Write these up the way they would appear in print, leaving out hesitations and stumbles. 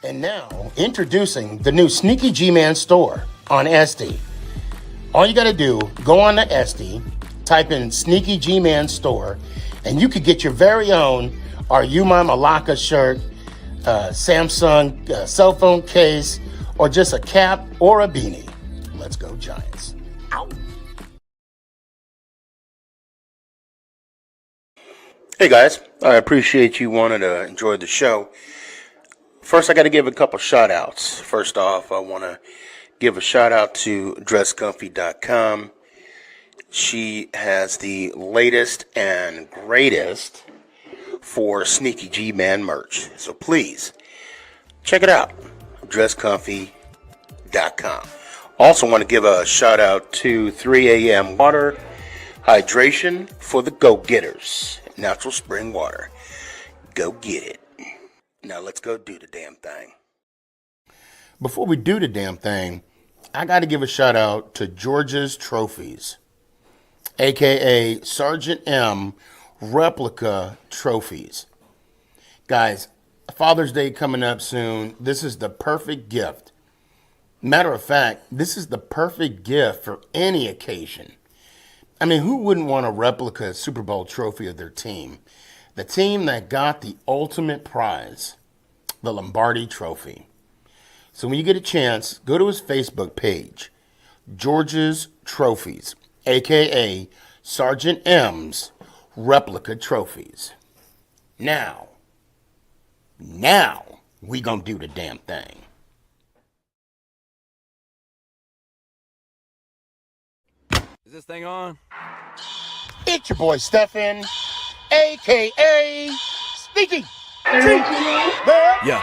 And now, introducing the new Sneaky G-Man store on SD. All you got to do, go on to SD, type in Sneaky G-Man store, and you could get your very own Are You My Malacca shirt, Samsung cell phone case, or just a cap or a beanie. Let's go Giants. Ow. Hey guys, I appreciate you wanting to enjoy the show. First, I got to give a couple shout outs. First off, I want to give a shout out to dresscomfy.com. She has the latest and greatest for Sneaky G-Man merch. So please, check it out. dresscomfy.com. Also want to give a shout out to 3 a.m. Water Hydration for the go-getters. Natural spring water. Go get it. Now let's go do the damn thing. Before we do the damn thing, I got to give a shout out to George's Trophies, aka Sergeant M replica trophies. Guys, Father's Day coming up soon. This is the perfect gift. Matter of fact, this is the perfect gift for any occasion. I mean, who wouldn't want a replica Super Bowl trophy of their team? The team that got the ultimate prize, the Lombardi Trophy. So when you get a chance, go to his Facebook page, George's Trophies, a.k.a. Sergeant M's Replica Trophies. Now, we gonna do the damn thing. Is this thing on? It's your boy Stefan, a.k.a. Sneaky. Yeah.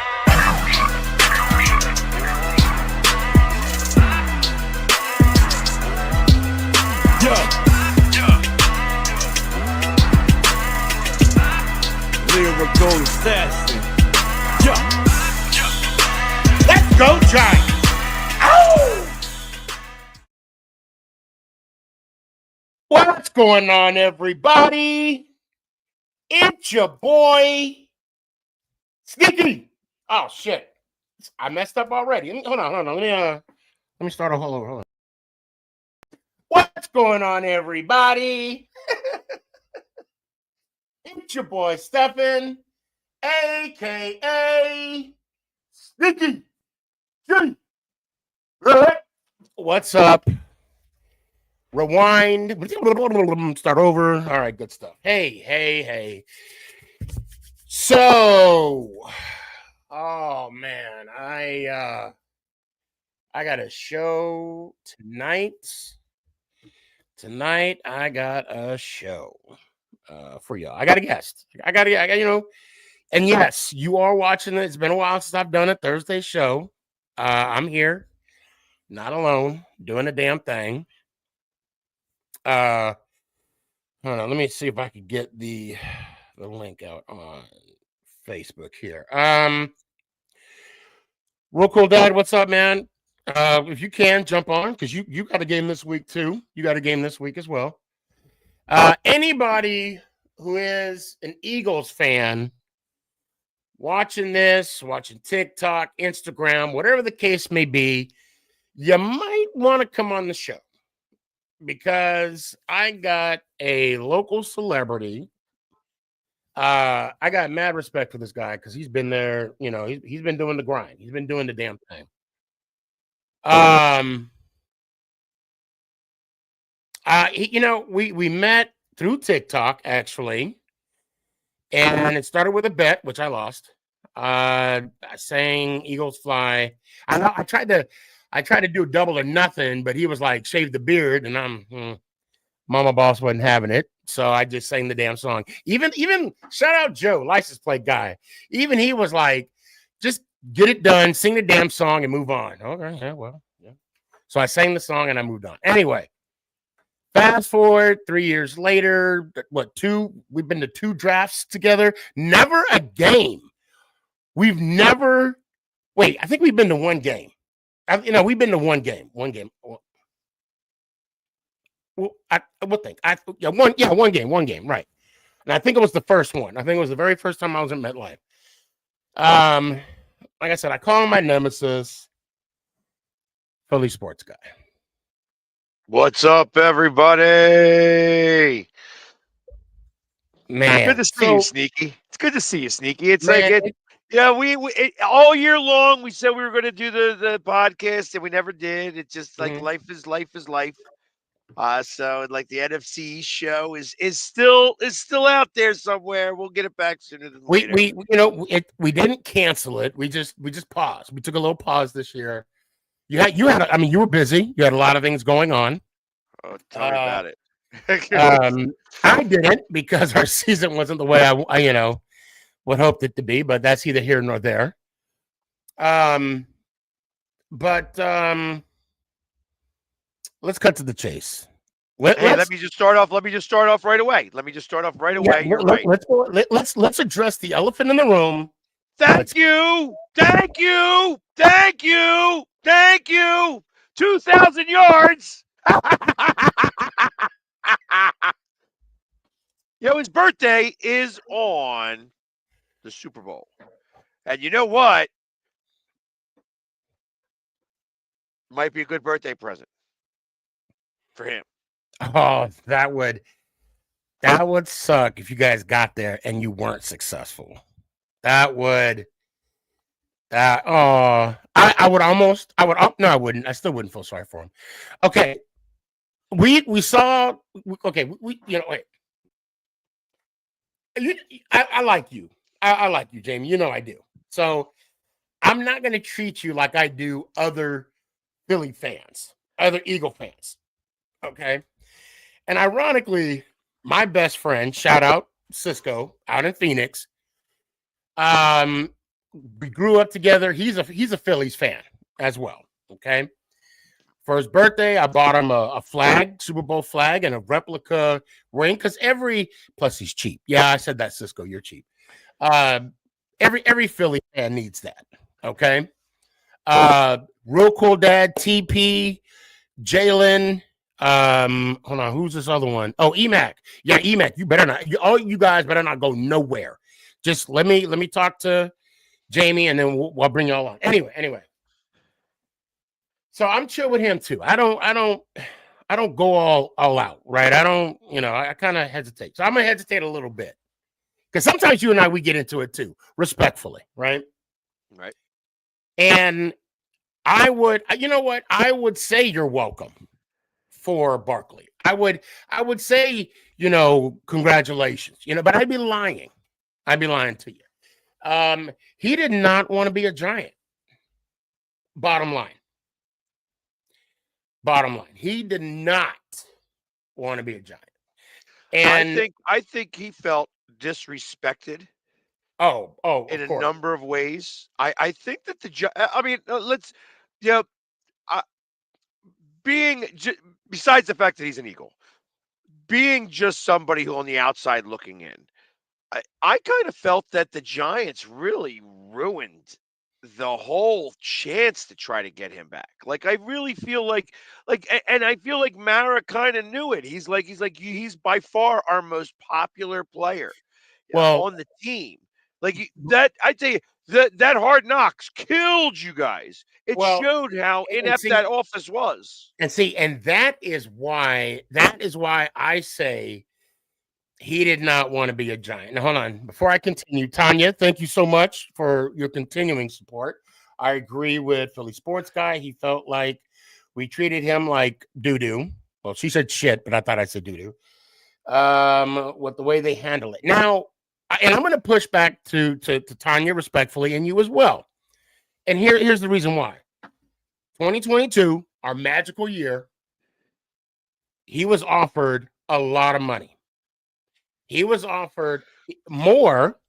Lyrical assassin. Let's go, Giants. Ow! What's going on, everybody? It's your boy Sneaky. Oh shit! I messed up already. Hold on. Let me start all over. Hold on. What's going on, everybody? It's your boy Stefan, a.k.a. Sneaky G. What's up? Rewind. Start over. All right, good stuff. Hey. So, oh man, I got a show tonight. Tonight I got a show for y'all. I got a guest. I got and yes, you are watching it. It's been a while since I've done a Thursday show. I'm here, not alone, doing a damn thing. Hold on, let me see if I can get the link out on Facebook here. Real cool, Dad. What's up, man? If you can jump on, because you got a game this week too. You got a game this week as well. Anybody who is an Eagles fan watching this, watching TikTok, Instagram, whatever the case may be, you might want to come on the show because I got a local celebrity. I got mad respect for this guy because he's been there. You know, he's been doing the grind. He's been doing the damn thing. We met through TikTok actually, and it started with a bet which I lost. I sang Eagles Fly. I tried to do a double or nothing, but he was like shave the beard, and Mama Boss wasn't having it, so I just sang the damn song. Even shout out Joe, license plate guy. Even he was like, just get it done, sing the damn song, and move on. Okay, yeah, well, yeah. So I sang the song and I moved on. Anyway, fast forward 3 years later, we've been to 2 drafts together, never a game. I think we've been to 1 game. We've been to 1 game. 1 game. Well, one game, right? And I think it was the first one. I think it was the very first time I was in MetLife. like I said, I call him my nemesis, Philly sports guy. What's up, everybody? Man, Good to see you, Sneaky. It's good to see you, Sneaky. It's man, like yeah, all year long we said we were going to do the podcast and we never did. It's just like Mhm. life is life. So like the NFC show is still out there somewhere. We'll get it back sooner than later. We didn't cancel it. We just paused. We took a little pause this year. You had. I mean, you were busy. You had a lot of things going on. Oh, tell me about it. I didn't because our season wasn't the way I would hoped it to be, but that's either here nor there. But let's cut to the chase. Let me just start off right away. You're right. Let's address the elephant in the room. Thank you. 2,000 yards. His birthday is on the Super Bowl. And you know what? Might be a good birthday present for him. Oh, that would suck if you guys got there and you weren't successful. I wouldn't. No, I wouldn't. I still wouldn't feel sorry for him. Okay. We saw, okay, wait. I like you. I like you, Jamie. You know I do. So I'm not going to treat you like I do other Philly fans, other Eagle fans. Okay. And ironically, my best friend, shout out Cisco out in Phoenix. We grew up together. He's a Phillies fan as well. Okay. For his birthday, I bought him a flag, Super Bowl flag, and a replica ring because plus he's cheap. Yeah, I said that, Cisco. You're cheap. Every Philly fan needs that. Okay. Real cool dad, TP, Jalen. Hold on, who's this other one? Oh, Emac. Yeah, Emac. You better not. All you guys better not go nowhere. Just let me talk to Jamie, and then we'll bring y'all on. Anyway. So I'm chill with him too. I don't go all out, right? I don't, I kind of hesitate. So I'm gonna hesitate a little bit. Because sometimes you and I we get into it too, respectfully, right? Right. And I would say you're welcome for Barkley. I would say, congratulations, but I'd be lying. I'd be lying to you. He did not want to be a Giant. Bottom line. He did not want to be a Giant. And I think he felt disrespected. In a number of ways. I think that besides the fact that he's an Eagle, being just somebody who on the outside looking in, I kind of felt that the Giants really ruined the whole chance to try to get him back. Like I really feel and I feel like Mara kind of knew it. He's by far our most popular player on the team. Like that, I tell you, that Hard Knocks killed you guys. It showed how inept that office was. And that is why I say he did not want to be a Giant. Now, hold on. Before I continue, Tanya, thank you so much for your continuing support. I agree with Philly Sports Guy. He felt like we treated him like doo-doo. Well, she said shit, but I thought I said doo-doo. With the way they handle it. Now, and I'm going to push back to Tanya respectfully and you as well. And here's the reason why. 2022, our magical year, he was offered a lot of money. He was offered more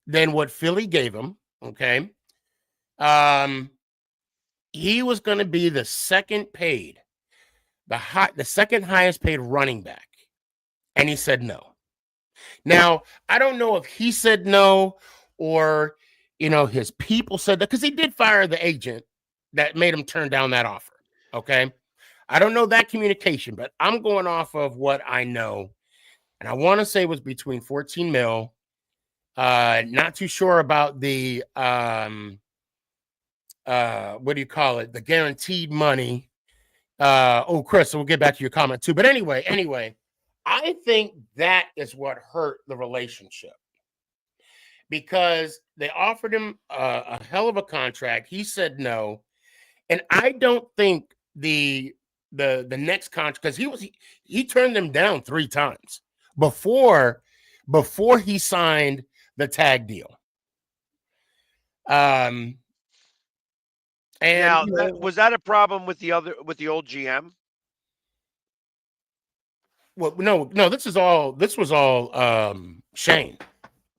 than what Philly gave him. Okay. He was going to be the second paid, the second highest paid running back. And he said no. Now, I don't know if he said no or, his people said that because he did fire the agent that made him turn down that offer. Okay. I don't know that communication, but I'm going off of what I know. And I want to say it was between 14 mil Not too sure about the what do you call it? The guaranteed money. Chris, so we'll get back to your comment too. But anyway, I think that is what hurt the relationship because they offered him a hell of a contract. He said no, and I don't think the next contract because he turned them down 3 times before he signed the tag deal. And Now, was that a problem with the old GM? well, no, this was all Shane.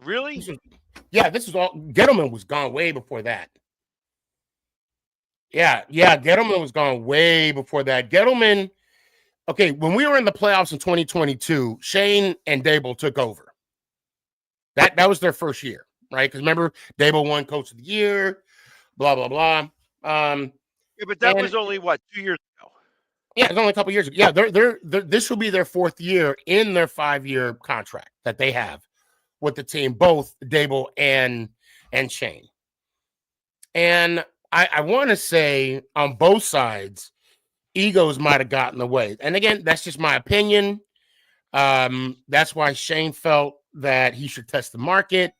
Really? This was all Gettleman was gone way before that. Yeah, Gettleman was gone way before that. Gettleman, okay, when we were in the playoffs in 2022, Shane and Dable took over. That was their first year, right? Because remember, Dable won Coach of the Year, blah blah blah. Yeah, but that was only what 2 years ago. Yeah, it's only a couple years ago. Yeah, they're this will be their 4th year in their 5-year contract that they have with the team, both Dable and Shane. And I want to say on both sides, egos might have gotten in the way. And again, that's just my opinion. That's why Shane felt that he should test the market,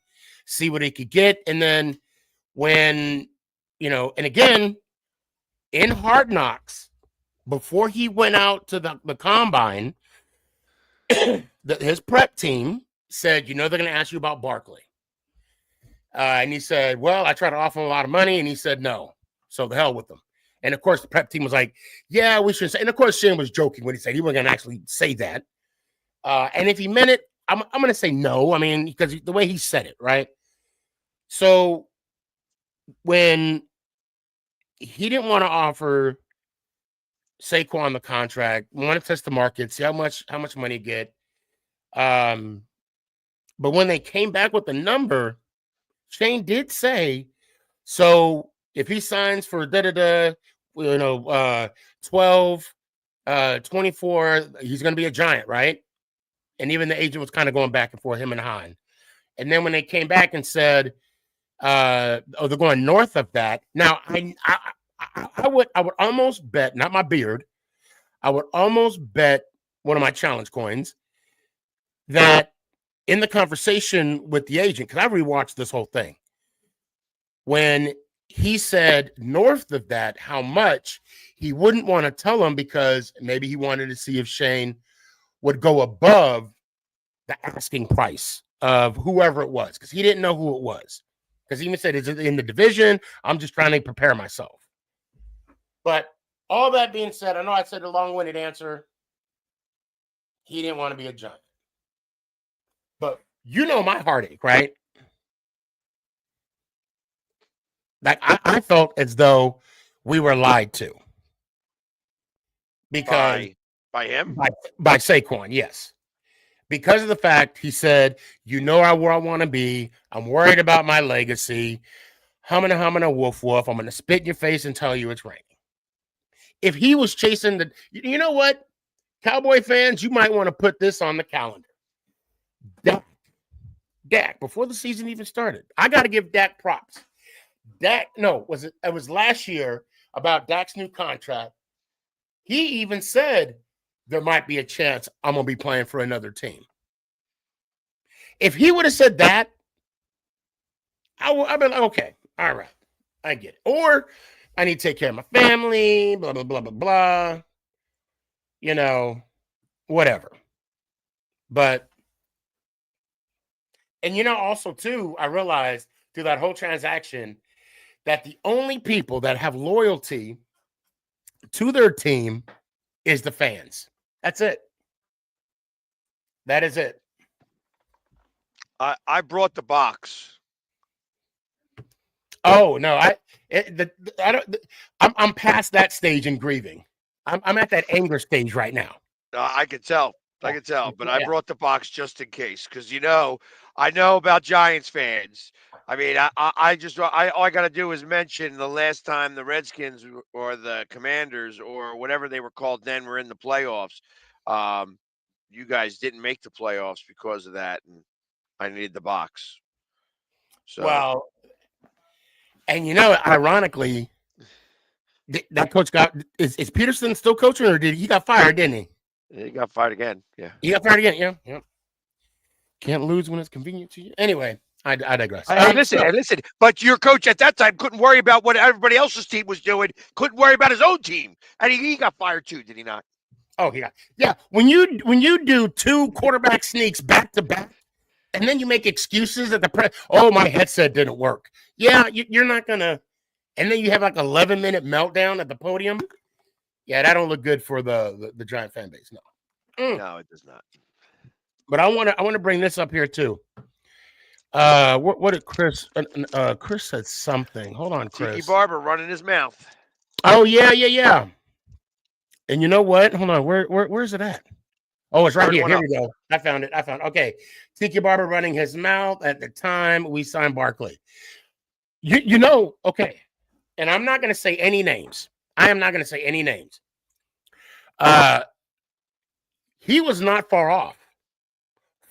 see what he could get, and then when and again in Hard Knocks. Before he went out to the combine, his prep team said, they're going to ask you about Barkley. And he said, well, I tried to offer him a lot of money, and he said no. So the hell with them. And of course, the prep team was like, yeah, we should say. And of course, Shane was joking when he said he wasn't going to actually say that. And if he meant it, I'm going to say no. I mean, because the way he said it, right? So when he didn't want to offer Saquon the contract, want to test the market, see how much money you get. But when they came back with the number, Shane did say, so if he signs for 12, 24, he's going to be a Giant, right? And even the agent was kind of going back and forth, him and Hahn. And then when they came back and said, they're going north of that. Now, I would almost bet, not my beard, I would almost bet one of my challenge coins that in the conversation with the agent, because I rewatched this whole thing, when he said north of that, how much, he wouldn't want to tell him because maybe he wanted to see if Shane would go above the asking price of whoever it was, because he didn't know who it was. Because he even said, is it in the division? I'm just trying to prepare myself. But all that being said, I know I said a long-winded answer. He didn't want to be a Giant. But my heartache, right? Like I felt as though we were lied to. Because by him? By Saquon, yes. Because of the fact he said, where I want to be. I'm worried about my legacy. Humana, woof, woof. I'm going to spit in your face and tell you it's raining. If he was chasing you know what? Cowboy fans, you might want to put this on the calendar. Dak, before the season even started. I got to give Dak props. It was last year about Dak's new contract. He even said there might be a chance I'm going to be playing for another team. If he would have said that, I'd be like, okay, all right, I get it. Or I need to take care of my family, blah, blah, blah, blah, blah. Whatever. But, and also too, I realized through that whole transaction that the only people that have loyalty to their team is the fans. That's it. That is it. I brought the box. Oh no, I'm past that stage in grieving. I'm at that anger stage right now. I can tell. But I brought the box just in case, because I know about Giants fans. I mean, all I got to do is mention the last time the Redskins or the Commanders or whatever they were called then were in the playoffs. You guys didn't make the playoffs because of that, and I needed the box. So Well, and ironically, that coach is Peterson still coaching, or did he got fired? Didn't he got fired again. Yeah. he? Got fired again. Yeah, yeah. Can't lose when it's convenient to you. Anyway, I digress. Hey, listen. But your coach at that time couldn't worry about what everybody else's team was doing. Couldn't worry about his own team, and he got fired too. Did he not? Oh, yeah. When you do 2 quarterback sneaks back to back, and then you make excuses at the press. Oh, my headset didn't work. Yeah, you're not gonna. And then you have like 11-minute meltdown at the podium. Yeah, that don't look good for the Giant fan base. No, No, it does not. but I want to bring this up here too. What did Chris? Chris said something. Hold on, Chris. Tiki Barber running his mouth. Oh yeah. And you know what? Hold on. Where's it at? Oh, it's right Third here. one Here up. we go. I found it. Okay. Tiki Barber running his mouth at the time we signed Barkley. Okay. And I'm not going to say any names. I am not going to say any names. He was not far off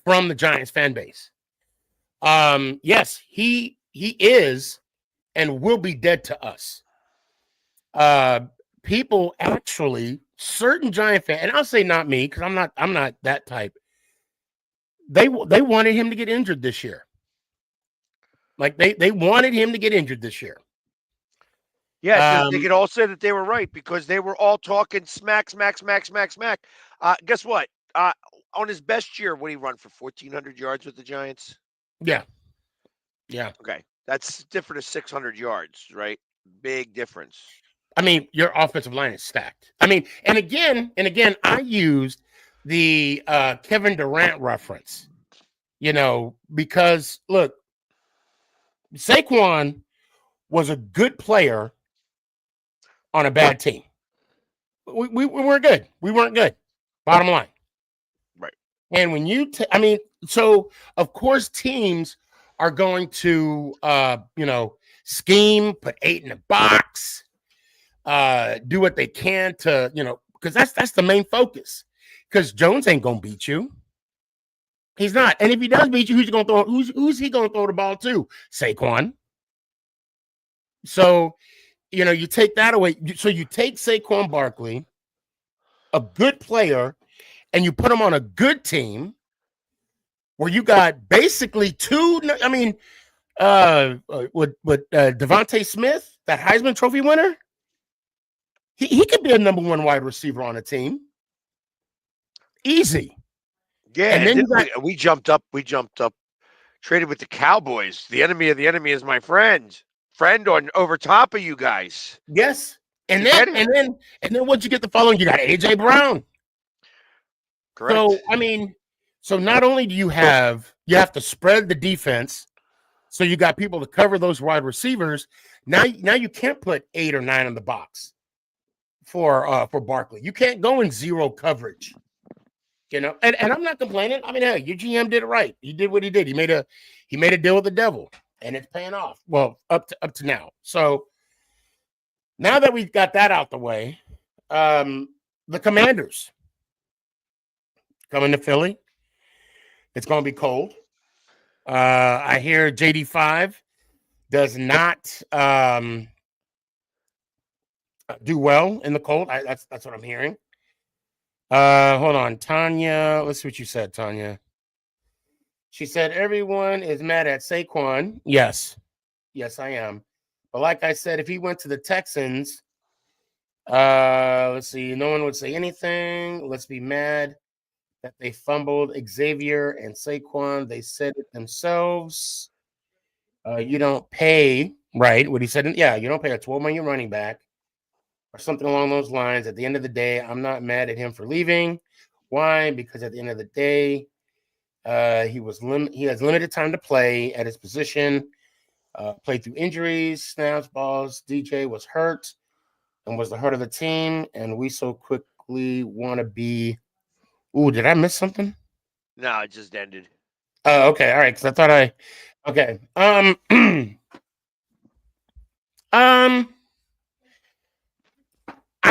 from the Giants fan base. Yes, he is and will be dead to us. People actually, certain Giant fans, and I'll say not me because I'm not that type. They wanted him to get injured this year. Like they wanted him to get injured this year. Yeah, they could all say that they were right because they were all talking smack. Guess what? On his best year, what did he run for 1,400 yards with the Giants? Yeah. Okay, that's different as 600 yards, right? Big difference. I mean, your offensive line is stacked. I mean, and again, I used the Kevin Durant reference, because look, Saquon was a good player on a bad team. We weren't good. We weren't good. Bottom line. Right. And when so of course teams are going to scheme, put 8 in the box, do what they can to, because that's the main focus. Because Jones ain't gonna beat you. He's not. And if he does beat you, who's he gonna throw the ball to? Saquon. So, you take that away. So you take Saquon Barkley, a good player, and you put him on a good team where you got basically 2. I mean, with Devontae Smith, that Heisman Trophy winner, he could be a number 1 wide receiver on a team. Easy. Yeah, and then we jumped up, traded with the Cowboys. The enemy of the enemy is my friend. Friend on over top of you guys. Yes. And then once you get the following, you got AJ Brown. Correct. So I mean, not only do you have to spread the defense, so you got people to cover those wide receivers. Now you can't put 8 or 9 in the box for Barkley. You can't go in 0 coverage. And I'm not complaining. I mean, hey, your GM did it right. He did what he did. He made a deal with the devil, and it's paying off. Well, up to now. So now that we've got that out the way, the Commanders coming to Philly. It's going to be cold. I hear JD5 does not do well in the cold. That's what I'm hearing. Hold on, Tanya. Let's see what you said, Tanya. She said everyone is mad at Saquon. Yes, I am. But like I said, if he went to the Texans, let's see, no one would say anything. Let's be mad that they fumbled Xavier and Saquon. They said it themselves. You don't pay, right? What he said, yeah, you don't pay a $12 million running back or something along those lines. At the end of the day, I'm not mad at him for leaving. Why? Because at the end of the day, he has limited time to play at his position. Played through injuries, snaps, balls. DJ was hurt and was the heart of the team, and we so quickly want to be. Ooh, did I miss something? No, it just ended. Oh, okay, all right. Because I thought okay.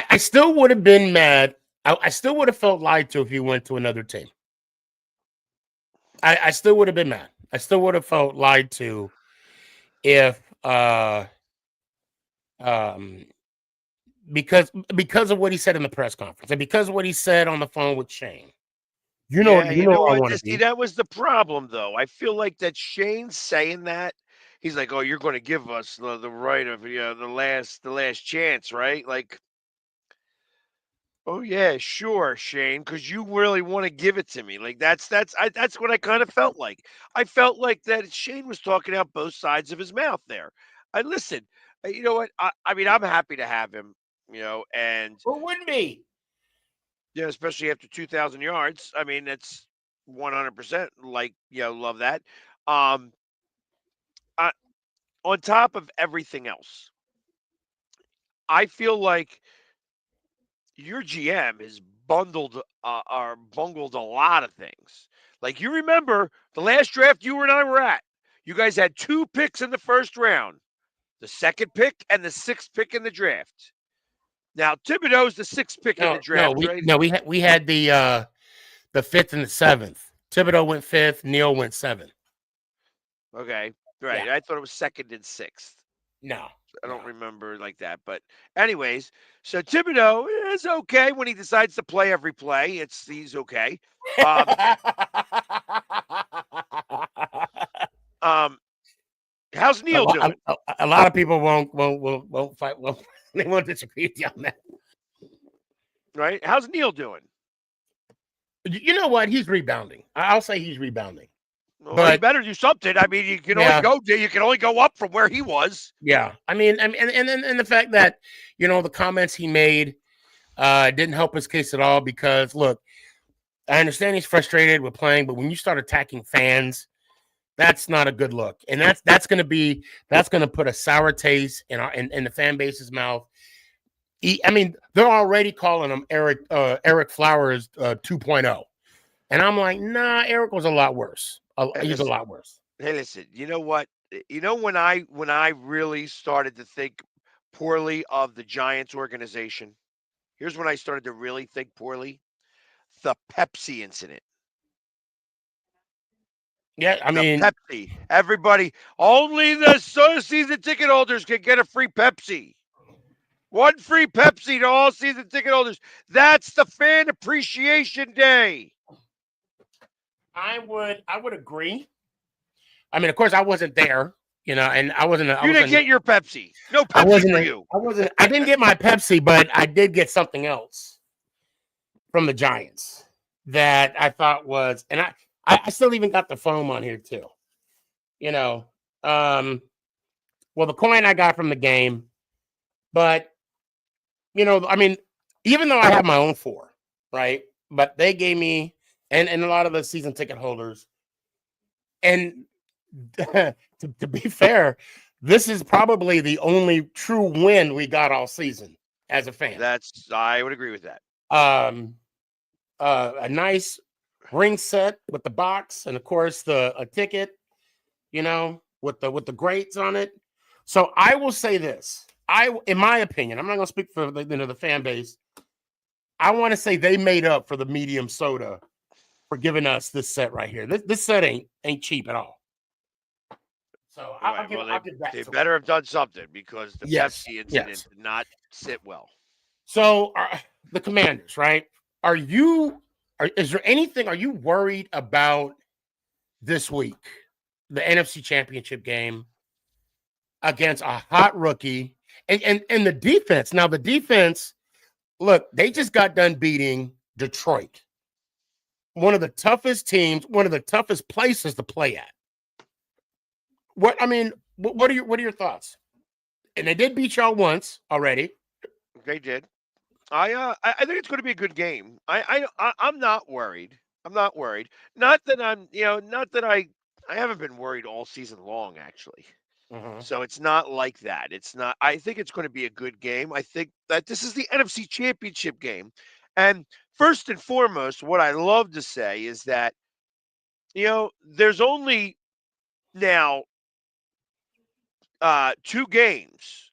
I still would have been mad. I still would have felt lied to if he went to another team. I still would have been mad. I still would have felt lied to if um because of what he said in the press conference and because of what he said on the phone with Shane. Yeah, You you know know where I what? want to See, be. that was the problem, though. I feel like that Shane saying that, he's like, "Oh, you're going to give us the right of the last chance, right?" Like, oh yeah, sure, Shane, because you really want to give it to me. Like that's what I kind of felt like. I felt like that Shane was talking out both sides of his mouth there. I listen. You know what? I mean, I'm happy to have him. And Who wouldn't be? yeah, especially after 2,000 yards. I mean, that's 100% like, love that. Um, I, on top of everything else, I feel like your GM has bundled or bungled a lot of things. Like you remember the last draft you and I were at, you guys had two picks in the first round, the second pick and the sixth pick in the draft. Now Thibodeau's the sixth pick in the draft, right? We had the fifth and the seventh. Thibodeau went fifth. Neal went seventh. Okay, right. Yeah. I thought it was second and sixth. No. I don't No. remember like that. But anyways, so Thibodeau is okay when he decides to play every play. He's okay. Um, um, how's Neil doing? A lot of people won't fight. They won't disagree with you on that. Right? How's Neil doing? You know what? He's rebounding. I'll say he's rebounding. Well, he But better do something. I mean, yeah, you can only go up from where he was. yeah. And the fact that the comments he made didn't help his case at all because look, I understand he's frustrated with playing, but when you start attacking fans, that's not a good look, and that's going to put a sour taste in the fan base's mouth. I mean, they're already calling him Eric Flowers 2.0, and I'm like, nah, Eric was a lot worse. Hey, He's a listen. lot worse. Hey, listen. You know what? When I really started to think poorly of the Giants organization, here's when I started to really think poorly: the Pepsi incident. Yeah, I The mean, Pepsi. Everybody, only the season ticket holders can get a free Pepsi. One free Pepsi to all season ticket holders. That's the fan appreciation day. I would agree. I mean, of course, I wasn't there, and You didn't get your Pepsi. No Pepsi for you. I didn't get my Pepsi, but I did get something else from the Giants that I thought was, and I still even got the foam on here too. You know, um, well, the coin I got from the game, but I mean, even though I have my own four, right? But they gave me, and a lot of the season ticket holders, and to be fair, this is probably the only true win we got all season as a fan. I would agree with that. Um, a nice ring set with the box, and of course a ticket, with the grades on it. So I will say this: in my opinion, I'm not going to speak for the fan base. I want to say they made up for the medium soda for giving us this set right here. This set ain't cheap at all. So Right. Well, I'll give that they to better them. have done something because the Yes, Pepsi incident yes. did not sit well. So the Commanders, right? Is there anything? Are you worried about this week, the NFC Championship game against a hot rookie and the defense? Now the defense, look, they just got done beating Detroit, one of the toughest teams, one of the toughest places to play at. What are your thoughts? And they did beat y'all once already. They did. I think it's going to be a good game. I'm not worried. I'm not worried. Not that not that I haven't been worried all season long actually. Mhm. So it's not like that. It's not. I think it's going to be a good game. I think that this is the NFC Championship game, and first and foremost, what I love to say is that there's only now two games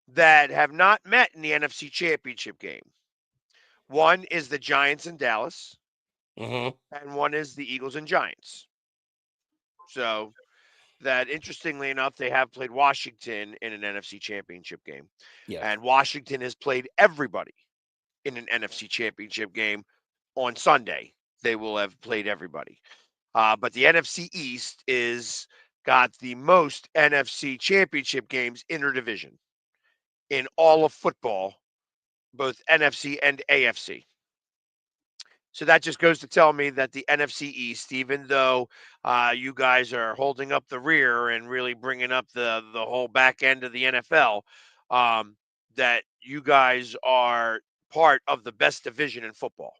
that have not met in the NFC Championship game. One is the Giants in Dallas, Mhm. and one is the Eagles and Giants. So that interestingly enough, they have played Washington in an NFC championship game. Yes. And Washington has played everybody in an NFC championship game on Sunday. They will have played everybody. But the NFC East is got the most NFC championship games interdivision in all of football, both NFC and AFC. So that just goes to tell me that the NFC East, even though you guys are holding up the rear and really bringing up the whole back end of the NFL, that you guys are part of the best division in football.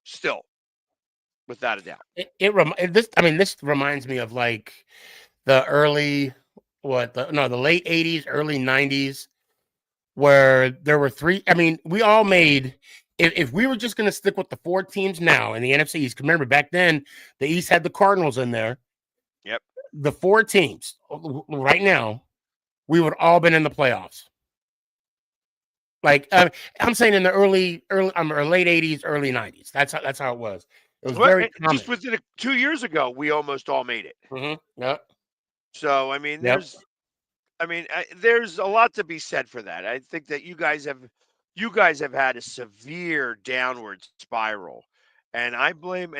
Still, without a doubt. This reminds me of like the early the late 80s, early 90s, where there were three. I mean, we all made. If we were just going to stick with the four teams now in the NFC East, remember back then the East had the Cardinals in there. Yep. The four teams right now, we would all been in the playoffs. Like I'm saying in the early or late 80s, early 90s. That's how it was. It was very common. Just within 2 years ago, we almost all made it. Mm-hmm. Yep. So I mean, there's a lot to be said for that. I think that you guys have had a severe downward spiral, and I blame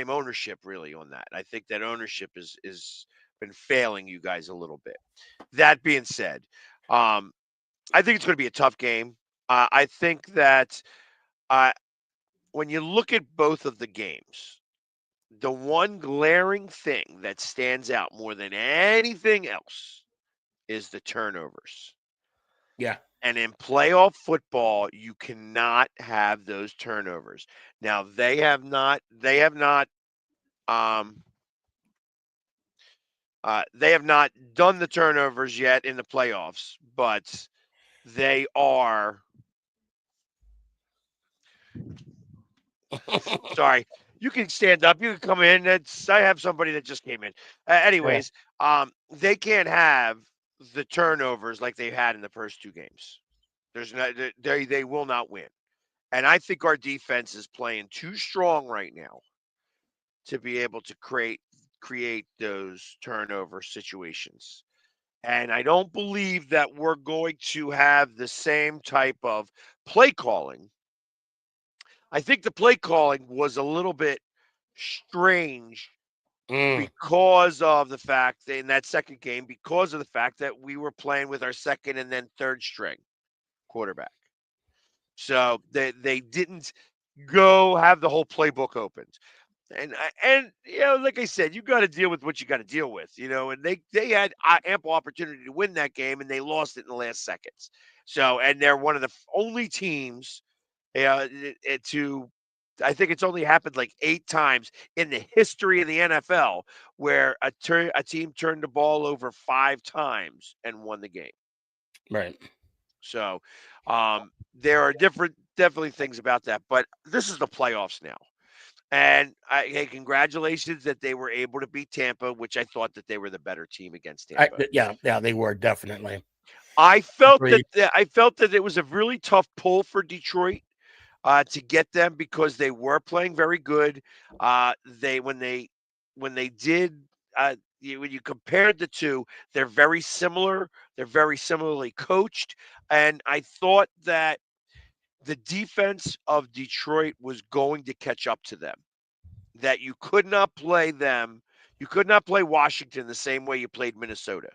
ownership really on that. I think that ownership is been failing you guys a little bit. That being said, I think it's going to be a tough game. I think that when you look at both of the games, the one glaring thing that stands out more than anything else is the turnovers. Yeah. And in playoff football, you cannot have those turnovers. Now they have not done the turnovers yet in the playoffs, but they are sorry. You can stand up. You can come in. I have somebody that just came in. Anyways, they can't have the turnovers like they had in the first two games. There's no, they will not win. And I think our defense is playing too strong right now to be able to create those turnover situations. And I don't believe that we're going to have the same type of play calling. I think the play calling was a little bit strange because of the fact that in that second game, because of the fact that we were playing with our second and then third string quarterback. So they didn't go have the whole playbook opened. And like I said, you got to deal with what you got to deal with, and they had ample opportunity to win that game and they lost it in the last seconds. So, and they're one of the only teams to I think it's only happened like 8 times in the history of the NFL where a team turned the ball over 5 times and won the game. Right. So, there are definitely things about that, but this is the playoffs now. And hey, congratulations that they were able to beat Tampa, which I thought that they were the better team against Tampa. Yeah, they were definitely. I felt that it was a really tough pull for Detroit to get them because they were playing very good. When they did when you compared the two, they're very similar. They're very similarly coached, and I thought that the defense of Detroit was going to catch up to them. That you could not play them. You could not play Washington the same way you played Minnesota.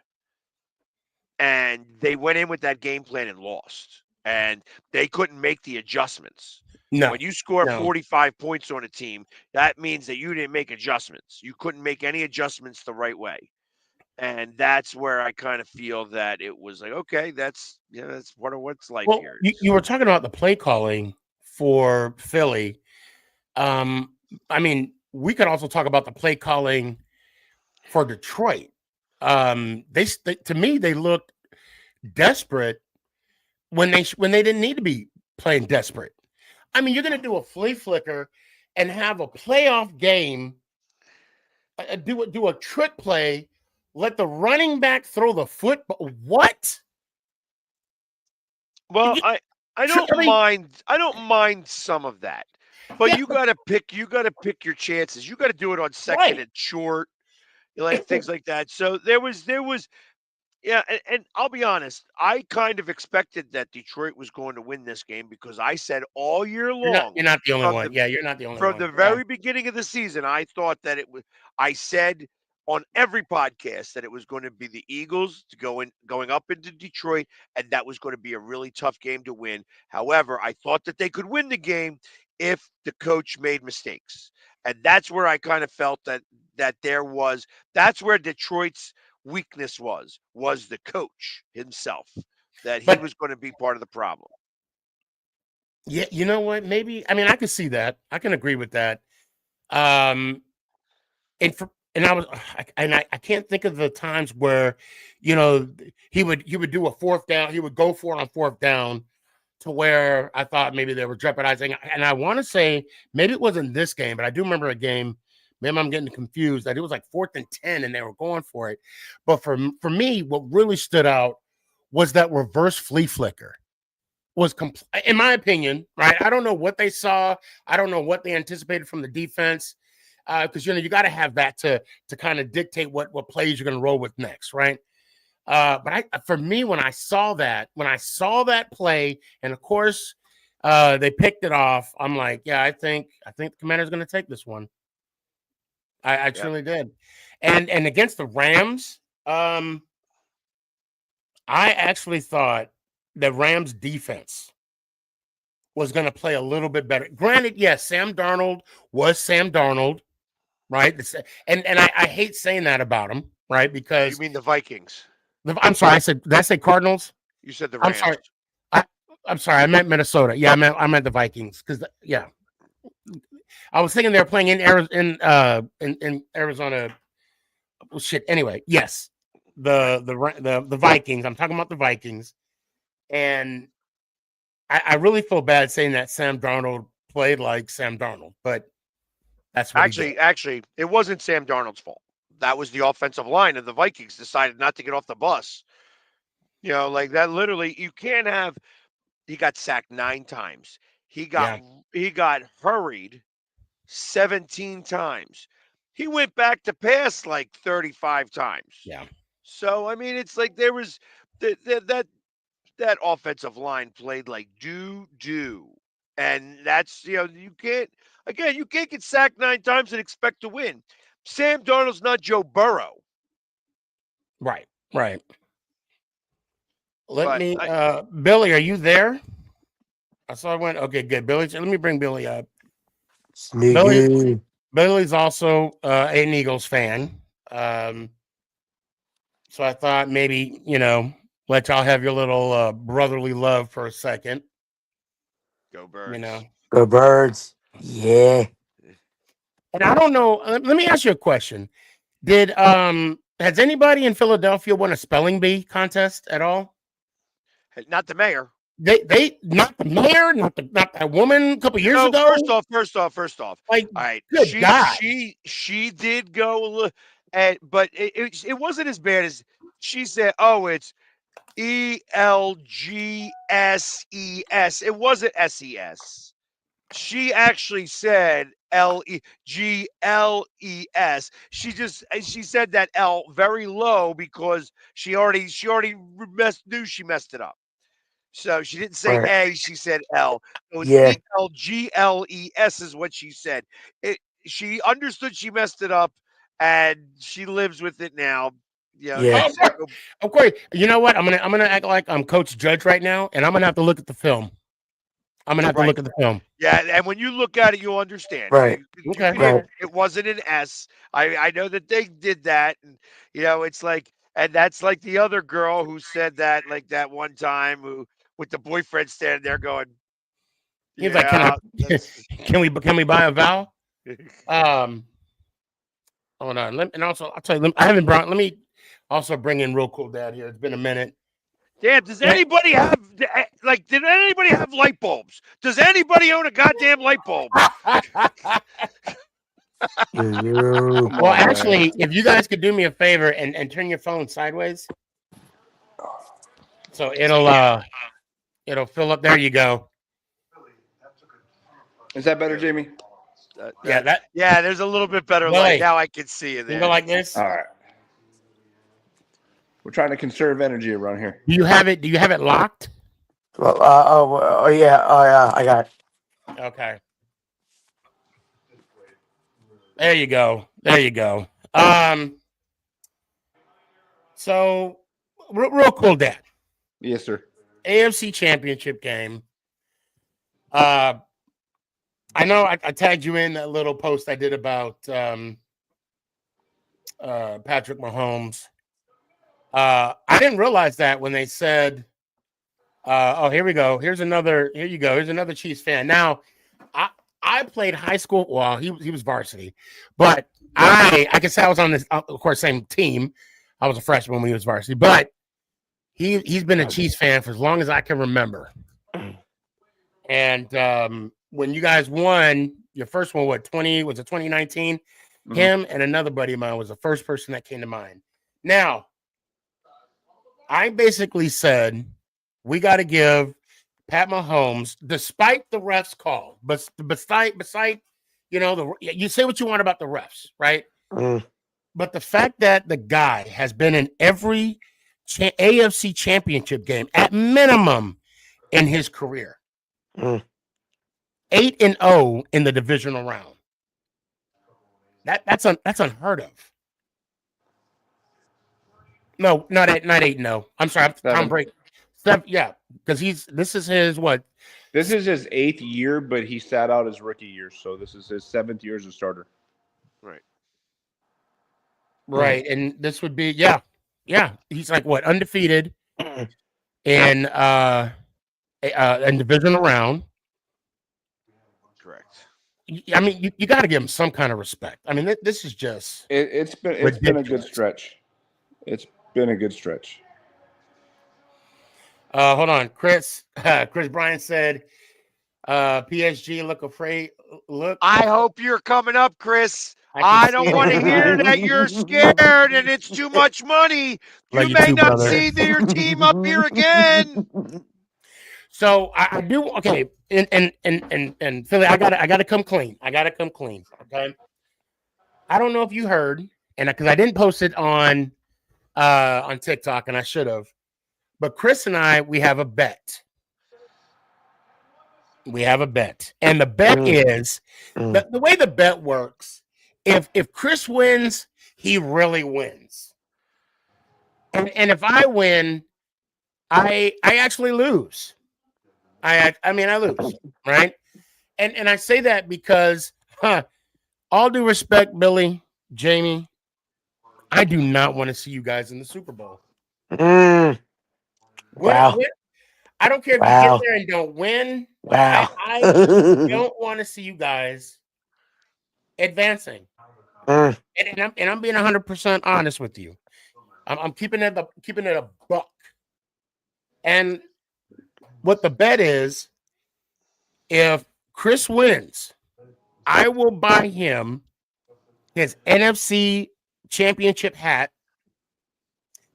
And they went in with that game plan and lost. And they couldn't make the adjustments. No. When you score 45 points on a team, that means that you didn't make adjustments. You couldn't make any adjustments the right way. And that's where I kind of feel that it was like, okay, that's what's life here. You were talking about the play calling for Philly. We could also talk about the play calling for Detroit. To me, they looked desperate when they didn't need to be playing desperate. I mean, you're going to do a flea flicker and have a playoff game, do a trick play, let the running back throw the football. What? Well, I don't mind some of that. But you got to pick your chances. You got to do it on second and short. like things like that. So there was yeah, and I'll be honest, I kind of expected that Detroit was going to win this game because I said all year You're not. long You're not the only from one. Yeah, you're not the only from one. the Yeah. very beginning of the season, I thought that it was. I said on every podcast that it was going to be the Eagles going up into Detroit, and that was going to be a really tough game to win. However, I thought that they could win the game if the coach made mistakes, and that's where I kind of felt that there was. That's where Detroit's weakness was the coach himself, that he But was going to be part of the problem. yeah, you know what? Maybe I mean I can see that. I can agree with that. Um, and I was I can't think of the times where, you know, he would do a fourth down. He would go for it on fourth down to where I thought maybe they were jeopardizing. And I want to say maybe it wasn't this game, but I do remember a game. Maybe I'm getting confused that it was like 4th and 10 and they were going for it. But for me, what really stood out was that reverse flea flicker was in my opinion, right? I don't know what they saw. I don't know what they anticipated from the defense. Because you got to have that to kind of dictate what plays you're going to roll with next, right? But for me, when I saw that play, and of course they picked it off, I'm like, yeah, I think the Commander's going to take this one. I Yep. truly did. And against the Rams, I actually thought the Rams defense was going to play a little bit better. Granted, yes, Sam Darnold was Sam Darnold, right? And I hate saying that about him, right? You Because mean the Vikings? I'm sorry, did I say Cardinals? You said the I'm Rams. sorry. I'm sorry, I meant Minnesota. Yeah, I meant the Vikings because yeah, I was thinking they were playing in Arizona. Well, shit. Anyway, yes, the Vikings. I'm talking about the Vikings, and I really feel bad saying that Sam Darnold played like Sam Darnold, but that's what he did. Actually, it wasn't Sam Darnold's fault. That was the offensive line, and the Vikings decided not to get off the bus. You know, like that. Literally, you can't have. He got sacked 9 times. He got hurried 17 times. He went back to pass like 35 times. Yeah. So I mean, it's like there was that offensive line played like doo, and that's you can't get sacked 9 times and expect to win. Sam Darnold's not Joe Burrow. Right. But Billy, are you there? I saw I went. Okay, good. Billy, let me bring Billy up. Billy's also an Eagles fan. So I thought maybe, let y'all have your little brotherly love for a second. Go Birds. Go Birds. Yeah. And I don't know. Let me ask you a question. Has anybody in Philadelphia won a spelling bee contest at all? Not the mayor. They not the mayor, not that woman a couple years ago. First off. Like, all right, good God. she did go, but it wasn't as bad as she said. Oh, it's ELGSES. It wasn't SES. She actually said LEGLES. She said that L very low because she already knew she messed it up. So she didn't say A, she said L. It was ELGLES is what she said. She understood she messed it up, and she lives with it now. Yeah. Of course. You know what? I'm gonna act like I'm Coach Judge right now, and I'm gonna have to look at the film. I'm gonna have to look at the film. Yeah, and when you look at it, you'll understand. Right. It wasn't an S. I know that they did that, and it's like, and that's like the other girl who said that, like that one time, who with the boyfriend standing there going, He's like, can we buy a vowel? Hold on. And also, I'll tell you, let me also bring in Real Cool Dad here. It's been a minute. Damn, does anybody have did anybody have light bulbs? Does anybody own a goddamn light bulb? Well, actually, if you guys could do me a favor and turn your phone sideways, so it'll fill up. There you go. Is that better, Jamie? Yeah, there's a little bit better light. Now I can see you there. You go like this? All right. We're trying to conserve energy around here. Do you have it? Do you have it locked? Well, yeah, I got it. Okay. There you go. There you go. So real cool, Dad. Yes, sir. AFC Championship game. I know I tagged you in that little post I did about Patrick Mahomes. I didn't realize that when they said, "Oh, here we go. Here you go. Here's another Chiefs fan." Now, I played high school. Well, he was varsity, but I can say I was on this, of course, same team. I was a freshman when he was varsity, but he's been a Chiefs fan for as long as I can remember. And when you guys won your first one, was it 2019? Mm-hmm. Him and another buddy of mine was the first person that came to mind. Now, I basically said we got to give Pat Mahomes, despite the refs call, but beside you say what you want about the refs, right? But the fact that the guy has been in every AFC Championship game at minimum in his career. 8-0 in the divisional round. That's unheard of. No, not 8-0. I'm sorry, Tom Brady. Yeah, because this is his what? This is his 8th year, but he sat out his rookie year, so this is his 7th year as a starter. Right. Right, and this would be yeah. He's like what, undefeated in divisional round. Correct. I mean, you got to give him some kind of respect. I mean, this is just it's been a good stretch. It's been a good stretch. Hold on, Chris Bryant said, PSG look afraid. Look, I hope you're coming up, Chris. I don't want to hear that you're scared and it's too much money. You may not see your team up here again. So I do okay, and Philly, I gotta come clean. Okay. I don't know if you heard, and because I didn't post it on TikTok, and I should have, but Chris and I, we have a bet. And the bet is the way the bet works. If Chris wins, he really wins. And if I win, I actually lose. I lose, right? And I say that because, all due respect, Billy, Jamie, I do not want to see you guys in the Super Bowl. Wow. I don't care if you get there and don't win. Wow. I don't want to see you guys advancing. And I'm being 100% honest with you. I'm keeping it a buck. And what the bet is, if Chris wins, I will buy him his NFC Championship hat,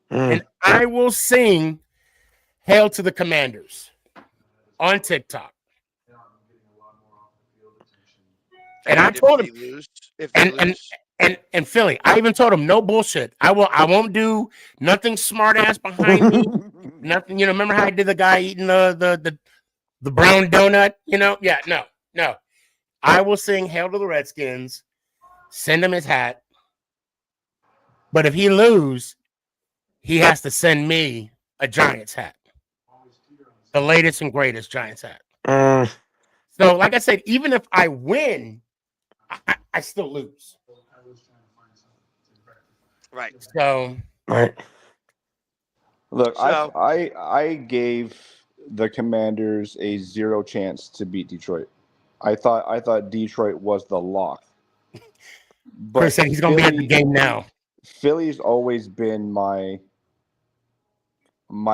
and I will sing "Hail to the Commanders" on TikTok. And I told him, if they lose. And Philly, I even told him no bullshit. I won't do nothing smart ass behind me. Nothing, remember how I did the guy eating the brown donut? Yeah, no. I will sing "Hail to the Redskins," send him his hat. But if he lose, he has to send me a Giants hat. The latest and greatest Giants hat. So, like I said, even if I win, I still lose. Right. So, right. Look, I gave the Commanders a 0 chance to beat Detroit. I thought Detroit was the lock. But Chris said he's going to be at the game now. Philly's always been my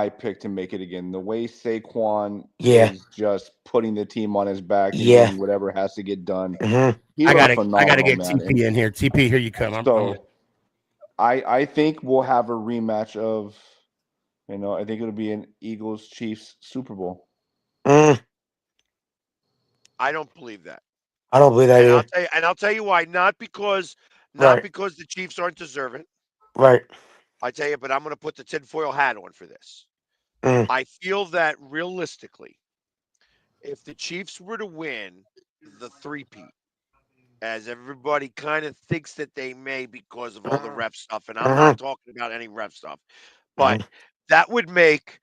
pick to make it again. The way Saquan is just putting the team on his back and doing whatever has to get done. I gotta get TP in here. TP, here you come. I think we'll have a rematch of, I think it'll be an Eagles Chiefs Super Bowl. I don't believe that. I don't believe that either. I'll tell you why. Not because the Chiefs aren't deserving. Right. I tell you, but I'm going to put the tinfoil hat on for this. Mm. I feel that realistically, if the Chiefs were to win the three-peat, as everybody kind of thinks that they may because of all the ref stuff, and I'm not talking about any ref stuff, but that would make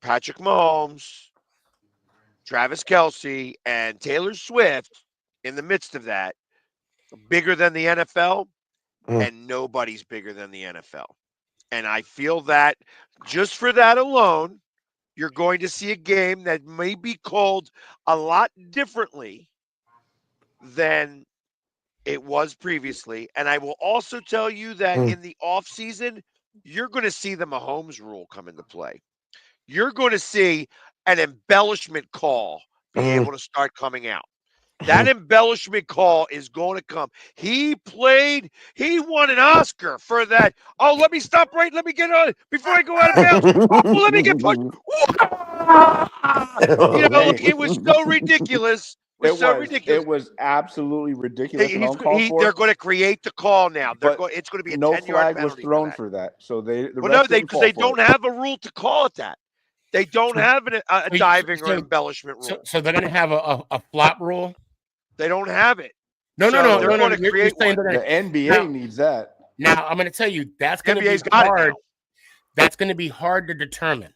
Patrick Mahomes, Travis Kelsey, and Taylor Swift in the midst of that bigger than the NFL, and nobody's bigger than the NFL. And I feel that just for that alone, you're going to see a game that may be called a lot differently than it was previously. And I will also tell you that in the offseason, you're going to see the Mahomes rule come into play. You're going to see an embellishment call be able to start coming out. That embellishment call is going to come. He won an Oscar for that. Oh, let me stop right. Let me get on before I go out of bounds. Oh, let me get pushed. Like, it was so ridiculous. It was absolutely ridiculous and uncalled for. They're going to create the call now. But it's going to be a no 10-yard flag was penalty thrown for for that. So the Well, refs no, didn't because call they for don't it. have a rule to call it that. They don't have a diving or embellishment rule. So they're going to have a flop rule. They don't have it. No. They're going to create one. The NBA needs that. Now I'm going to tell you that's going to be NBA's got it hard. now. That's going to be hard to determine,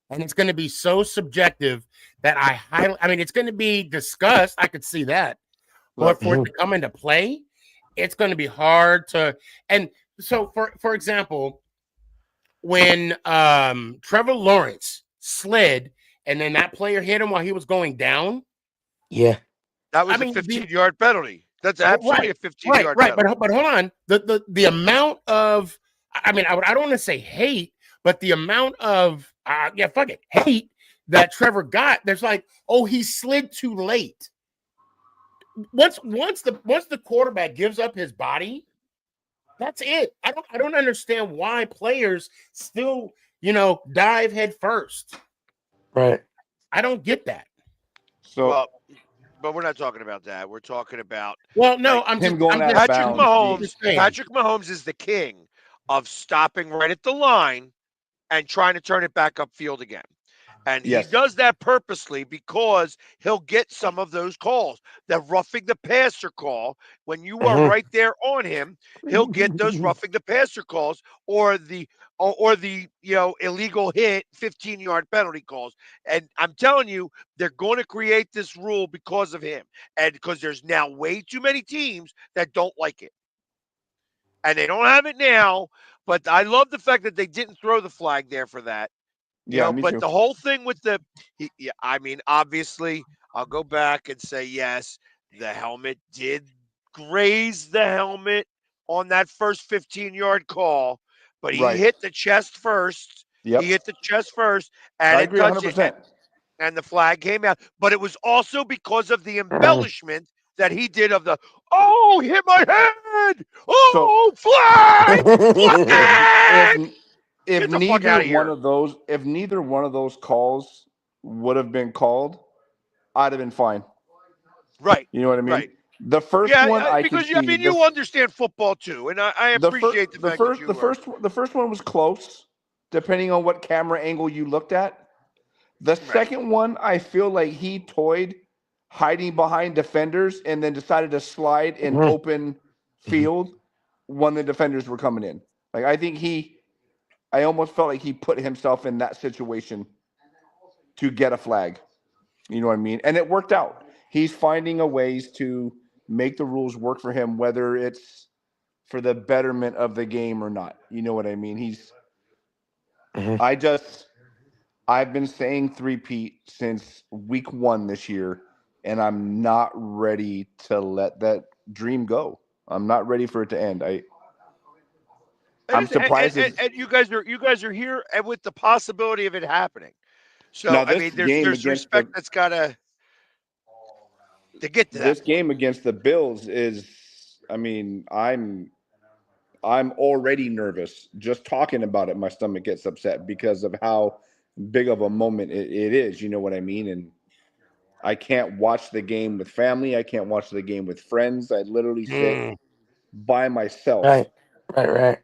and it's going to be so subjective that I mean, it's going to be discussed. I could see that, but for it to come into play, it's going to be hard to. And so, for example, when Trevor Lawrence slid and then that player hit him while he was going down. Yeah. That was a 15-yard penalty. That's absolutely a 15-yard penalty. But hold on. The amount of, I mean, I don't want to say hate, but the amount of hate that Trevor got, there's like, oh, he slid too late. Once the quarterback gives up his body, that's it. I don't understand why players still, dive head first. Right. I don't get that. So, but we're not talking about that. We're talking about I'm him going out of bounds. Patrick Mahomes is the king of stopping right at the line and trying to turn it back upfield again. And he does that purposely because he'll get some of those calls. The roughing the passer call, when you are right there on him, he'll get those roughing the passer calls or the illegal hit 15-yard penalty calls. And I'm telling you, they're going to create this rule because of him. And because there's now way too many teams that don't like it. And they don't have it now, but I love the fact that they didn't throw the flag there for that. Me but too. the whole thing with I mean, obviously, I'll go back and say, yes, the helmet did graze the helmet on that first 15-yard call, but he hit the chest first. Yep. He hit the chest first, and I agree 100%. And the flag came out. But it was also because of the embellishment that he did of he hit my head! Oh, flag! Flag! If neither one of those calls would have been called, I'd have been fine. Right. You know what I mean? Right. The first one I could see. You understand football too, and I appreciate the fact that you the first one was close, depending on what camera angle you looked at. The second one, I feel like he toyed hiding behind defenders and then decided to slide in open field when the defenders were coming in. Like I almost felt like he put himself in that situation to get a flag. You know what I mean? And it worked out. He's finding a ways to make the rules work for him, whether it's for the betterment of the game or not. You know what I mean? I've been saying three-peat since week 1 this year, and I'm not ready to let that dream go. I'm not ready for it to end. I'm surprised. And you guys are here and with the possibility of it happening. So now, I mean, there's respect that's gotta to get to that. This game against the Bills is, I mean, I'm already nervous just talking about it. My stomach gets upset because of how big of a moment it is. You know what I mean? And I can't watch the game with family. I can't watch the game with friends. I literally sit by myself. Right.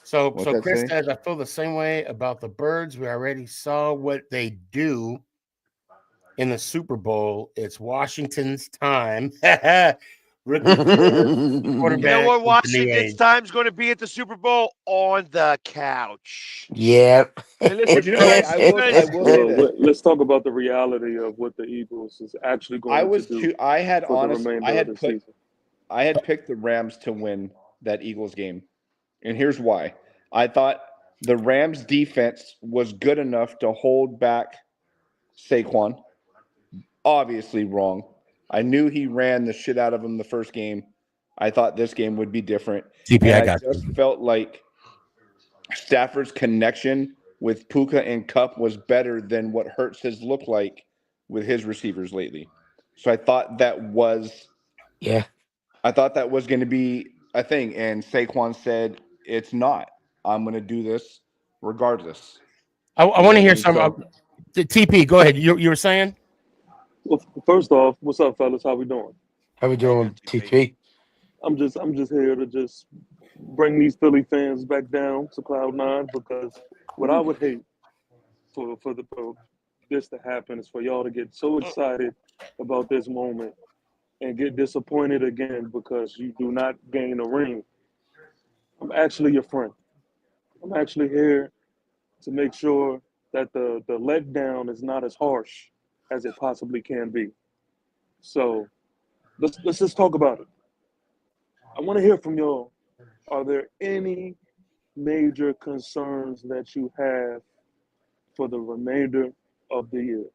So What's that Chris say? says, I feel the same way about the Birds. We already saw what they do in the Super Bowl. It's Washington's time. Rookie You know quarterback what with the new Washington's age. time's going to be at the Super Bowl? On the couch. Yep. And listen, But you know, because I will say this. Let's talk about the reality of what the Eagles is actually going to do for the remainder of the season. I had picked the Rams to win that Eagles game. And here's why. I thought the Rams defense was good enough to hold back Saquon. Obviously wrong. I knew he ran the shit out of him the first game. I thought this game would be different. TP, And I I got just felt like Stafford's connection with Puka and Cup was better than what Hurts has looked like with his receivers lately. So I thought that was Yeah. going to be a thing. And Saquon said, it's not. I'm going to do this regardless. I You want know to what hear I mean? some. So TP, go ahead. You were saying? Well, first off, what's up, fellas? How we doing? How we doing, TP? I'm just here to just bring these Philly fans back down to cloud nine, because what I would hate for this to happen is for y'all to get so excited about this moment and get disappointed again because you do not gain a ring. I'm actually your friend. I'm actually here to make sure that the letdown is not as harsh as it possibly can be. So let's just talk about it. I want to hear from y'all. Are there any major concerns that you have for the remainder of the year?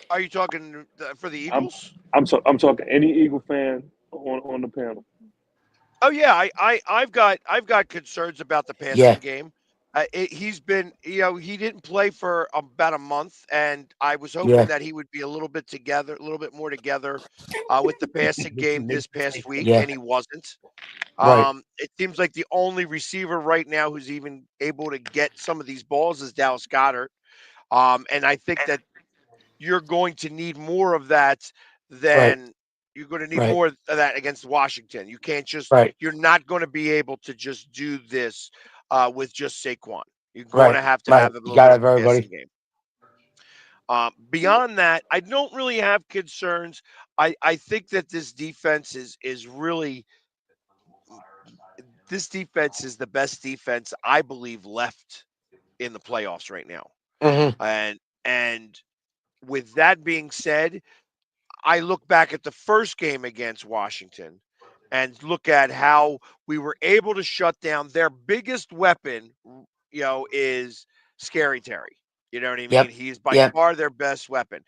are you talking for the I'm Eagles? I'm talking any Eagle fan on the panel. Oh yeah, I've got concerns about the Yeah. passing game. He's been, he didn't play for about a month, and I was hoping Yeah. that he would be a little bit together, a little bit more together with the passing game this past week, Yeah. and he wasn't. Right. It seems like the only receiver right now who's even able to get some of these balls is Dallas Goddard. And I think that you're going to need more of that Right. than you're going to need Right. more of that against Washington. You can't just, Right. you're not going to be able to just do this with just Saquon. You're going Right. to have Right. a You little got bit to of have a passing everybody. game. Beyond that, I don't really have concerns. I think that this defense is really, this defense is the best defense I believe left in the playoffs right now. Mm-hmm. And with that being said, I look back at the first game against Washington and look at how we were able to shut down their biggest weapon, is Scary Terry. You know what I mean? Yep. He's by Yep. far their best weapon.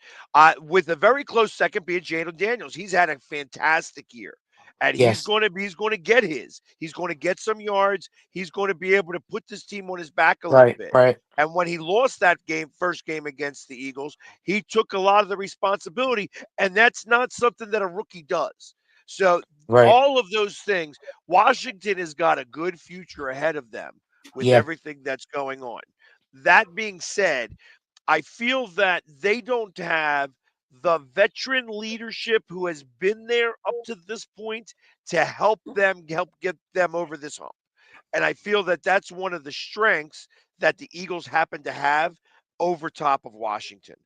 With a very close second being Jadon Daniels. He's had a fantastic year. And Yes. he's going to get his. He's going to get some yards. He's going to be able to put this team on his back a little Right. bit. Right. And when he lost that first game against the Eagles, he took a lot of the responsibility, and that's not something that a rookie does. So Right. all of those things, Washington has got a good future ahead of them with Yeah. everything that's going on. That being said, I feel that they don't have the veteran leadership who has been there up to this point to help get them over this hump. And I feel that that's one of the strengths that the Eagles happen to have over top of Washington.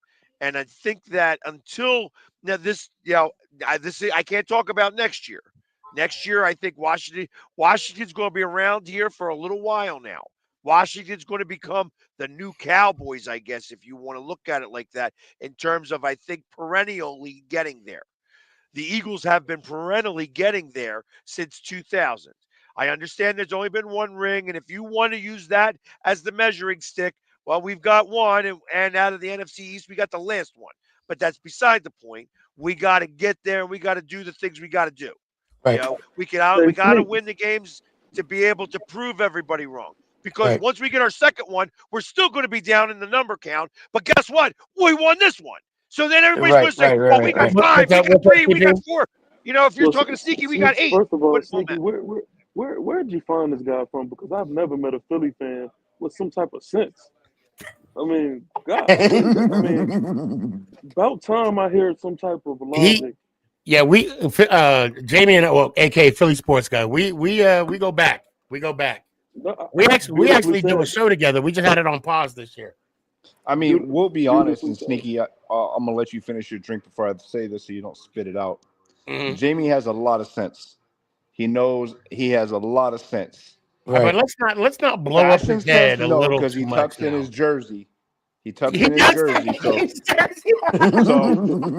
And I think that until now, I can't talk about next year. Next year, I think Washington's going to be around here for a little while now. Washington's going to become the new Cowboys, I guess, if you want to look at it like that, in terms of, I think, perennially getting there. The Eagles have been perennially getting there since 2000. I understand there's only been one ring, and if you want to use that as the measuring stick, well, we've got one, and out of the NFC East, we got the last one. But that's beside the point. We got to get there, and we got to do the things we got to do. Right. We Hey, got to Fleet. win the games to be able to prove everybody wrong. Because Right. once we get our second one, we're still going to be down in the number count. But guess what? We won this one. So then everybody's going Right. to say, Right. Right. well, we Right. got Right. five, we got What's up, three, we got TP? four. If you're Well, talking to Sneaky, we got eight. first of all, But it won't Sneaky, matter. where'd you find this guy from? Because I've never met a Philly fan with some type of sense. I mean, golly, I mean, about time I hear some type of He logic Yeah, Jamie and aka Philly Sports Guy, we go back. We go back. No, We beautifully actually do a said. show together. We just had it on pause this year. I mean, we'll be honest Beautifully and said. sneaky. I'm gonna let you finish your drink before I say this, so you don't spit it out. Mhm. Jamie has a lot of sense. He knows he has a lot of sense. But Right. let's not blow up Fashion his sense, head a no, little because too he much tucks in his now. jersey. He tucks He in his does jersey, take so his jersey. so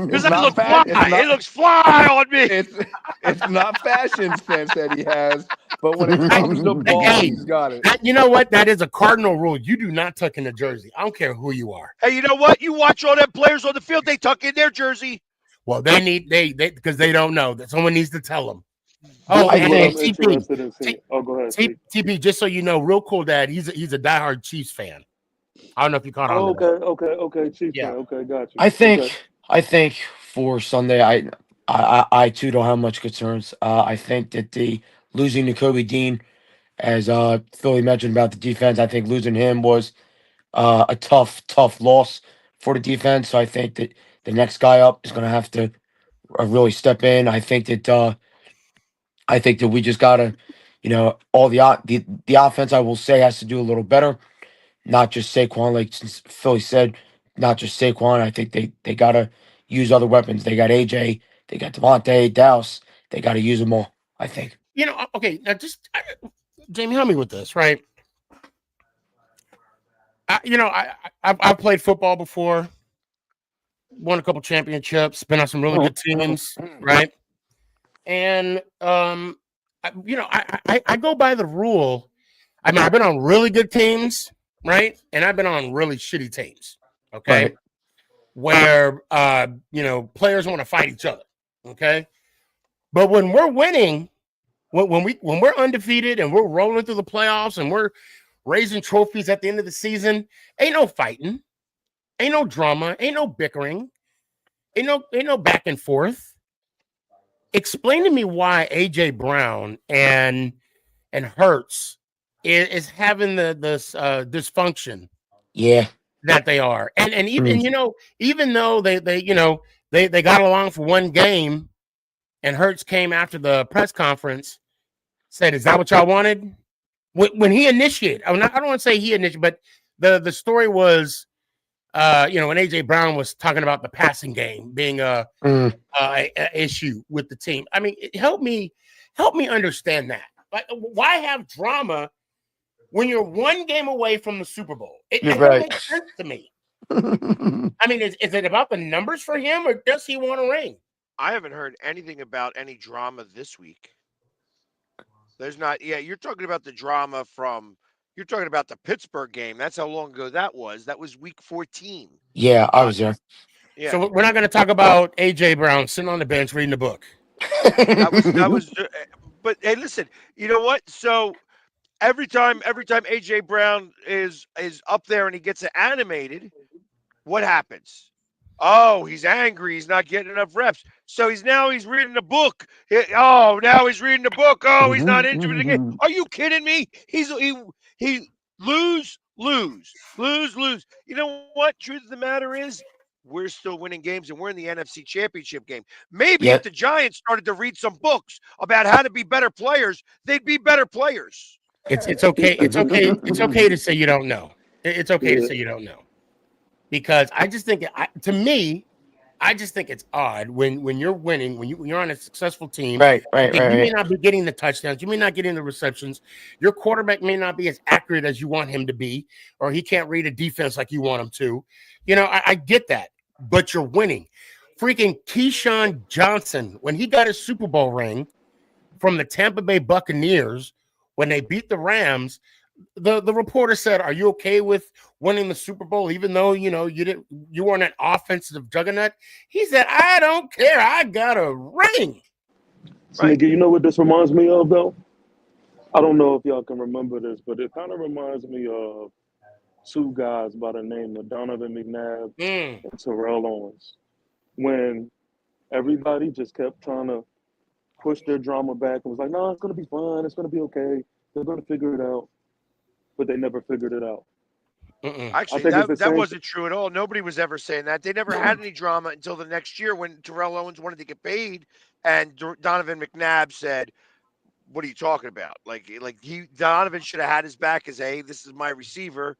Because it's I not look fly. fat. It's It not. looks fly on me. It's not fashion sense that he has, but when it comes to ball, Hey, he's got it. you know what? That is a cardinal rule. You do not tuck in a jersey. I don't care who you are. Hey, you know what? You watch all them players on the field, they tuck in their jersey. Well, they because they don't know that someone needs to tell them. This Oh, I is what and I'm think TP, interested in seeing. Oh, go ahead, see. TP, just so you know, real cool dad. He's a diehard Chiefs fan. I don't know if you caught on Oh, to that. okay, Chief fan. Yeah. Okay, got you. I Okay. think I think for Sunday, I too don't have much concerns. I think that the losing to Kobe Dean, as Philly mentioned about the defense, I think losing him was a tough loss for the defense. So I think that the next guy up is going to have to really step in. I think that we just gotta, all the offense, I will say, has to do a little better. Not just Saquon, like since Philly said, not just Saquon. I think they gotta use other weapons. They got AJ, they got Devontae, Dallas. They gotta use them all. I think. Okay. Now, Jamie, help me with this, right? I've played football before, won a couple championships, been on some really good teams, right? And I go by the rule. I mean, I've been on really good teams, right? And I've been on really shitty teams. Okay. Right. Where players want to fight each other. Okay. But when we're winning, when we're undefeated and we're rolling through the playoffs and we're raising trophies at the end of the season, ain't no fighting, ain't no drama, ain't no bickering, ain't no back and forth. Explain to me why AJ Brown and Hertz is having this dysfunction Yeah. that they are, and even Mm. even though they got along for one game, and Hertz came after the press conference, said, "Is that what y'all wanted?" When he initiated, I don't want to say he initiated, but the story was, when AJ Brown was talking about the passing game being Mm. a issue with the team. I mean, help me understand that. Like, why have drama when you're one game away from the Super Bowl? You're It don't right. make sense to me. I mean, is it about the numbers for him, or does he want a ring? I haven't heard anything about any drama this week. There's not. Yeah, you're talking about the drama from. You're talking about the Pittsburgh game. That's how long ago that was. That was week 14. Yeah, I Uh, was there. yeah, So we're not going to talk about AJ Brown sitting on the bench reading a book. that was. But hey, listen. You know what? So every time AJ Brown is up there and he gets animated, what happens? Oh, he's angry. He's not getting enough reps. So he's reading a book. Now he's reading a book. Oh, he's not into it again. Are you kidding me? He lose. You know what? Truth of the matter is, we're still winning games and we're in the NFC Championship game. Maybe Yeah. if the Giants started to read some books about how to be better players, they'd be better players. It's okay. It's okay to say you don't know. It's okay to Yeah. say you don't know, because I just think to me, I just think it's odd when you're winning, when you're on a successful team. Right. Right. Okay, Right. you may Right. not be getting the touchdowns, you may not getting the receptions, your quarterback may not be as accurate as you want him to be, or he can't read a defense like you want him to. I get that, but you're winning. Freaking Keyshawn Johnson, when he got his Super Bowl ring from the Tampa Bay Buccaneers when they beat the Rams, the reporter said, "Are you okay with winning the Super Bowl, even though you weren't an offensive juggernaut?" He said, "I don't care. I got a ring." Right. Sneaky, you know what this reminds me of though? I don't know if y'all can remember this, but it kind of reminds me of two guys by the name of Donovan McNabb Mm. and Terrell Owens. When everybody just kept trying to push their drama back and was like, no, it's gonna be fine, it's gonna be okay, they're gonna figure it out. But they never figured it out. Mm-mm. Actually, think it's the that same. wasn't true at all. Nobody was ever saying that. They never had any drama until the next year when Terrell Owens wanted to get paid, and Donovan McNabb said, "What are you talking about? Like Donovan should have had his back as, hey, this is my receiver.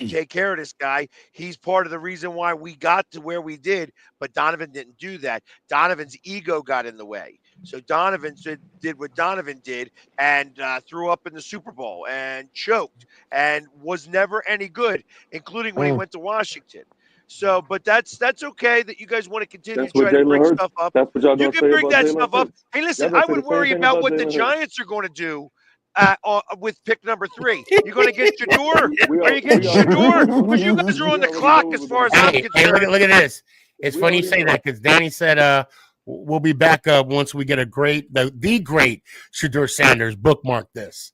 Take care of this guy. He's part of the reason why we got to where we did." But Donovan didn't do that. Donovan's ego got in the way. So Donovan did what Donovan did and threw up in the Super Bowl and choked and was never any good, including when he went to Washington. So, but that's okay that you guys want to continue to That's what try to Jalen bring Hurts. stuff up. That's what y'all You gonna can say bring about that Jalen stuff up. Hurts. Hey, listen, Y'all gonna I say would the same worry thing about about what the Jalen Hurts. Giants are going to do with pick number 3. You're going to get Shador? We Are are, you getting we already Shador? know. Because you guys are on We the already know clock what as we're far gonna as do. I'm Hey, concerned. look at this. It's We funny you already say know. that because Danny said we'll be back once we get the great Shadur Sanders. Bookmark this.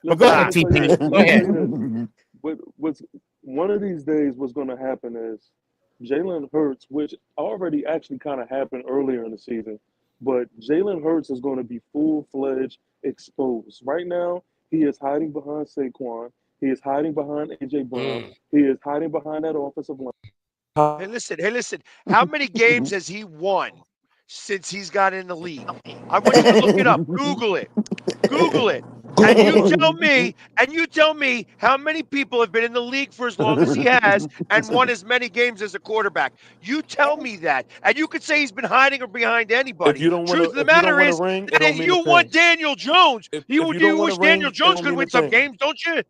But go Listen, ahead, I'm gonna tell you TP. this. Go Let me tell ahead. you this. What's one of these days? What's going to happen is Jalen Hurts, which already actually kind of happened earlier in the season, but Jalen Hurts is going to be full-fledged exposed. Right now, he is hiding behind Saquon. He is hiding behind AJ Brown. Mm. He is hiding behind that offensive line. Hey, listen. How many games has he won since he's got in the league? I want you to look it up. Google it. Google it. And you tell me how many people have been in the league for as long as he has and won as many games as a quarterback. You tell me that. And you could say he's been hiding or behind anybody. Truth of the if you don't matter want a is ring, it that don't mean a you want thing. Daniel Jones. If you don't You want a wish Daniel ring, it Jones don't could mean a win some thing. games, don't you?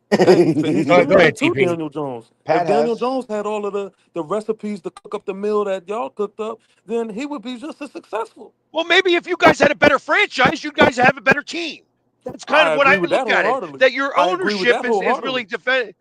He's Go talented ahead, too, TP. Daniel Jones. If Pat Daniel has. Jones had all of the recipes to cook up the meal that y'all cooked up, then he would be just as successful. Well, maybe if you guys had a better franchise, you guys have a better team. That's kind of I what I agree with that look at it. wholeheartedly. That your I agree with ownership that is really wholeheartedly. defending.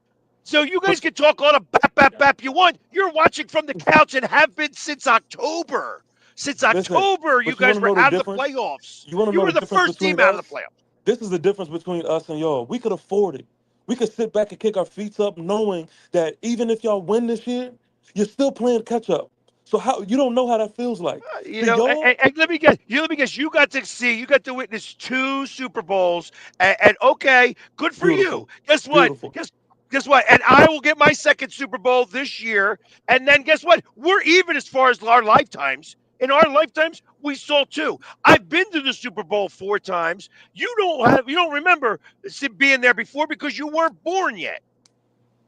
So you But guys can talk all the bap you want. You're watching from the couch and have been since October. Since listen, October, you but you want guys to were know the out of the difference? playoffs. You want to You know were the the difference first team between out of the us? playoffs. This is the difference between us and y'all. We could afford it. We could sit back and kick our feet up knowing that even if y'all win this year, you're still playing catch up. So how you don't know how that feels like. You See, know, y'all, and let me guess. Let me guess. You got to witness 2 Super Bowls, and okay, good for you. beautiful. Guess what? Beautiful. Guess what? And I will get my second Super Bowl this year. And then guess what? We're even as far as our lifetimes. In our lifetimes, we saw 2. I've been to the Super Bowl 4 times. You don't remember being there before because you weren't born yet.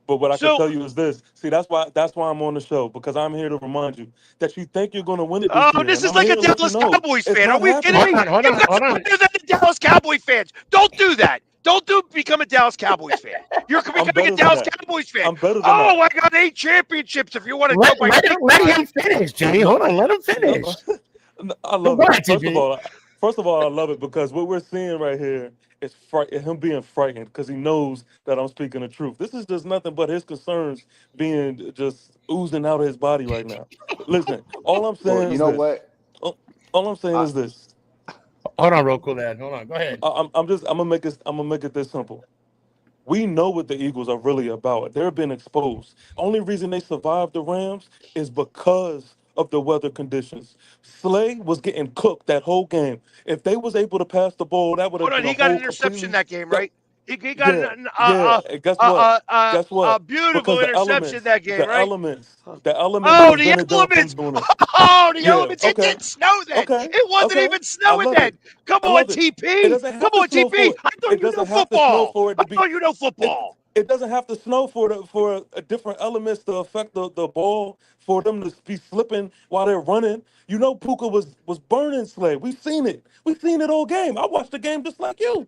But what I can So tell you is this. See, that's why I'm on the show, because I'm here to remind you that you think you're gonna win it this oh, year. this And is I'm like here a to let you Dallas know Cowboys it's fan. Are not we kidding Hold happening. me? on, hold You on, guys hold are on. better than the Dallas Cowboys fans. Don't do that. Don't become a Dallas Cowboys fan. You're I'm becoming a better than Dallas that. Cowboys fan. I'm better than that. Oh, I got 8 championships. If you want to go Let, by let, him, big let him time, finish, Jimmy. No, Hold on. Let him no, finish. I Go love it. ahead, TP. First of all, I love it because what we're seeing right here is him being frightened because he knows that I'm speaking the truth. This is just nothing but his concerns being just oozing out of his body right now. Listen, all I'm Well, saying you is know this. what? All I'm saying I, is this. Hold on, real cool, Dad. Hold on. Go ahead. I'm gonna make it this simple. We know what the Eagles are really about. They're being exposed. Only reason they survived the Rams is because of the weather conditions. Slay was getting cooked that whole game. If they was able to pass the ball, that would hold have on. been a He got an whole interception completely. that game, That, right? He got yeah, yeah. And guess what? Guess a what? beautiful Because interception that game, right? the elements Oh, the prevented them from elements. doing it. Oh, the Yeah. elements. It Okay. didn't snow then. Okay. It wasn't Okay. even I snowing love it. then. Come I on, love it. It TP. doesn't Come have to on, snow TP. for it. I thought It you know doesn't have to snow football. for it I to be. thought you know It football. it doesn't have to snow for a different elements to affect the ball for them to be slipping while they're running. You know, Puka was burning Slay. We've seen it. We've seen it all game. I watched the game just like you.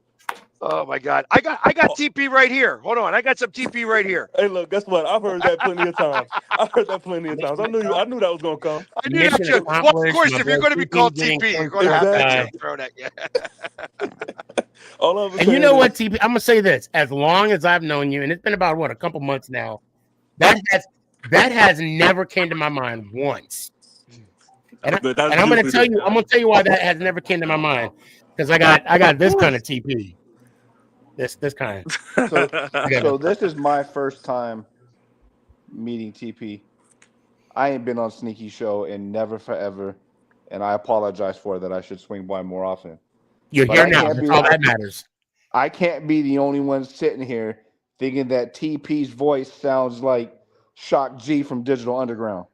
Oh my God. I got Oh, TP right here. Hold on. I got some TP right here. hey, look, guess what? I've heard that plenty of times. I heard that plenty of times. Mission I accomplished. knew that was gonna come. I knew that Mission you. Well, of accomplished. course, My if you're boy going to be TP called getting TP, you're cooked going to have that outside. Exactly. joke thrown at you. All I'm And you know saying what, is, TP? I'm gonna say this: as long as I've known you, and it's been about a couple months now, that has never came to my mind once. that's I'm gonna beautifully tell done. you, why that has never came to my mind because I got this kind of TP, this kind. so I got so this is my first time meeting TP. I ain't been on Sneaky Show in never forever, and I apologize for that. I should swing by more often. You're But here now. That's all that matters. I can't be the only one sitting here thinking that TP's voice sounds like Shock G from Digital Underground.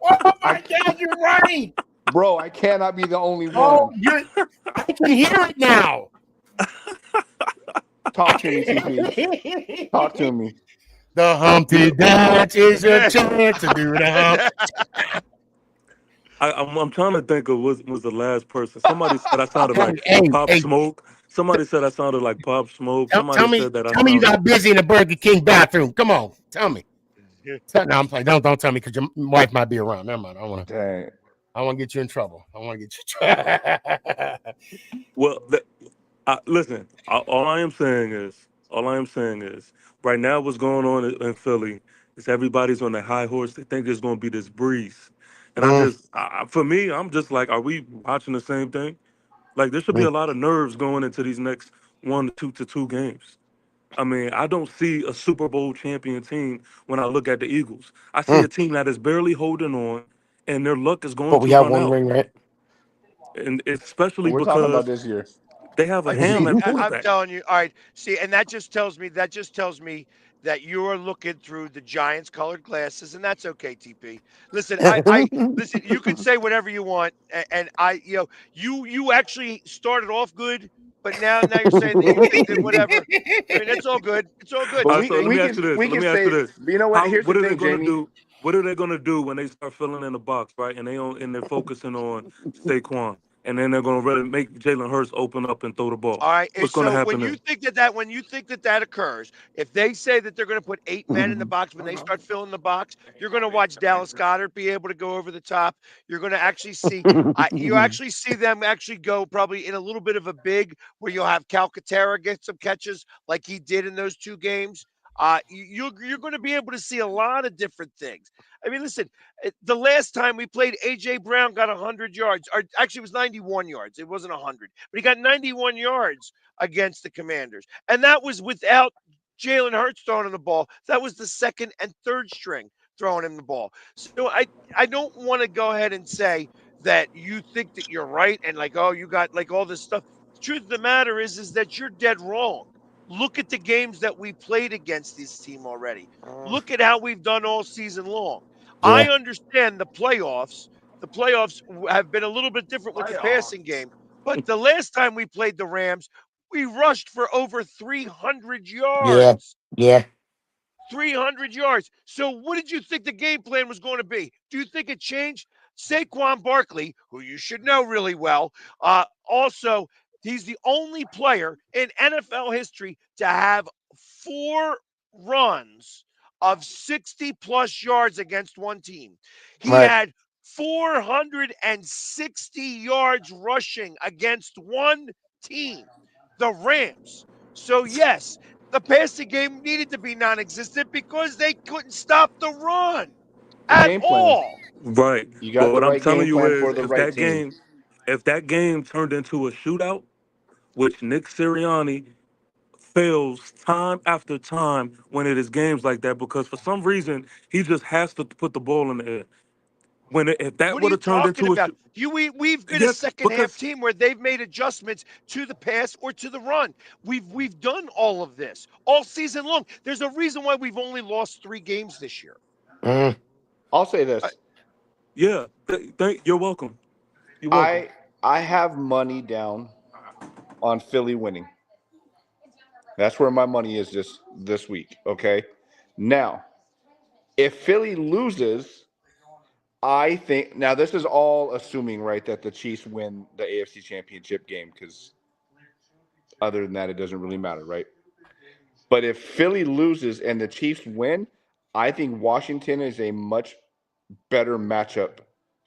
Oh my God, you're right. Bro, I cannot be the only Oh, one. I can hear it now. Talk to me, TP. Talk to me. The Humpty Dance is a chance to do the hump. I'm trying to think of what was the last person. Somebody said I sounded Hey, like hey, Pop hey, Smoke. Somebody said I sounded like Pop Smoke. tell Somebody me, said that I tell me you sounded. got busy in the Burger King bathroom. Come on, tell me. No, I'm playing. Don't tell me because your wife might be around. Never mind. Dang. I want to get you in trouble. I want to get you. In trouble. Well, listen. All I am saying is, right now, what's going on in Philly is everybody's on the high horse. They think it's going to be this breeze, and for me, I'm just like, are we watching the same thing? Like, there should be a lot of nerves going into these next 1 to 2 games. I mean, I don't see a Super Bowl champion team when I look at the Eagles. I see a team that is barely holding on, and their luck is going But we to have run one out, ring, right? and especially We're talking about because this year. they have a ham See, at I'm quarterback. telling you. All right. See, and that just tells me that you're looking through the Giants colored glasses, and that's okay, TP. Listen, I listen. You can say whatever you want, and you actually started off good, but now you're saying that you think that whatever. I mean, it's all good. It's all good. But So let we me ask you can this. we Let can me ask you say, this: you know what? Here's the what are they thing, going to Jamie. do? What are they going to do when they start filling in the box, right? And they're focusing on Saquon, and then they're going to really make Jalen Hurts open up and throw the ball. All right. What's going to So when happen you then? think that occurs, if they say that they're going to put 8 men in the box when they start filling the box, you're going to watch Dallas Goddard be able to go over the top. You're going to actually see, you actually see them actually go probably in a little bit of a big where you'll have Calcaterra get some catches like he did in those 2 games. You're going to be able to see a lot of different things. I mean, listen, the last time we played, AJ Brown got 100 yards, or actually it was 91 yards. It wasn't 100, but he got 91 yards against the Commanders, and that was without Jalen Hurts throwing him the ball. That was the second and third string throwing him the ball. So I don't want to go ahead and say that you think that you're right and like, oh, you got like all this stuff. The truth of the matter is that you're dead wrong. Look at the games that we played against this team already. Look at how we've done all season long. I Yeah. understand the playoffs. The playoffs have been a little bit different with the passing game, but the last time we played the Rams, we rushed for over 300 Yeah. yards. Yeah. 300 yards. So, what did you think the game plan was going to be? Do you think it changed? Saquon Barkley, who you should know really well, also, he's the only player in NFL history to have 4 runs of 60 plus yards against one team. He Right. had 460 yards rushing against one team, the Rams. So, yes, the passing game needed to be non-existent because they couldn't stop the run at Game plan. all. Right. You But got the what I'm right telling game you plan is, for the right team. if that game turned into a shootout, which Nick Sirianni fails time after time when it is games like that, because for some reason he just has to put the ball in the air. If that What are would you have turned talking into a about? We've been a yes, second half because team where they've made adjustments to the pass or to the run. We've done all of this all season long. There's a reason why we've only lost 3 games this year. Mm. I'll say Uh, this. yeah, you're welcome. You're welcome. I have money down on Philly winning. That's where my money is this week. Okay. Now, if Philly loses, I think now this is all assuming, right, that the Chiefs win the AFC Championship game, because other than that, it doesn't really matter, right? But if Philly loses and the Chiefs win, I think Washington is a much better matchup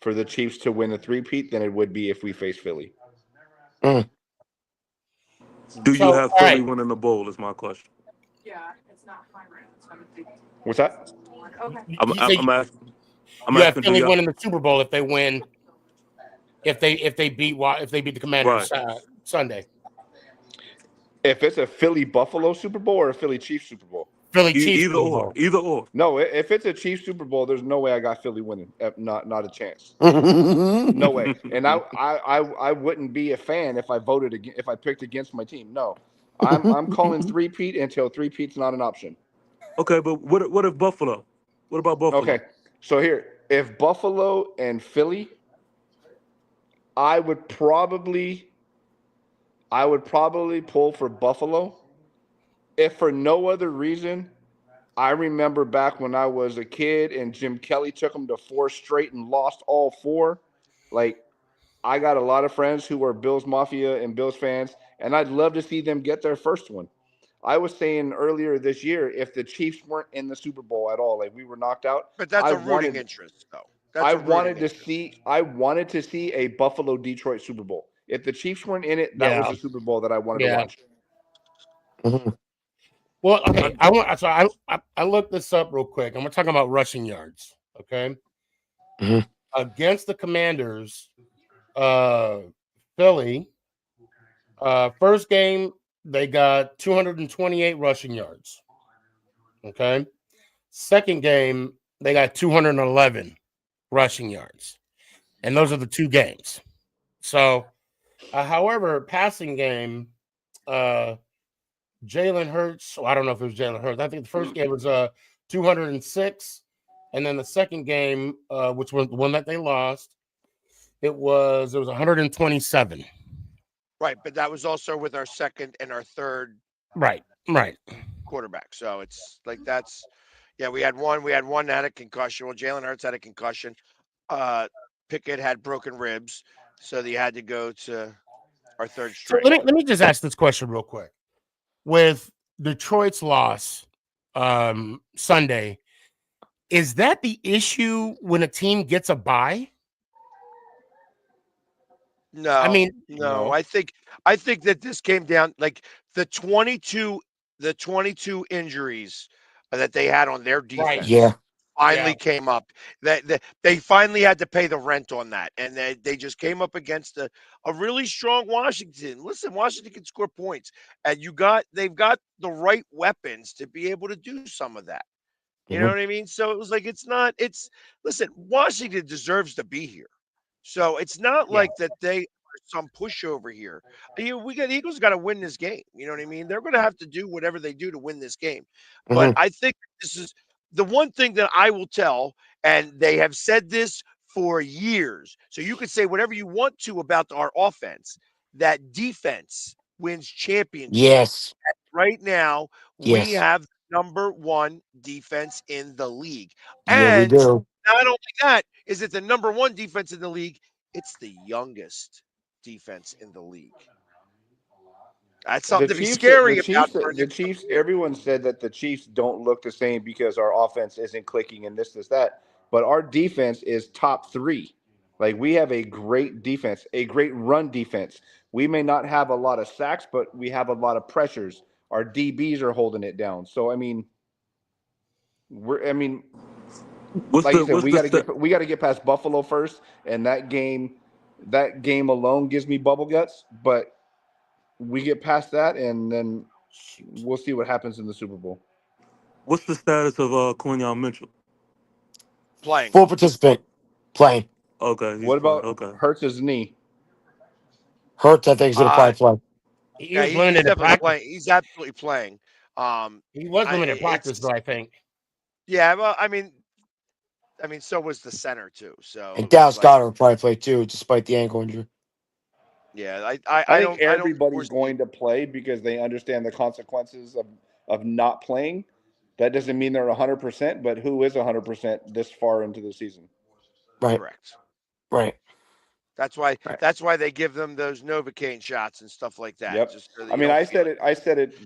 for the Chiefs to win the three-peat than it would be if we face Philly. Mm. Do So, you all have Philly right, winning the bowl? Is my question. What's that? I'm you say I'm asking. I'm you have asking. Do Philly you winning the Super Bowl if they win, if they beat the right? Commanders Sunday. If it's a Philly Buffalo Super Bowl or a Philly Chiefs Super Bowl? Philly Chiefs Either Super or. Bowl. Either or. No, if it's a Chiefs Super Bowl, there's no way I got Philly winning. Not a chance. No way. And I wouldn't be a fan if I voted if I picked against my team. No. I'm calling three-peat until three-peat's not an option. Okay, but what if Buffalo? What about Okay, Buffalo? so here, if Buffalo and Philly, I would probably pull for Buffalo. If for no other reason, I remember back when I was a kid and Jim Kelly took them to four straight and lost all four. Like, I got a lot of friends who are Bills Mafia and Bills fans, and I'd love to see them get their first one. I was saying earlier this year, if the Chiefs weren't in the Super Bowl at all, like we were knocked out, But that's a rooting interest, though. That's a rooting interest. I wanted to see a Buffalo Detroit Super Bowl. If the Chiefs weren't in it, that was Yeah, the Super Bowl that I wanted to yeah. watch. Mhm. Well, okay. I looked this up real quick. I'm gonna talk about rushing yards. Okay, Mhm. against the Commanders, Philly, first game they got 228 rushing yards. Okay, second game they got 211 rushing yards, and those are the two games. So, however, passing game, Jalen Hurts. Well, I don't know if it was Jalen Hurts. I think the first game was 206, and then the second game, which was the one that they lost, it was 127. Right, but that was also with our second and our third Right, right. quarterback. So it's like that's yeah, we had one that had a concussion. Well, Jalen Hurts had a concussion. Uh Pickett had broken ribs, so they had to go to our third So string. let me just ask this question real quick. With Detroit's loss Sunday, is that the issue when a team gets a bye? I No, mean, no. No. I think that this came down like the 22 the 22 injuries that they had on their right. Yeah. defense Yeah. finally came up. That they finally had to pay the rent on that, and they just came up against a really strong Washington. Listen, Washington can score points, and they've got the right weapons to be able to do some of that. You know Mhm. what I mean? So it was like it's listen, Washington deserves to be here. So it's not Yeah. like that they are some pushover here. We got the Eagles got to win this game. You know what I mean? They're going to have to do whatever they do to win this game. But Mhm. I think this is the one thing that I will tell, and they have said this for years. So you could say whatever you want to about our offense. That defense wins championships. Yes. Right now, we Yes. have number one defense in the league. Yeah, we And do. not only that, is it the number one defense in the league, it's the youngest defense in the league. That's something to be scary about for The next couple Chiefs. of years. Everyone said that the Chiefs don't look the same because our offense isn't clicking and this, that. But our defense is top three. Like we have a great defense, a great run defense. We may not have a lot of sacks, but we have a lot of pressures. Our DBs are holding it down. So I mean, we're. I mean, What's like you the said, what's the sta- we got to get past Buffalo first, and that game alone gives me bubble guts. But we get past that, and then we'll see what happens in the Super Bowl. what's the status of Quinyon Mitchell? Playing. Full participant playing. Okay, he's What playing. about Okay. Hurts' knee? Hurts, I think, is going to Uh, probably play. He yeah, was he's limited in definitely practice. playing. He's absolutely playing. He was I limited in practice, though, it's I think. yeah. Well, I mean, so was the center too. So And it was Dallas like, Goddard will probably play too, despite the ankle injury. yeah. I, I I think don't I don't everybody's foresee. going to play because they understand the consequences of not playing. That doesn't mean they're 100%, but who is 100% this far into the season? Right. Correct. Right. Right. That's why they give them those Novocaine shots and stuff like that, Yep. just so that I you mean, don't feel it. I said it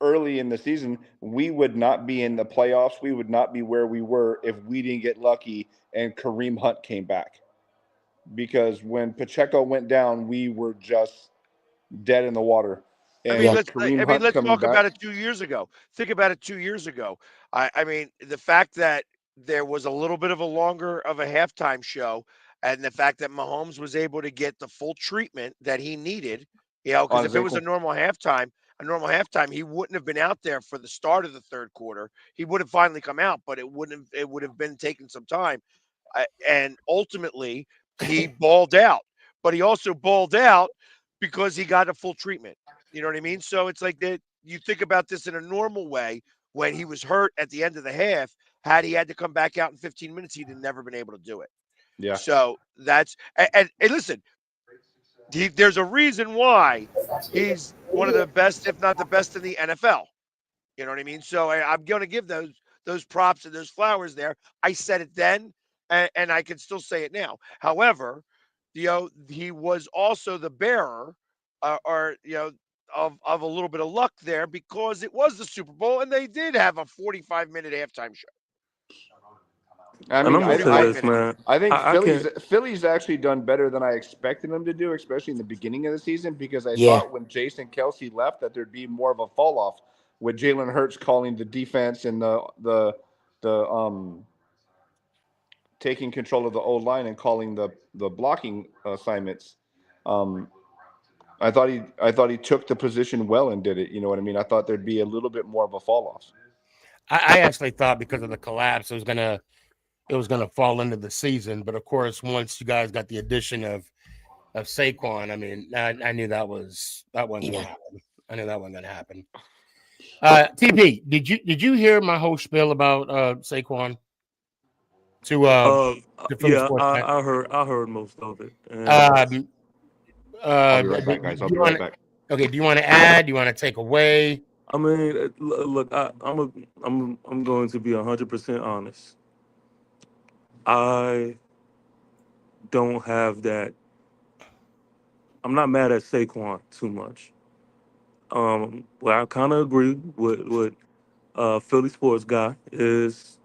early in the season. We would not be in the playoffs. We would not be where we were if we didn't get lucky and Kareem Hunt came back. Because when Pacheco went down, we were just dead in the water. And Yeah. Kareem I mean, Hunt let's coming talk back. about it 2 years ago. Think about it 2 years ago. I mean, the fact that there was a little bit of a longer of a halftime show, and the fact that Mahomes was able to get the full treatment that he needed, On because if his it was ankle. a normal halftime, he wouldn't have been out there for the start of the third quarter. He would have finally come out, but it would have been taking some time. And ultimately, he balled out, but he also balled out because he got a full treatment. You know what I mean? So it's like that. You think about this in a normal way. When he was hurt at the end of the half, had he had to come back out in 15 minutes, he'd have never been able to do it. Yeah. So that's and listen, there's a reason why he's one of the best, if not the best, in the NFL. You know what I mean? So I'm going to give those props and those flowers there. I said it then, and I can still say it now. However, he was also the bearer, or of a little bit of luck there because it was the Super Bowl and they did have a 45-minute halftime show. I And mean, I'm gonna say 45 this, minutes. man. I think I can't. Philly's actually done better than I expected them to do, especially in the beginning of the season, because I Yeah. thought when Jason Kelsey left that there'd be more of a fall off with Jalen Hurts calling the defense and the taking control of the old line and calling the blocking assignments. Um, I thought he took the position well and did it. You know what I mean? I thought there'd be a little bit more of a fall off. I actually thought because of the collapse, it was gonna fall into the season. But of course, once you guys got the addition of Saquon, I mean, I knew that wasn't gonna happen. I knew that wasn't gonna happen. TP, did you hear my whole spiel about Saquon to Uh, to Philly yeah, Sports Net? I heard most of it, and Um, I'll be right back, do guys. I'll you be want right to? back. Okay, do you want to add? Do you want to take away? I mean, look, I'm going to be 100% honest. I don't have that. I'm not mad at Saquon too much. Well, I kind of agree with Philly sports guy is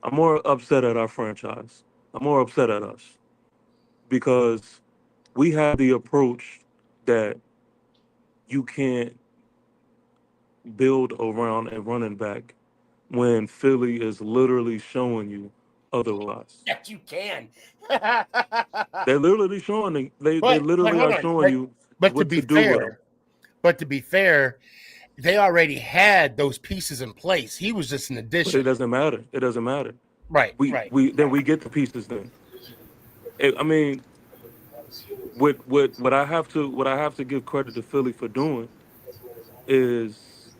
I'm more upset at our franchise. I'm more upset at us because we have the approach that you can't build around a running back when Philly is literally showing you otherwise. Yes, you can. They're literally showing they but literally hold are on. showing But you but to what be to do with fair, them. they already had those pieces in place. He was just an But it addition. doesn't matter. It doesn't matter. Right, We right. we then we get the pieces then. I mean, with what I have to give credit to Philly for doing is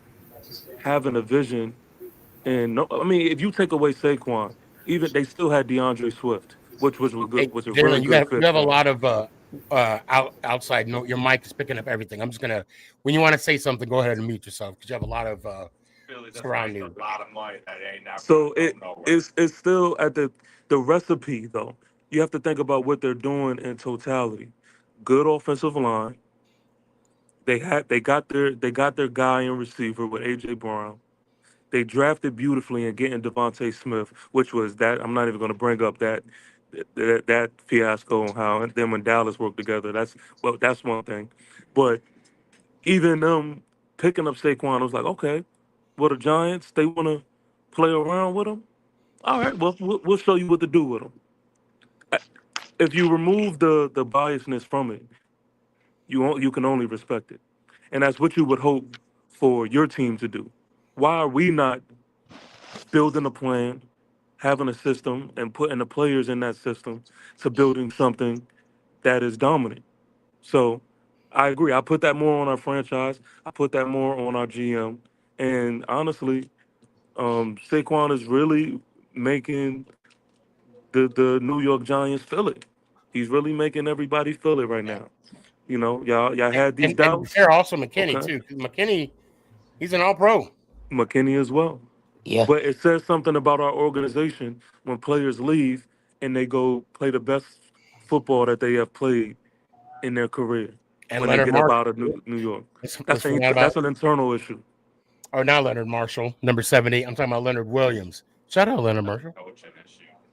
having a vision. And no, I mean, if you take away Saquon, even they still had DeAndre Swift, which Hey, was a really Jalen, good you fit have a for him. lot of outside note. Your mic is picking up everything. I'm just gonna when you want to say something, go ahead and mute yourself because you have a lot of surrounding. So it's still at the recipe though. You have to think about what they're doing in totality. Good offensive line. They got their guy in receiver with AJ Brown. They drafted beautifully in getting Devontae Smith, which was that I'm not even going to bring up that fiasco on how and then when Dallas worked together. That's one thing, but even them picking up Saquon, I was like, okay, well the Giants they want to play around with him. All right, well we'll show you what to do with him. If you remove the biasness from it, you can only respect it, and that's what you would hope for your team to do. Why are we not building a plan, having a system, and putting the players in that system to building something that is dominant? So I agree. I put that more on our franchise. I put that more on our GM. And honestly, Saquon is really making the New York Giants feel it. He's really making everybody feel it right now. Y'all had these And to be doubts. fair, also McKinney Okay. too. 'Cause McKinney, he's an All Pro. McKinney as well. Yeah. But it says something about our organization when players leave and they go play the best football that they have played in their career And when they Leonard get up Marshall. out of New York. Let's forget about That's an internal issue. not Leonard Marshall, number 70. I'm talking about Leonard Williams. Shout out Leonard Marshall.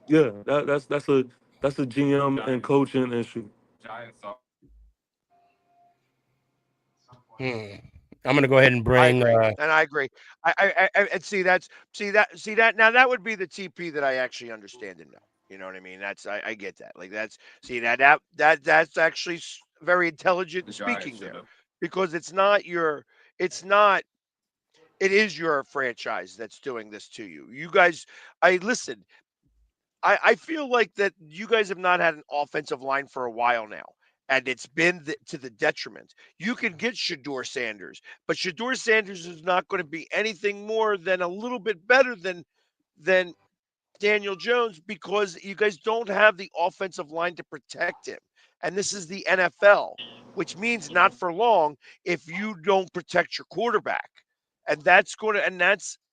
Yeah, that's a GM and coaching issue. Hmm. I'm gonna go ahead and I bring. agree, and I agree. And see that now that would be the TP that I actually understand and know. You know what I mean? I get that. Like that's see that's actually very intelligent speaking there, because it's not it is your franchise that's doing this to you. You guys, I listen. I feel like that you guys have not had an offensive line for a while now. and it's been to the detriment. You can get Shador Sanders, but Shador Sanders is not going to be anything more than a little bit better than Daniel Jones because you guys don't have the offensive line to protect him. And this is the NFL, which means not for long if you don't protect your quarterback. And that's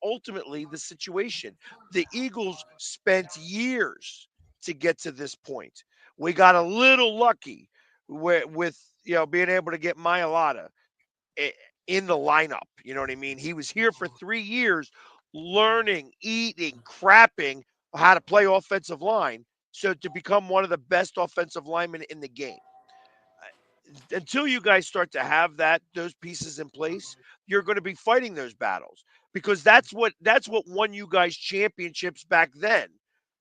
ultimately the situation. The Eagles spent years to get to this point. We got a little lucky with being able to get Mailata in the lineup. You know what I mean? He was here for 3 years learning, eating, crapping how to play offensive line. So to become one of the best offensive linemen in the game. Until you guys start to have those pieces in place, you're going to be fighting those battles because that's what won you guys championships back then.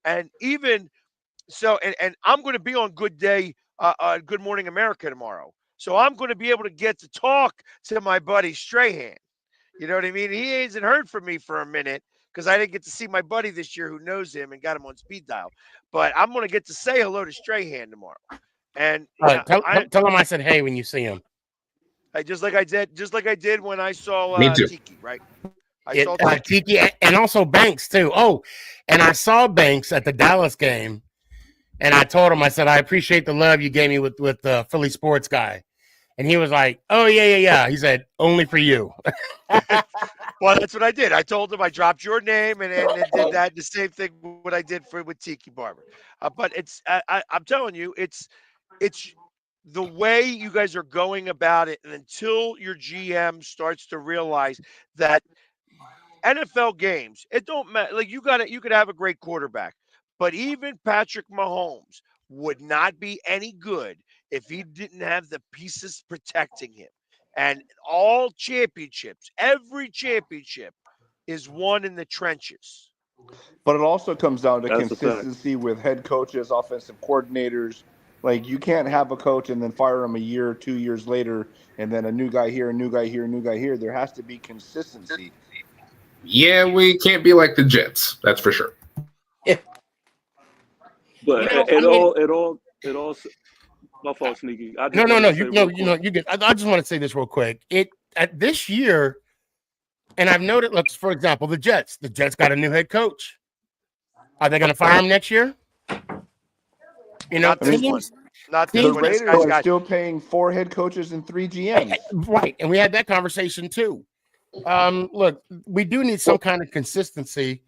And even so, and I'm going to be on Good Day, Good Morning America tomorrow. So I'm going to be able to get to talk to my buddy Strahan. You know what I mean? He hasn't heard from me for a minute because I didn't get to see my buddy this year who knows him and got him on speed dial. But I'm going to get to say hello to Strahan tomorrow. And tell him I said hey when you see him. just like I did when I saw Me too. Tiki, right? I saw Tiki and also Banks too. Oh, and I saw Banks at the Dallas game, and I told him, I said, I appreciate the love you gave me with the Philly sports guy. And he was like, oh, yeah. He said, only for you. Well, that's what I did. I told him I dropped your name and did that. The same thing what I did with Tiki Barber. But I'm telling you, it's the way you guys are going about it. And until your GM starts to realize that NFL games, it don't matter. Like you could have a great quarterback, but even Patrick Mahomes would not be any good if he didn't have the pieces protecting him. And all championships, every championship is won in the trenches. But it also comes down to That's a fact. consistency with head coaches, offensive coordinators. Like you can't have a coach and then fire him a year, 2 years later, and then a new guy here, a new guy here, a new guy here. There has to be consistency. Yeah, we can't be like the Jets. That's for sure. But it all. My fault, Sneaky. No. You get. I just want to say this real quick. At this year, and I've noted. Look, for example, the Jets. The Jets got a new head coach. Are they going to fire him next year? Not this one. Not this the one. Raiders are still paying 4 head coaches and 3 GMs. Right, and we had that conversation too. Look, we do need some kind of consistency,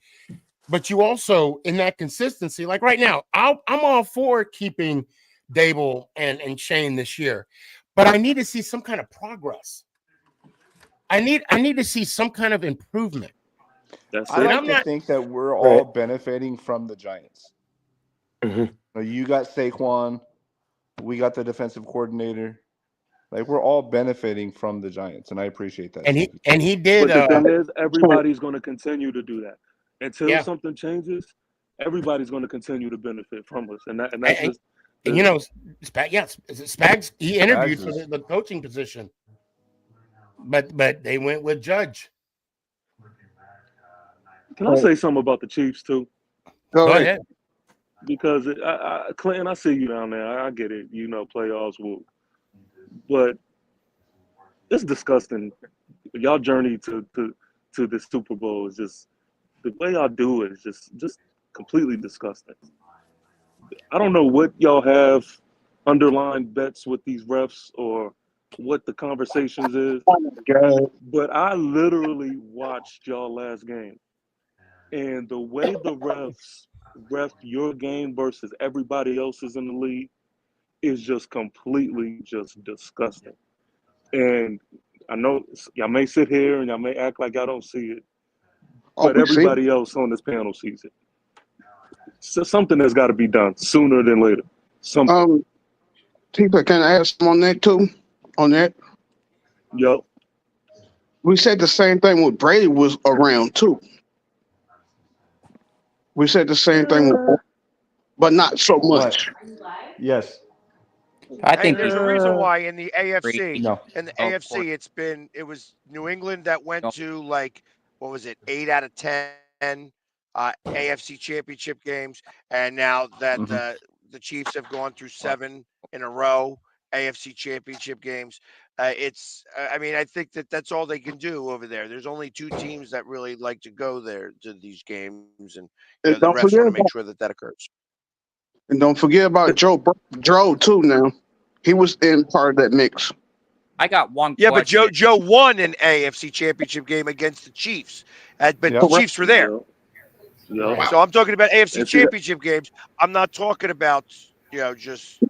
but you also in that consistency, like right now, I'm all for keeping Dable and Shane this year, but I need to see some kind of progress. I need to see some kind of improvement. I like to think that we're all benefiting from the Giants. Mm-hmm. You got Saquon, we got the defensive coordinator. Like we're all benefiting from the Giants, and I appreciate that. And he did. But the thing is, everybody's going to continue to do that until something changes. Everybody's going to continue to benefit from us, and that's just. And Spags. He interviewed for the coaching position, but they went with Judge. Can I say something about the Chiefs too? Go ahead. Because Clinton, I see you down there. I get it. Playoffs will. But it's disgusting. Y'all journey to the Super Bowl is just the way y'all do it is just completely disgusting. I don't know what y'all have underlying bets with these refs or what the conversations is. But I literally watched y'all last game. And the way the refs ref your game versus everybody else's in the league is just completely just disgusting. And I know y'all may sit here and y'all may act like y'all don't see it, but everybody else on this panel sees it. So something has got to be done sooner than later. Tipa, can I ask on that too? On that? Yep. We said the same thing when Brady was around too. We said the same thing, but not so much. Yes. I think there's a reason why in the AFC, No. it was New England that went to like, what was it, 8 out of 10 AFC championship games. And now that the Chiefs have gone through 7 in a row AFC Championship games. I mean, I think that that's all they can do over there. There's only two teams that really like to go there to these games, and And the don't refs forget want to make about sure that that occurs. Joe too. Now he was in part of that mix. I got one Yeah, but question. Joe won an AFC Championship game against the Chiefs, but the Yep. Chiefs were there. Yeah. Right. So I'm talking about AFC And see that. Championship games. I'm not talking about just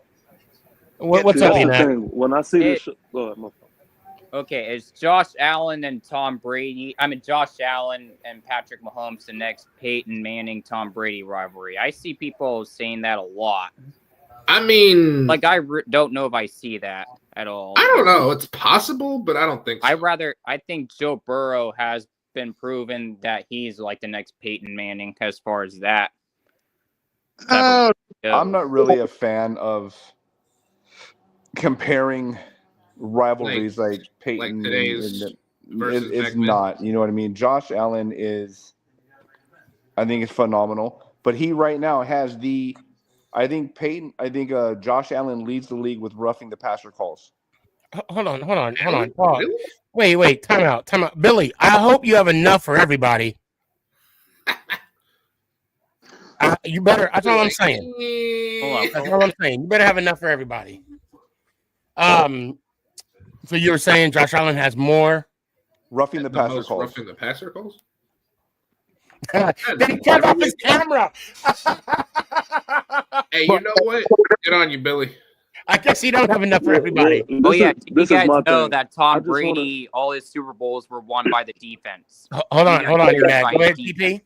What's See, up, that's the Enoch? thing. When I see It, this, go ahead, my fault. okay, is Josh Allen and Tom Brady? I mean, Josh Allen and Patrick Mahomes the next Peyton Manning Tom Brady rivalry? I see people saying that a lot. I mean, Like, I don't know if I see that at all. I don't know. It's possible, but I don't think so. I think Joe Burrow has been proven that he's like the next Peyton Manning as far as that. Uh, I'm not really a fan of comparing rivalries like Peyton today's and versus it's back then. not. You know what I mean? Josh Allen is, I think, is phenomenal, but he right now has the. I think Josh Allen leads the league with roughing the passer calls. Hold on. Pause. Really? Wait. Time out. Billy, I hope you have enough for everybody. You better. That's all I'm saying. That's all I'm saying. You better have enough for everybody. So you were saying Josh Allen has more Roughing the passer most calls. roughing the passer calls? Then he turned off his camera. Hey, you know what? Good on you, Billy. I guess he don't have enough for everybody. Oh yeah, you This is guys my know thing. that Tom Brady, all his Super Bowls were won by the defense. Hold on, By Emac. Go ahead, defense. TP.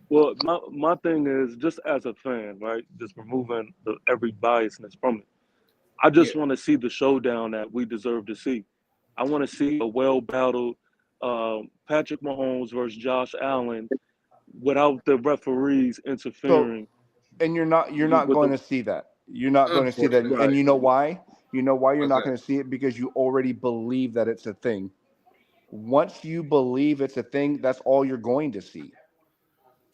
Well, my thing is just as a fan, right? Just removing every biasness from it. I just want to see the showdown that we deserve to see. I want to see a well battled Patrick Mahomes versus Josh Allen without the referees interfering. And you're not going to see that. You're not going to see that. Unfortunately. And you know why? You know why you're not Okay. going to see it? Because you already believe that it's a thing. Once you believe it's a thing, that's all you're going to see.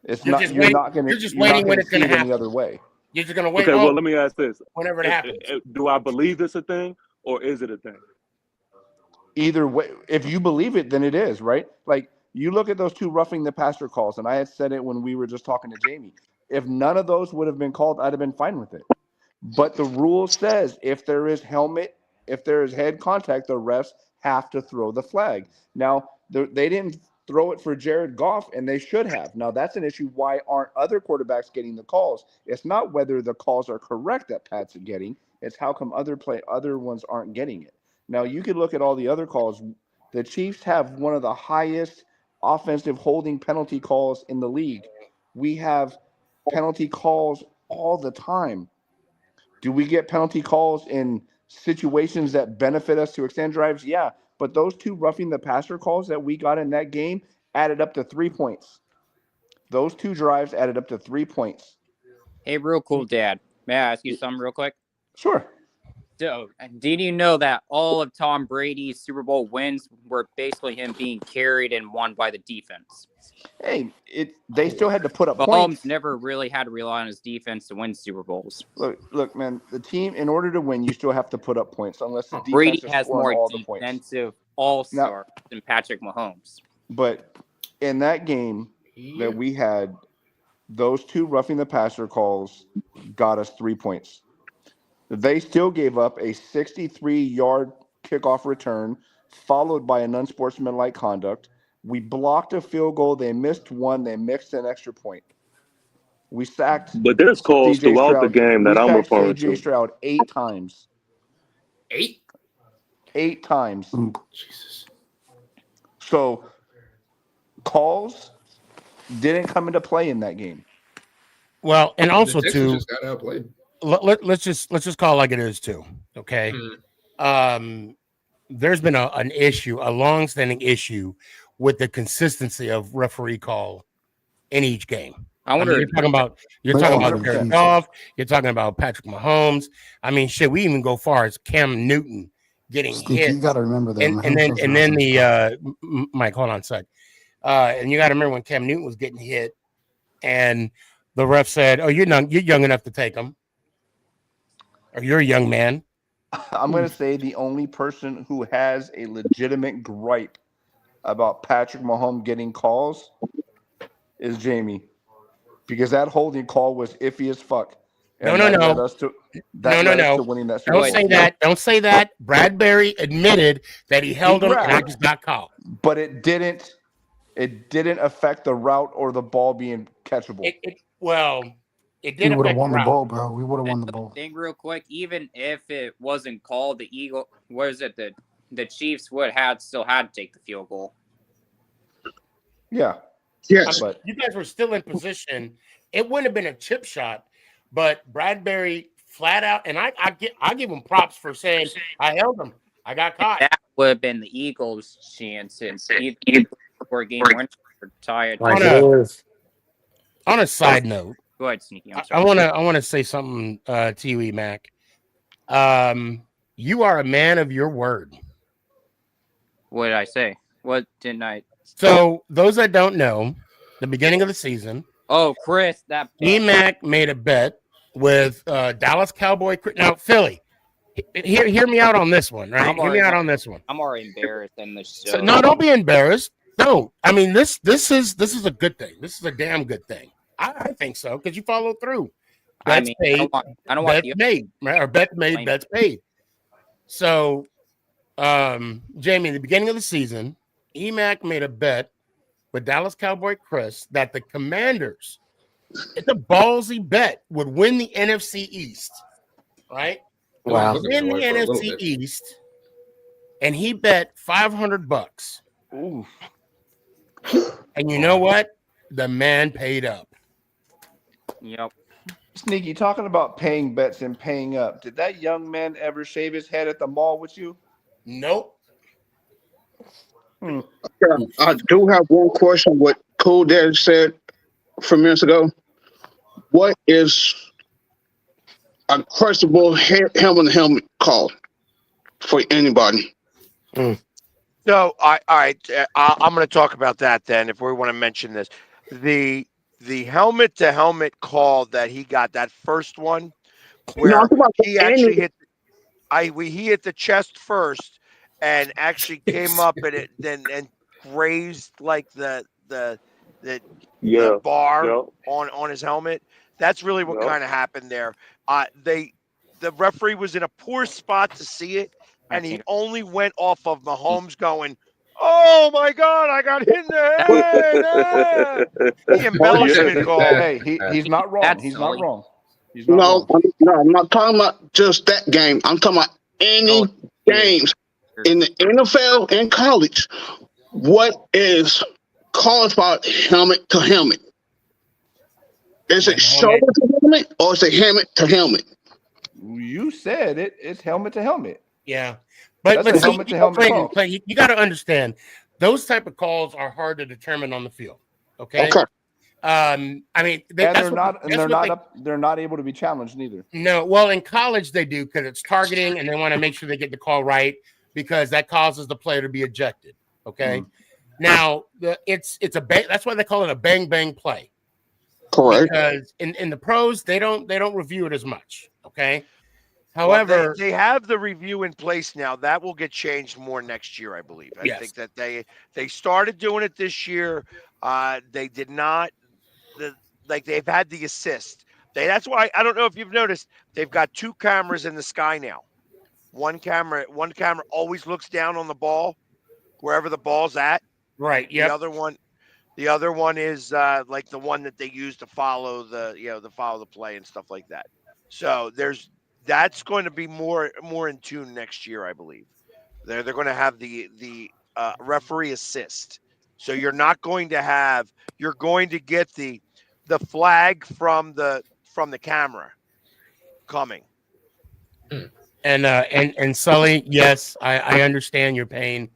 It's You're not. just You're waiting. not going to. You're just You're not waiting going when to it's see going it to any happen. other way. You're just going to wait. Okay, well, let me ask this: whenever it happens. Do I believe it's a thing, or is it a thing? Either way, if you believe it, then it is, right? Like you look at those two roughing the passer calls, and I had said it when we were just talking to Jamie. If none of those would have been called, I'd have been fine with it. But the rule says if there is head contact, the refs have to throw the flag. Now, they didn't throw it for Jared Goff, and they should have. Now, that's an issue. Why aren't other quarterbacks getting the calls? It's not whether the calls are correct that Pat's getting. It's how come other ones aren't getting it. Now, you could look at all the other calls. The Chiefs have one of the highest offensive holding penalty calls in the league. We have penalty calls all the time. Do we get penalty calls in situations that benefit us to extend drives? Yeah, but those two roughing the passer calls that we got in that game added up to 3 points. Those two drives added up to 3 points. Hey, real cool, Dad. May I ask you something real quick? Sure. So, did you know that all of Tom Brady's Super Bowl wins were basically him being carried and won by the defense? Hey, they still had to put up Mahomes points. never really had to rely on his defense to win Super Bowls. Look, man. The team, in order to win, you still have to put up points, unless the defense Brady is has scoring more all the points. defensive all-stars than Patrick Mahomes. But in that game that we had, those two roughing the passer calls got us 3 points. They still gave up a 63-yard kickoff return, followed by an unsportsmanlike conduct. We blocked a field goal. They missed one. They missed an extra point. We sacked. But there's calls CJ throughout Stroud. the game that I'm referring CJ to. Stroud 8 times. 8? 8 times. Jesus. So calls didn't come into play in that game. Well, and also the Texans too, just got outplayed. let's just call it like it is too. Okay. There's been an issue, a long-standing issue with the consistency of referee call in each game. I wonder. You're talking about Jared Goff. You're talking about Patrick Mahomes. I mean, shit. We even go far as Cam Newton getting hit. You got to remember that. And then the Mike, hold on a sec. And you got to remember when Cam Newton was getting hit, and the ref said, "Oh, you're young enough to take him, or you're a young man." I'm going to say the only person who has a legitimate gripe about Patrick Mahomes getting calls is Jamie, because that holding call was iffy as fuck, No, and no, that led no. us to No. winning that Super Don't Bowl. say that. Don't say that. Bradbury admitted that he held him, and I grabbed, just got called. but it didn't affect the route or the ball being catchable. It We did would have affect won the the route. ball, bro. We would have And won the the ball. thing, real quick, even if it wasn't called, the Eagle, what is it? The Chiefs would have still had to take the field goal. Yeah. Yes. But You guys were still in position. It wouldn't have been a chip shot, but Bradbury flat out, and I give him props for saying I held him. I got caught. That would have been the Eagles' chance, and either for a game winner or tied. On a side note, Go ahead, Sneaky. I'm I sorry. want to say something to you, E Mac. You are a man of your word. What did I say? What didn't I? So those that don't know, the beginning of the season, Oh, Chris, that E Mac made a bet with Dallas Cowboy. Now Philly, hear me out on this one, right? Hear me out on this one. I'm already embarrassed in the show. So, no, don't be embarrassed. Don't. I mean, this is a good thing. This is a damn good thing. I think so, because you follow through. Bets paid. I don't want bets made, right? Or bets made, bets paid. So, Jamie, in the beginning of the season, EMAC made a bet with Dallas Cowboy Chris that the Commanders, it's a ballsy bet, would win the NFC East, right? Wow. Would win the NFC East, and he bet $500. Ooh. And you know what? The man paid up. Yep. Sneaky, talking about paying bets and paying up. Did that young man ever shave his head at the mall with you? Nope. I do have one question. What Cool Dad said a few minutes ago. What is a questionable helmet call for anybody? So, all right, I'm going to talk about that then. If we want to mention this, the helmet to helmet call that he got, that first one, where I'm talking about he actually hit, he hit the chest first, and actually came up and grazed like the bar on his helmet. That's really what kind of happened there. The referee was in a poor spot to see it, and he only went off of Mahomes going, "Oh my God, I got hit in the head!" The embellishment call. Hey, he's not wrong. He's not wrong. He's not No, wrong. I'm not talking about just that game. I'm talking about any games in the NFL and college. What is qualified helmet to helmet? Is it shoulder to helmet or is it helmet to helmet? You said it. It's helmet to helmet. Yeah, but That's a see, helmet to helmet call. Clayton, you got to understand, those type of calls are hard to determine on the field. Okay. I mean, they're not able to be challenged neither. No, well, in college they do, because it's targeting, and they want to make sure they get the call right, because that causes the player to be ejected. Okay. Now it's a that's why they call it a bang bang play. Correct. Because in the pros they don't review it as much. Okay. However, However, they have the review in place now. That will get changed more next year, I believe. I think that they started doing it this year. They did not. They've had the assist. That's why I don't know if you've noticed, they've got two cameras in the sky now. One camera always looks down on the ball, wherever the ball's at. Right. Yeah. The other one is like the one that they use to follow the play and stuff like that. So that's going to be more in tune next year, I believe. They're going to have the referee assist. So you're going to get the flag from the camera coming. And Sully, yes, I understand your pain.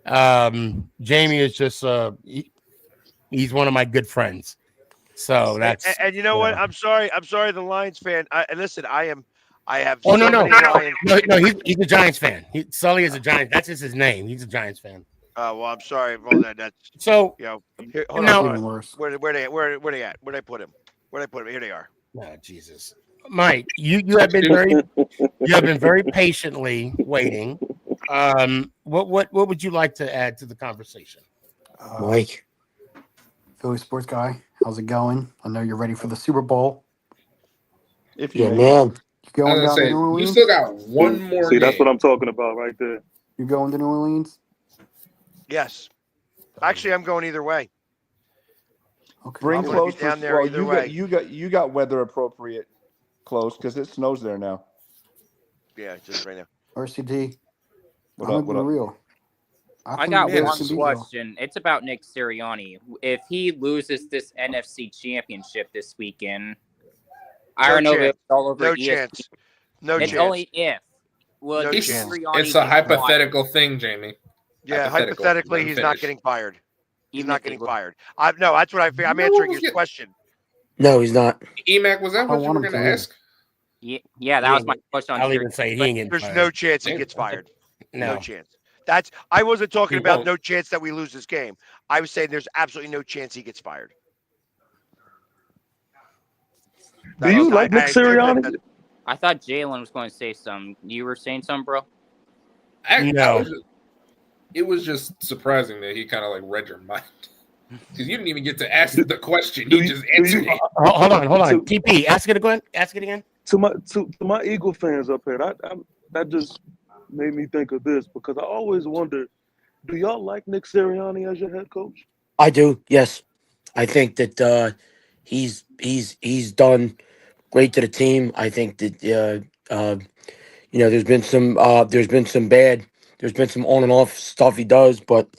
Jamie is just he's one of my good friends. So that's and you know what? I'm sorry, the Lions fan. Listen, I have no, Lions. No, he's a Giants fan. Sully is a Giant. That's just his name. He's a Giants fan. Well, I'm sorry. Well, that's so. Hold on. Where they at? Where they put him? Here they are. Oh, Jesus. Mike, you have been very patiently waiting. What would you like to add to the conversation? Mike. Philly sports guy, how's it going? I know you're ready for the Super Bowl. If you Yeah, make it. man. You going I was down to gonna say New you Orleans? still got one more See, that's what game. I'm talking about right there. You going to New Orleans? Yes. Actually, I'm going either way. Okay. Bring I'm gonna clothes be for down there well. either way. You got weather appropriate clothes because it snows there now. Yeah, just right now. RCD. What I'm up? gonna What be up? real. I think got you guys one can beat y'all. question. It's about Nick Sirianni. If he loses this NFC Championship this weekend, I No don't know if chance. it's all over No ESPN. chance. No It's chance. only if. Will No Nick chance. Sirianni It's a get fired, hypothetical thing, Jamie. Yeah, Hypothetical. hypothetically, Let him he's not finish. getting fired. He's even not if they getting lose? fired. No, that's what I feel. I'm No answering one was your getting- question. No, he's not. Emac, was that I what you want were him going to to lose. ask? Yeah, that was my question on I'll Sirianni. even say he ain't getting There's fired. no chance he Maybe. gets fired. No No. chance. I wasn't talking He about won't. no chance that we lose this game. I was saying there's absolutely no chance he gets fired. Do you like Nick Sirianni? I thought Jalen was going to say something. You were saying something, bro? No. It was just surprising that he kind of like read your mind. Because you didn't even get to ask the question. You just answered it. Hold on. So- TP, ask it again. Ask it again. To my Eagle fans up here, that just made me think of this because I always wonder, do y'all like Nick Sirianni as your head coach? I do. Yes, I think that he's done great to the team. I think that there's been some on and off stuff he does, but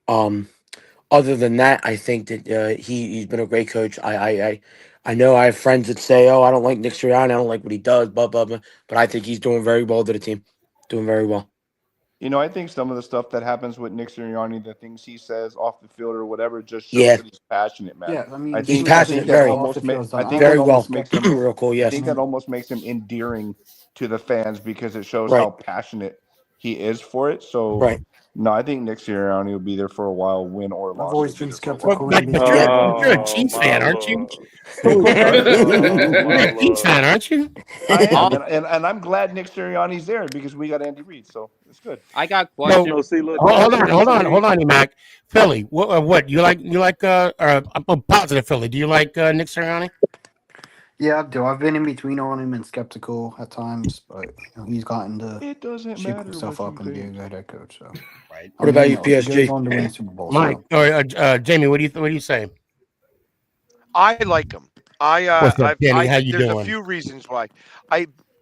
other than that, I think that he's been a great coach. I know I have friends that say, "Oh, I don't like Nick Sirianni. I don't like what he does." Blah blah blah. But I think he's doing very well to the team. Doing very well. You know, I think some of the stuff that happens with Nick Sirianni, the things he says off the field or whatever, just shows Yeah. that he's passionate, man. Yeah, I mean, I he think was passionate, that very. almost off the field, I think Very that well. almost makes him Real cool. I Yes. think that almost makes him endearing to the fans because it shows Right. how passionate he is for it. So Right. no, I think Nick Sirianni will be there for a while, win or loss. I've always he'll been be there for a while. skeptical. But you're a Chiefs fan, aren't you? You're a Chiefs fan, aren't you? I am, and I'm glad Nick Sirianni's there because we got Andy Reid, so it's good. I got No, questions. No, see, look, hold on, Mac. Philly, what you like? I'm positive Philly. Do you like Nick Sirianni? Yeah, I do. I've been in between on him and skeptical at times, but he's gotten to It doesn't shape matter himself what up you and be a think. good head coach. So, Right. What about you, He goes PSG? on to win a Super Bowl. Mike or Jamie, what do you say? I like him. What's up, Danny? How you there's doing? a few reasons why.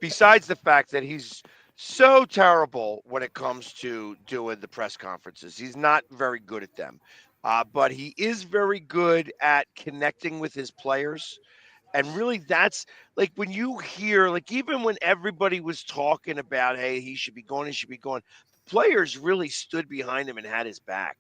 Besides the fact that he's so terrible when it comes to doing the press conferences. He's not very good at them. But he is very good at connecting with his players. And really, that's like when you hear, like, even when everybody was talking about, hey, he should be going, players really stood behind him and had his back.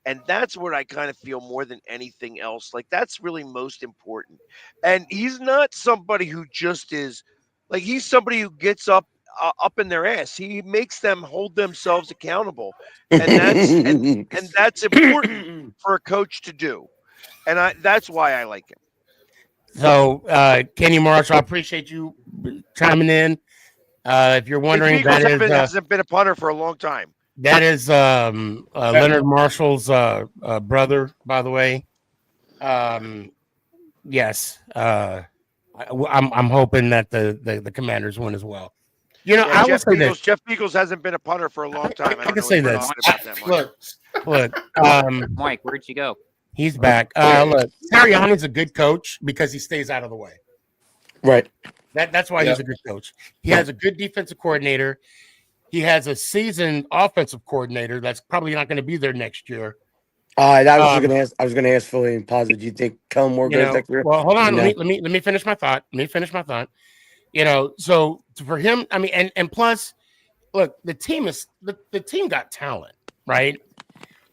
And that's what I kind of feel more than anything else. Like, that's really most important. And he's not somebody who just is like, he's somebody who gets up in their ass. He makes them hold themselves accountable. And that's important for a coach to do. And that's why I like him. So, Kenny Marshall, I appreciate you chiming in. If you're wondering, hasn't been a punter for a long time. That is Leonard Marshall's brother, by the way. Yes, I'm hoping that the Commanders win as well. You know, I will say this. Jeff Beagles hasn't been a punter for a long time. I can say this. Look, Mike, where'd you go? He's back. Look, Sirianni's a good coach because he stays out of the way. Right. That's why he's a good coach. He has a good defensive coordinator. He has a seasoned offensive coordinator that's probably not going to be there next year. I was going to ask Philly and Positive. Do you think Kellen Moore goes next year? Well, hold on. Let me finish my thought. You know, so for him, I mean, and plus, look, the team got talent, right?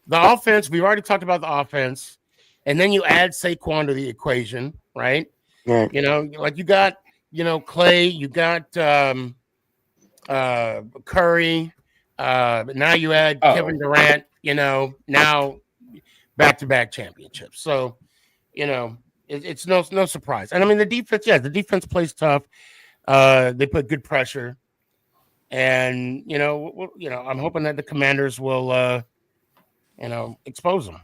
The offense, we've already talked about the offense, and then you add Saquon to the equation, right? Right. You know, like you got, Clay, you got Curry, now you add Kevin Durant, now back-to-back championships. So, it's no surprise. And I mean, the defense plays tough. They put good pressure, and I'm hoping that the Commanders will expose them.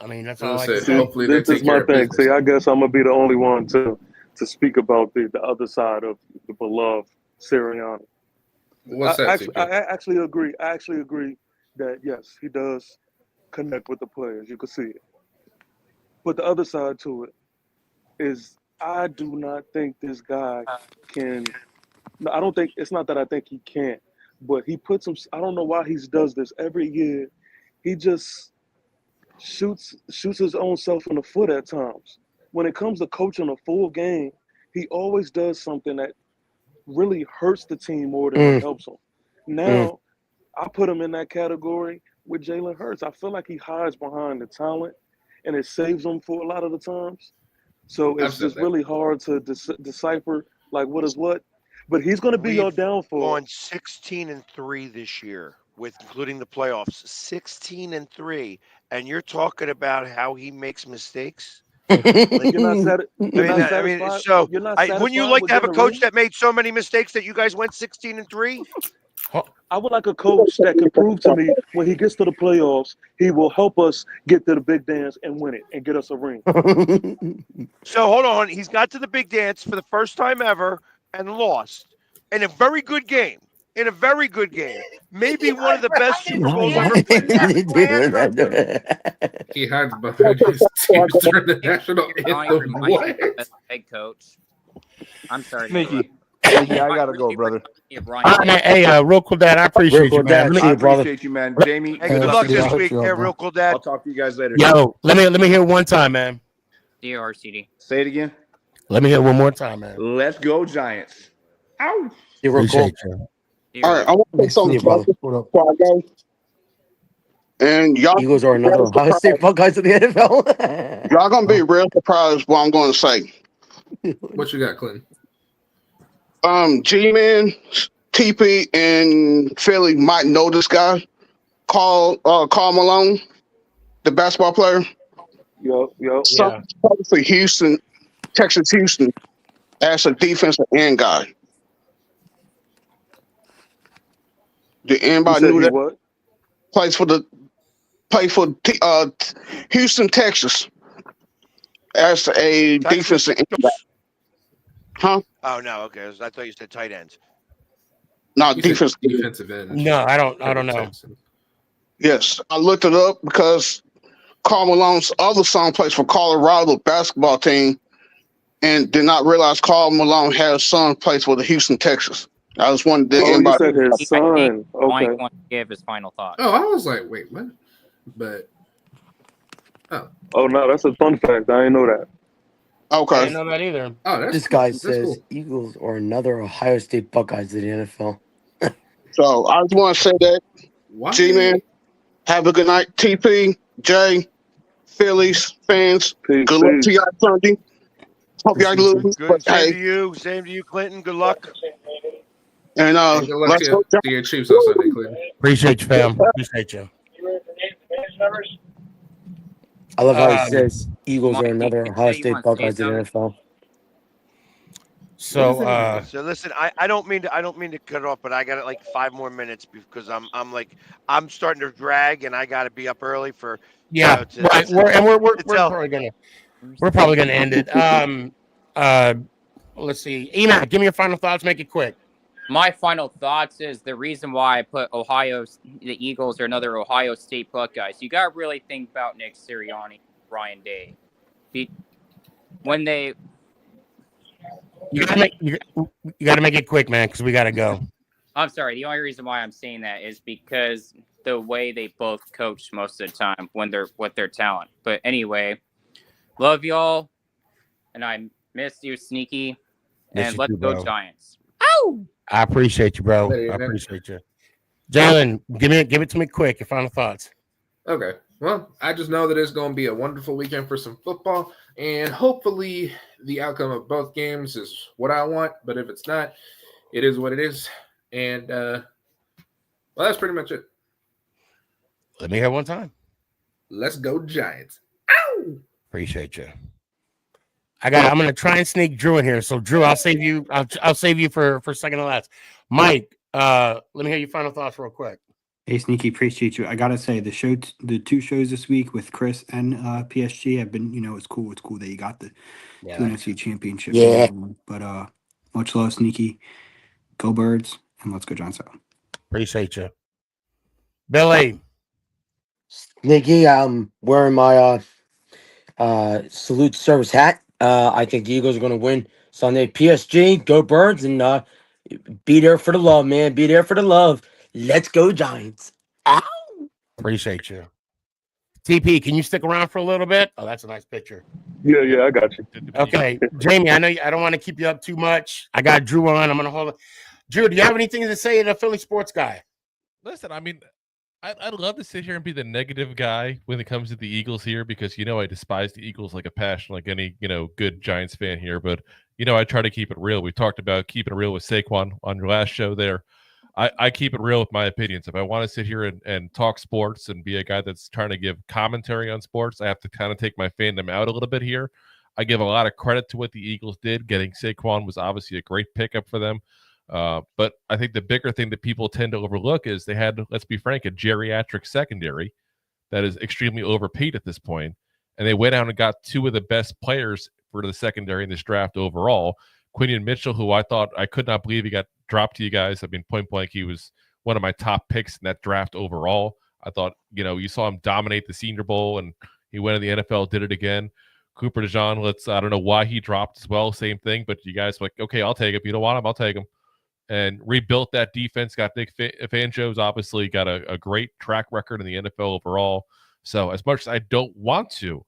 I mean, that's all I can Said, say. hopefully they This is take care my of thing. business. See, I guess I'm gonna be the only one to speak about the other side of the beloved Sirianni. What's that, TP? I actually agree. I actually agree that yes, he does connect with the players. You can see it. But the other side to it is, I do not think this guy can. No, I don't think it's not that I think he can't, but he puts him. I don't know why he does this every year. He just shoots his own self in the foot at times. When it comes to coaching a full game, he always does something that really hurts the team more than it helps them. Now, I put him in that category with Jalen Hurts. I feel like he hides behind the talent, and it saves him for a lot of the times. So it's just really hard to decipher like what is what. But he's going to be your downfall. Gone 16-3 this year, with including the playoffs. 16-3, and you're talking about how he makes mistakes. Like you're not satisfied. So you're not wouldn't you satisfied like with to have a getting a coach ring? that made so many mistakes that you guys went 16-3? I would like a coach that can prove to me when he gets to the playoffs, he will help us get to the big dance and win it and get us a ring. So hold on, he's got to the big dance for the first time ever and lost in a very good game. In a very good game, maybe one of the best Super Bowls ever played. He hides behind his tears during the national anthem. What? Head coach. I'm sorry. Sneaky, I gotta go, brother. Hey, real cool, Dad. I appreciate you, man. I appreciate you, man. Jamie, Hey, good luck this week. Yeah, real cool, Dad. I'll talk to you guys later. Yo, let me hear one time, man. DRCD. Say it again. Let me hear one more time, man. Let's go, Giants. Ow. Appreciate you. All right, I want to say something before I go. And y'all Eagles are another Ohio State Buckeyes in the NFL. y'all gonna be real surprised what I'm going to say. What you got, Clinton? G-Man, TP, and Philly might know this guy. Carl Malone, the basketball player. Yo. Some for Houston, Texas Houston, as a defensive end guy. Did anybody knew that? What? Plays for Houston, Texas, as a defensive end guy. Huh? Oh no, okay. I thought you said tight ends. No, defensive end. No, I don't know. Yes, I looked it up because Karl Malone's other son plays for Colorado basketball team, and did not realize Karl Malone had a son plays for the Houston Texas. I was wondering. You said his son. Okay. Mike wants to give his final thought. Oh, I was like, wait, what? But oh no, that's a fun fact. I didn't know that. Okay. I didn't know that either. Oh, this guy says Eagles are another Ohio State Buckeyes in the NFL. So I just want to say that, G-Man, have a good night. TP, Jay, Phillies fans, good luck to y'all Sunday. Hope y'all lose. Good. Same to you, Clinton. Good luck. And good luck to your Chiefs on Sunday, Clinton. Appreciate you, fam. Appreciate you. I love how he says Eagles are another Ohio State Buckeyes in the NFL. So listen, I don't mean to cut it off, but I got like 5 more minutes because I'm starting to drag and I got to be up early for right. We're probably gonna end it. Let's see. Emac, give me your final thoughts. Make it quick. My final thoughts is the reason why I put the Eagles are another Ohio State Buckeyes. You got to really think about Nick Sirianni, Ryan Day. When they You gotta make it quick, man, because we gotta go. I'm sorry. The only reason why I'm saying that is because the way they both coach most of the time when they're with their talent. But anyway, love y'all, and I miss you, Sneaky, and let's go Giants. Ow! I appreciate you, bro. I appreciate you. Jalen, give it to me quick. Your final thoughts. Okay. Well, I just know that it's going to be a wonderful weekend for some football, and hopefully the outcome of both games is what I want. But if it's not, it is what it is. And well, that's pretty much it. Let me hear one time. Let's go Giants. Ow! Appreciate you. I'm gonna try and sneak Drew in here. So Drew, I'll save you. I'll save you for second to last. Mike, let me hear your final thoughts real quick. Hey, Sneaky, appreciate you. I gotta say, the two shows this week with Chris and PSG have been, it's cool. It's cool that you got the two NFC championship Yeah. games on. But much love, Sneaky. Go Birds, and let's go Giants out. Appreciate you, Billy. Nicky, I'm wearing my salute service hat. I think the Eagles are going to win Sunday. PSG, go Birds, and be there for the love, man. Be there for the love. Let's go Giants. Ow! Appreciate you. TP, can you stick around for a little bit? Oh, that's a nice picture. Yeah, I got you. Okay, Jamie, I know I don't want to keep you up too much. I got Drew on. I'm going to hold it. Drew, do you have anything to say to the Philly sports guy? Listen, I mean, I'd love to sit here and be the negative guy when it comes to the Eagles here because, I despise the Eagles like a passion, like any, good Giants fan here. But, I try to keep it real. We talked about keeping it real with Saquon on your last show there. I keep it real with my opinions. If I want to sit here and talk sports and be a guy that's trying to give commentary on sports, I have to kind of take my fandom out a little bit here. I give a lot of credit to what the Eagles did. Getting Saquon was obviously a great pickup for them. But I think the bigger thing that people tend to overlook is they had, let's be frank, a geriatric secondary that is extremely overpaid at this point. And they went out and got two of the best players for the secondary in this draft overall. Quinion Mitchell, who I could not believe he got dropped to you guys. I mean, point blank, he was one of my top picks in that draft overall. I thought, you saw him dominate the Senior Bowl, and he went in the NFL, did it again. Cooper DeJean, I don't know why he dropped as well, same thing, but you guys were like, okay, I'll take him. You don't want him, I'll take him. And rebuilt that defense, got Nick Fangio's obviously got a great track record in the NFL overall. So as much as I don't want to,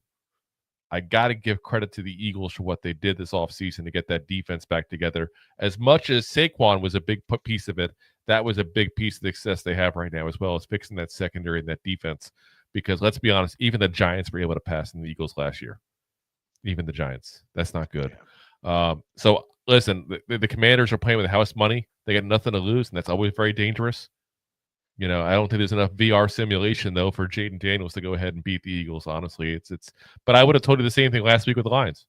I got to give credit to the Eagles for what they did this offseason to get that defense back together. As much as Saquon was a big piece of it, that was a big piece of the success they have right now, as well as fixing that secondary and that defense. Because let's be honest, even the Giants were able to pass in the Eagles last year. Even the Giants. That's not good. So listen, the Commanders are playing with house money. They got nothing to lose, and that's always very dangerous. I don't think there's enough VR simulation though for Jaden Daniels to go ahead and beat the Eagles. Honestly, it's. But I would have told you the same thing last week with the Lions.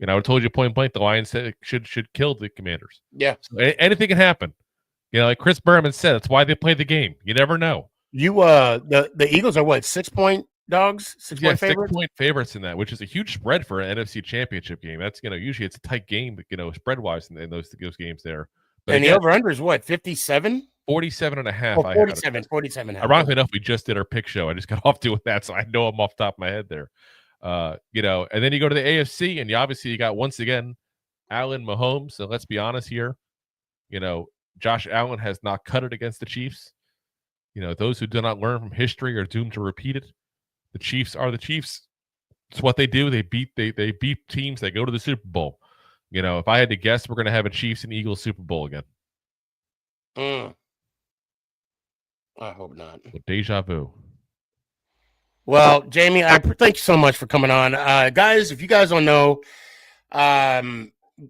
I would have told you point blank the Lions should kill the Commanders. Yeah, so anything can happen. Like Chris Berman said, that's why they play the game. You never know. The Eagles are what, 6-point dogs? 6-point favorites? 6-point favorites in that, which is a huge spread for an NFC Championship game. That's usually it's a tight game, spread wise in those games there. But and again, the over under is what, 57? 47 and a half. 47. Ironically enough, we just did our pick show. I just got off doing that, so I know I'm off the top of my head there. And then you go to the AFC, and you got once again Allen Mahomes. So let's be honest here. Josh Allen has not cut it against the Chiefs. Those who do not learn from history are doomed to repeat it. The Chiefs are the Chiefs. It's what they do. They beat teams. They go to the Super Bowl. If I had to guess, we're going to have a Chiefs and Eagles Super Bowl again. I hope not. Deja vu. Well, Jamie, thank you so much for coming on. Guys, if you guys don't know,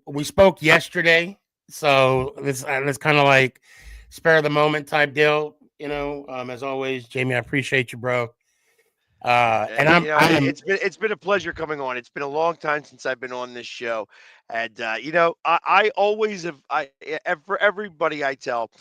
we spoke yesterday. So this kind of like spare the moment type deal, as always, Jamie, I appreciate you, bro. And it's been a pleasure coming on. It's been a long time since I've been on this show. And, I always have, for everybody I tell,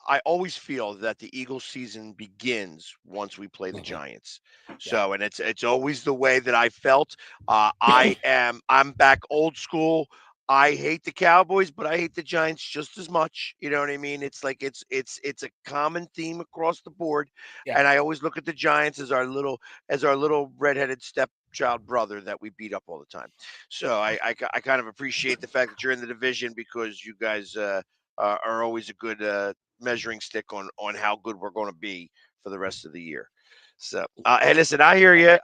I always feel that the Eagles season begins once we play the Giants. So, and it's always the way that I felt. I'm back old school. I hate the Cowboys, but I hate the Giants just as much. You know what I mean? It's like it's a common theme across the board. Yeah. And I always look at the Giants as our little redheaded stepchild brother that we beat up all the time. So I kind of appreciate the fact that you're in the division because you guys are always a good measuring stick on how good we're going to be for the rest of the year. So, hey, listen, I hear you.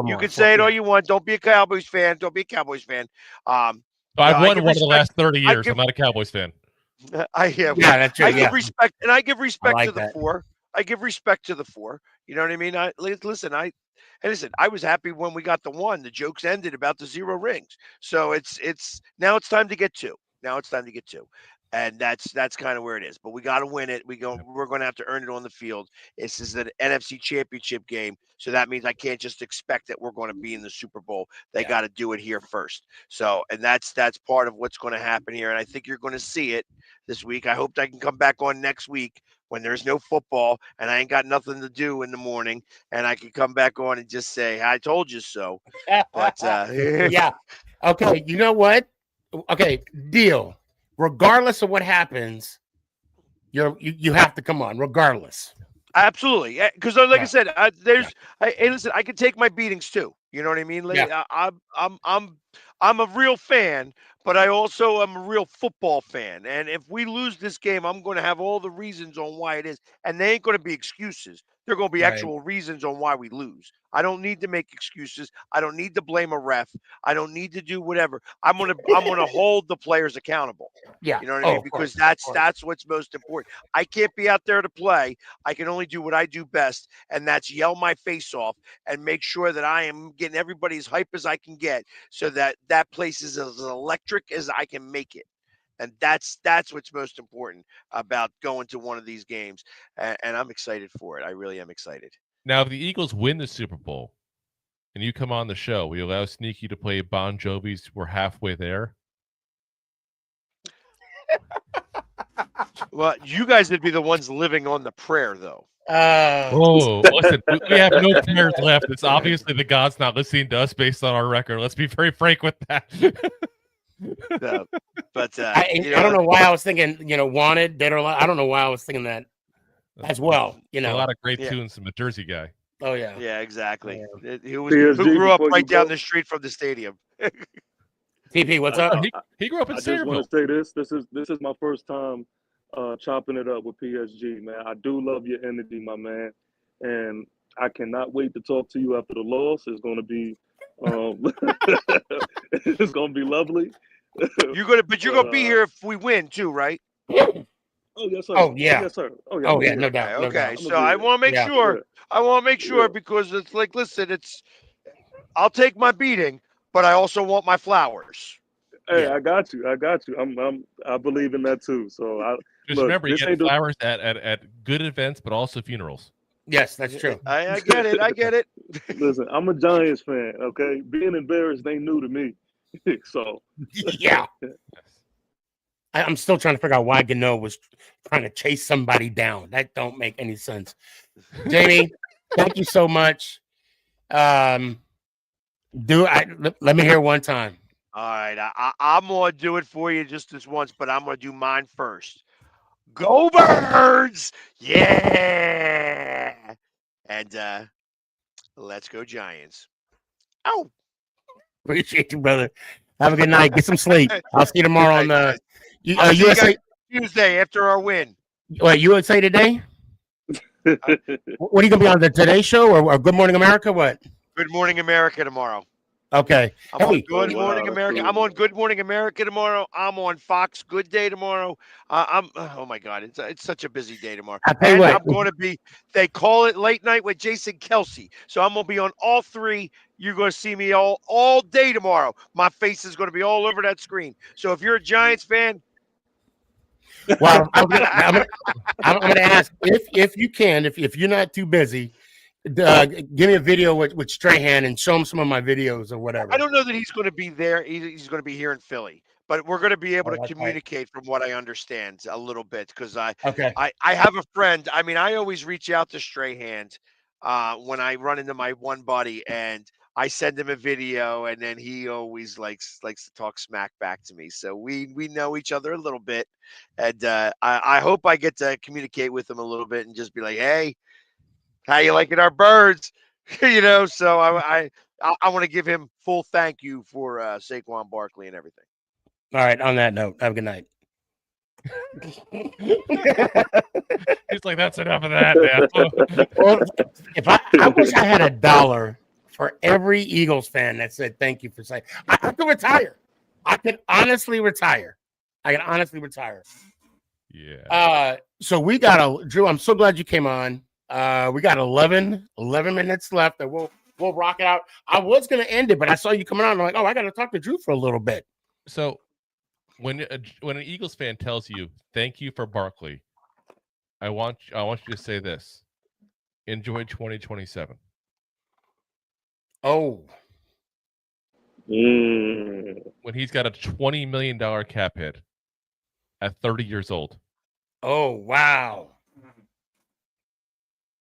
You can say it all you want. Don't be a Cowboys fan. I've won one of the last 30 years. I'm not a Cowboys fan. That's true. I give respect, and I give respect to the four. I give respect to the four. You know what I mean? I was happy when we got the one. The jokes ended about the 0 rings. So it's now it's time to get two. And that's kind of where it is. But we got to win it. We're going to have to earn it on the field. This is an NFC Championship game, so that means I can't just expect that we're going to be in the Super Bowl. They got to do it here first. So, and that's part of what's going to happen here. And I think you're going to see it this week. I hope I can come back on next week when there's no football and I ain't got nothing to do in the morning, and I can come back on and just say, "I told you so." But yeah, okay. You know what? Okay, deal. Regardless of what happens, you have to come on. Regardless, absolutely, because like I said, hey, listen, I can take my beatings too. You know what I mean? Like, I'm a real fan, but I also am a real football fan. And if we lose this game, I'm going to have all the reasons on why it is, and they ain't going to be excuses. They're going to be actual reasons on why we lose. I don't need to make excuses. I don't need to blame a ref. I don't need to do whatever. I'm gonna hold the players accountable. Yeah, you know what I mean? Because that's what's most important. I can't be out there to play. I can only do what I do best, and that's yell my face off and make sure that I am getting everybody as hype as I can get, so that place is as electric as I can make it. And that's what's most important about going to one of these games. And I'm excited for it. I really am excited. Now, if the Eagles win the Super Bowl and you come on the show, we allow Sneaky to play Bon Jovi's "We're Halfway There"? Well, you guys would be the ones living on the prayer, though. Listen, we have no prayers left. It's obviously the God's not listening to us based on our record. Let's be very frank with that. No, but I don't know why I was thinking, Wanted, Dead or Alive. I don't know why I was thinking that as well. A lot of great tunes from a Jersey guy. Oh yeah, yeah, exactly. Yeah. Who grew up right down the street from the stadium. TP, what's up? He grew up in I just want to say this. This is my first time chopping it up with PSG, man. I do love your energy, my man, and I cannot wait to talk to you after the loss. It's going to be, it's going to be lovely. You're gonna be here if we win too, right? Oh yes, sir. Oh yeah. Oh, yes, sir. Oh yeah. Oh yeah. No doubt. No Okay. doubt. So I want to make sure. Yeah. I want to make sure because it's like, listen, I'll take my beating, but I also want my flowers. Hey, I got you. I believe in that too. So Just remember, you get flowers at good events, but also funerals. Yes, that's true. I get it. I get it. Listen, I'm a Giants fan. Okay, being embarrassed ain't new to me. So yeah. I'm still trying to figure out why Gano was trying to chase somebody down. That don't make any sense. Jamie, thank you so much. Let me hear one time. All right, I'm gonna do it for you just this once, but I'm gonna do mine first. Go Birds! Yeah! And let's go Giants. Oh, appreciate you, brother. Have a good night. Get some sleep. I'll see you tomorrow on the USA Tuesday after our win. Wait, USA Today? What are you gonna be on the Today Show or Good Morning America? What? Good Morning America tomorrow. Okay. I'm on Good Morning America. I'm on Good Morning America tomorrow. I'm on Fox Good Day tomorrow. Oh my God, it's such a busy day tomorrow. And I'm going to be. They call it late night with Jason Kelsey, so I'm going to be on all three. You're going to see me all day tomorrow. My face is going to be all over that screen. So if you're a Giants fan, well, I'm going to ask if you can, if you're not too busy. Give me a video with Strahan and show him some of my videos or whatever. I don't know that he's going to be there. He's going to be here in Philly, but we're going to be able to communicate from what I understand a little bit because I have a friend. I mean, I always reach out to Strahan when I run into my one buddy and I send him a video and then he always likes to talk smack back to me. So we know each other a little bit, and I hope I get to communicate with him a little bit and just be like, hey, how you liking our birds? So I want to give him full thank you for Saquon Barkley and everything. All right. On that note, have a good night. He's like, that's enough of that, man. Well, if I wish I had $1 for every Eagles fan that said thank you for saying I could retire. I could honestly retire. Yeah. So we got Drew. I'm so glad you came on. We got 11 minutes left, and we'll rock it out. I was gonna end it, but I saw you coming on. I'm like, oh, I got to talk to Drew for a little bit. So when an Eagles fan tells you thank you for Barkley, I want you to say this: enjoy 2027. Oh, When he's got a $20 million cap hit at 30 years old. oh, wow.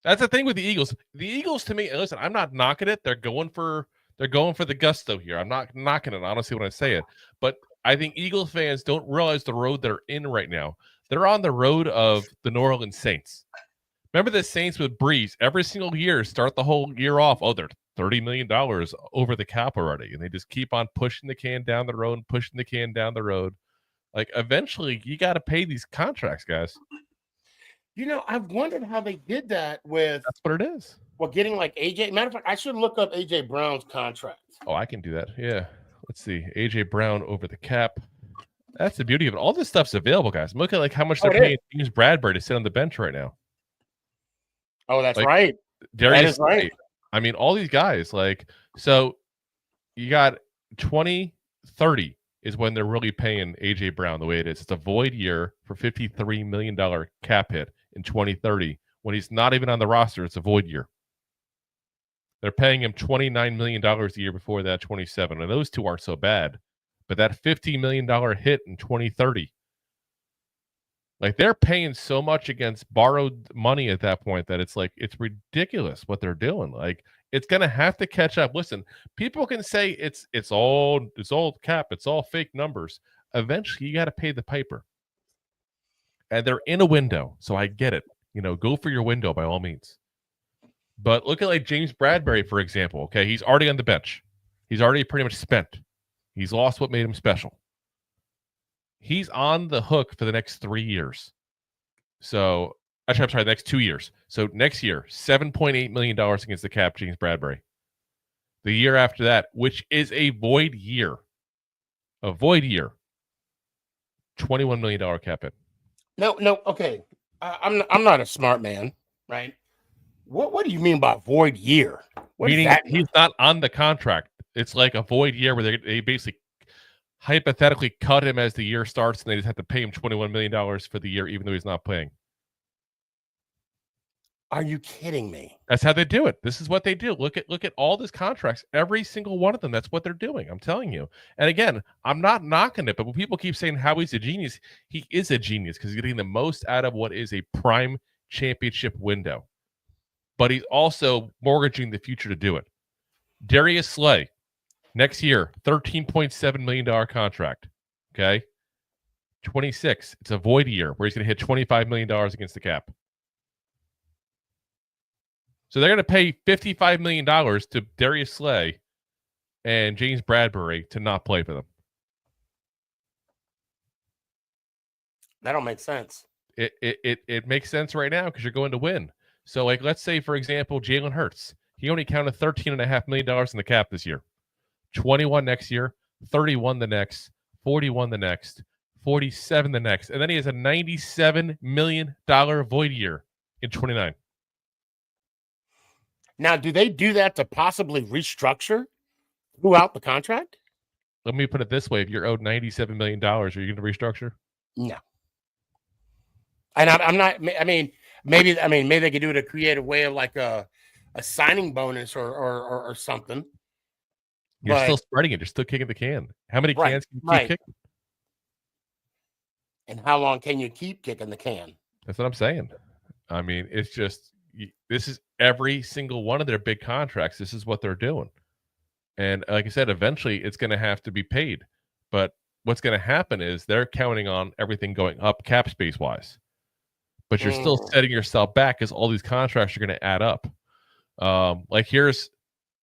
That's the thing with the Eagles. The Eagles, to me, listen, I'm not knocking it. They're going for the gusto here. I'm not knocking it, honestly, when I say it. But I think Eagles fans don't realize the road they're in right now. They're on the road of the New Orleans Saints. Remember the Saints with Breeze every single year, start the whole year off. Oh, they're $30 million over the cap already. And they just keep on pushing the can down the road, pushing the can down the road. Like, eventually, you got to pay these contracts, guys. You know, I've wondered how they did that with. That's what it is. Well, getting like AJ. Matter of fact, I should look up AJ Brown's contract. Oh, I can do that. Yeah. Let's see. AJ Brown over the cap. That's the beauty of it. All this stuff's available, guys. Look at like how much they're paying James Bradbury to sit on the bench right now. Oh, that's like, right. Darius that is right. Slay. I mean, all these guys, like, so you got 2030 is when they're really paying AJ Brown the way it is. It's a void year for $53 million cap hit in 2030. When he's not even on the roster, it's a void year. They're paying him $29 million a year before that, 27. And those two aren't so bad. But that $50 million hit in 2030, like they're paying so much against borrowed money at that point that it's like, it's ridiculous what they're doing. Like it's going to have to catch up. Listen, people can say it's all cap. It's all fake numbers. Eventually you got to pay the piper. And they're in a window. So I get it. You know, go for your window by all means. But look at like James Bradbury, for example. Okay, he's already on the bench. He's already pretty much spent. He's lost what made him special. He's on the hook for the next 3 years. So, actually, I'm sorry, the next 2 years. So next year, $7.8 million against the cap, James Bradbury. The year after that, which is a void year, $21 million cap hit. No, okay. I'm not a smart man, right? What do you mean by void year? Meaning he's not on the contract. It's like a void year where they basically hypothetically cut him as the year starts, and they just have to pay him $21 million for the year, even though he's not playing. Are you kidding me? That's how they do it. This is what they do. Look at all these contracts, every single one of them. That's what they're doing. I'm telling you. And again, I'm not knocking it, but when people keep saying how he's a genius, he is a genius because he's getting the most out of what is a prime championship window. But he's also mortgaging the future to do it. Darius Slay, next year, $13.7 million contract. Okay. 26. It's a void year where he's going to hit $25 million against the cap. So they're going to pay $55 million to Darius Slay and James Bradbury to not play for them. That don't make sense. It makes sense right now because you're going to win. So, like, let's say, for example, Jalen Hurts. He only counted $13.5 million in the cap this year. 21 next year, 31 the next, 41 the next, 47 the next. And then he has a $97 million void year in 29. Now, do they do that to possibly restructure throughout the contract? Let me put it this way. If you're owed $97 million, are you going to restructure? No. And I'm not, I mean, maybe they could do it a creative way of like a signing bonus or something. You're still spreading it. You're still kicking the can. How many cans can you keep kicking? And how long can you keep kicking the can? That's what I'm saying. I mean, it's just, this is every single one of their big contracts. This is what they're doing. And like I said, eventually it's going to have to be paid. But what's going to happen is they're counting on everything going up cap space wise. But you're still setting yourself back because all these contracts are going to add up. Like here's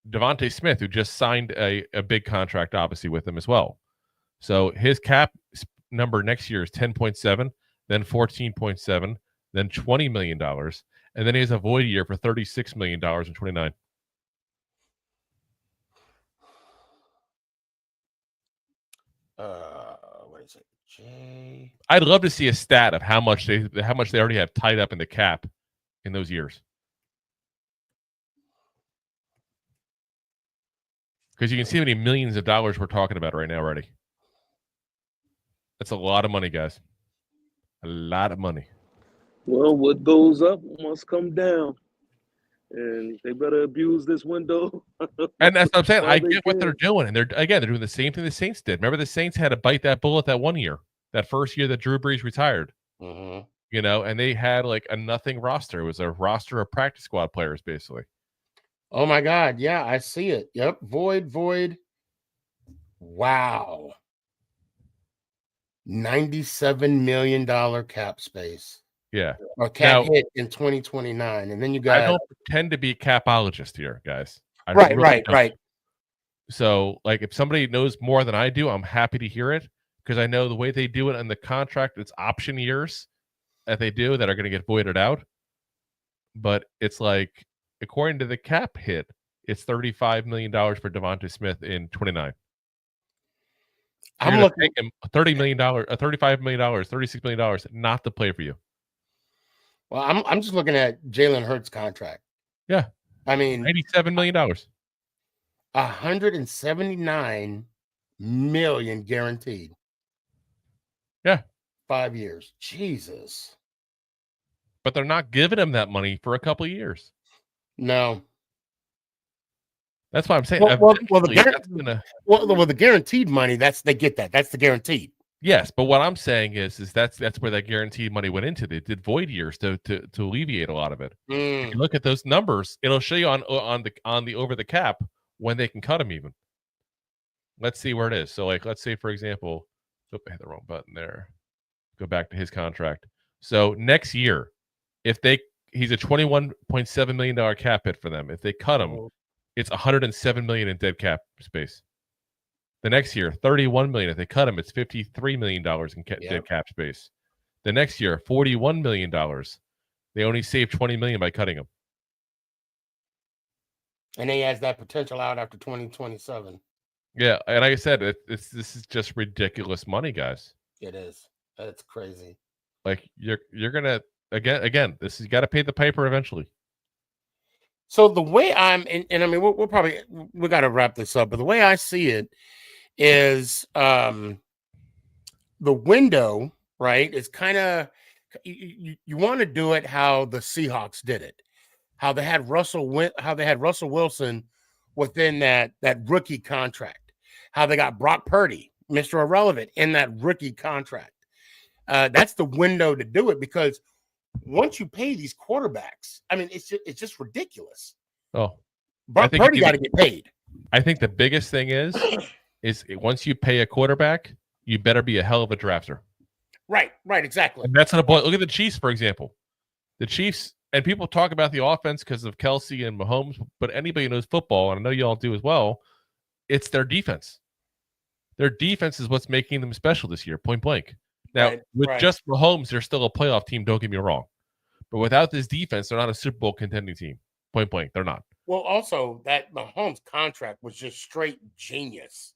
Devontae Smith, who just signed a big contract, obviously, with them as well. So his cap number next year is 10.7, then 14.7, then $20 million. And then he has a void year for $36 million in 29. What is it? J. I'd love to see a stat of how much they already have tied up in the cap in those years. Because you can see how many millions of dollars we're talking about right now already. That's a lot of money, guys. A lot of money. Well, what goes up must come down, and they better abuse this window. And that's what I'm saying. while I they get what they're can. doing, and they're doing the same thing the Saints did. Remember, the Saints had to bite that bullet that one year, that first year that Drew Brees retired. Mm-hmm. You know, and they had like a nothing roster. It was a roster of practice squad players, basically. Oh my God. Yeah, I see it. Yep. Void. Wow. $97 million cap space. Yeah. Or cap Now, hit in 2029. And then you I got don't pretend to be a capologist here, guys. I right, really don't. right. So, like, if somebody knows more than I do, I'm happy to hear it because I know the way they do it in the contract, it's option years that they do that are going to get voided out. But it's like, according to the cap hit, it's $35 million for Devontae Smith in 29. I'm You're going to looking pay him $30 million, $35 million, $36 million not to play for you. well, I'm just looking at Jalen Hurts' contract. Yeah. I mean, $87 million. $179 million guaranteed. Yeah. 5 years. Jesus. But they're not giving him that money for a couple of years. No. That's why I'm saying. The guaranteed money, they get that. That's the guaranteed. Yes, but what I'm saying is that's where that guaranteed money went into. They did void years to alleviate a lot of it. If you look at those numbers, it'll show you on the over the cap when they can cut them even. Let's see where it is. So, like, let's say for example, I hit the wrong button there. Go back to his contract. So next year, he's a $21.7 million cap hit for them. If they cut him, it's $107 million in dead cap space. The next year, $31 million. If they cut him, it's $53 million in dead cap space. The next year, $41 million. They only saved $20 million by cutting him. And he has that potential out after 2027. Yeah, and like I said, this is just ridiculous money, guys. It is. That's crazy. Like you're gonna again. This you got to pay the piper eventually. So the way I mean, we'll probably got to wrap this up, but the way I see it is the window, right? Is kind of you want to do it how the Seahawks did it, how they had Russell Wilson within that rookie contract, how they got Brock Purdy, Mr. Irrelevant, in that rookie contract. That's the window to do it because once you pay these quarterbacks, I mean, it's just ridiculous. Oh, Brock Purdy got to get paid. I think the biggest thing is once you pay a quarterback, you better be a hell of a drafter. Right, exactly. And that's what a boy. Look at the Chiefs, for example. The Chiefs, and people talk about the offense because of Kelsey and Mahomes, but anybody who knows football, and I know you all do as well, it's their defense. Their defense is what's making them special this year, point blank. Now, with just Mahomes, they're still a playoff team, don't get me wrong. But without this defense, they're not a Super Bowl contending team. Point blank, they're not. Well, also, that Mahomes contract was just straight genius.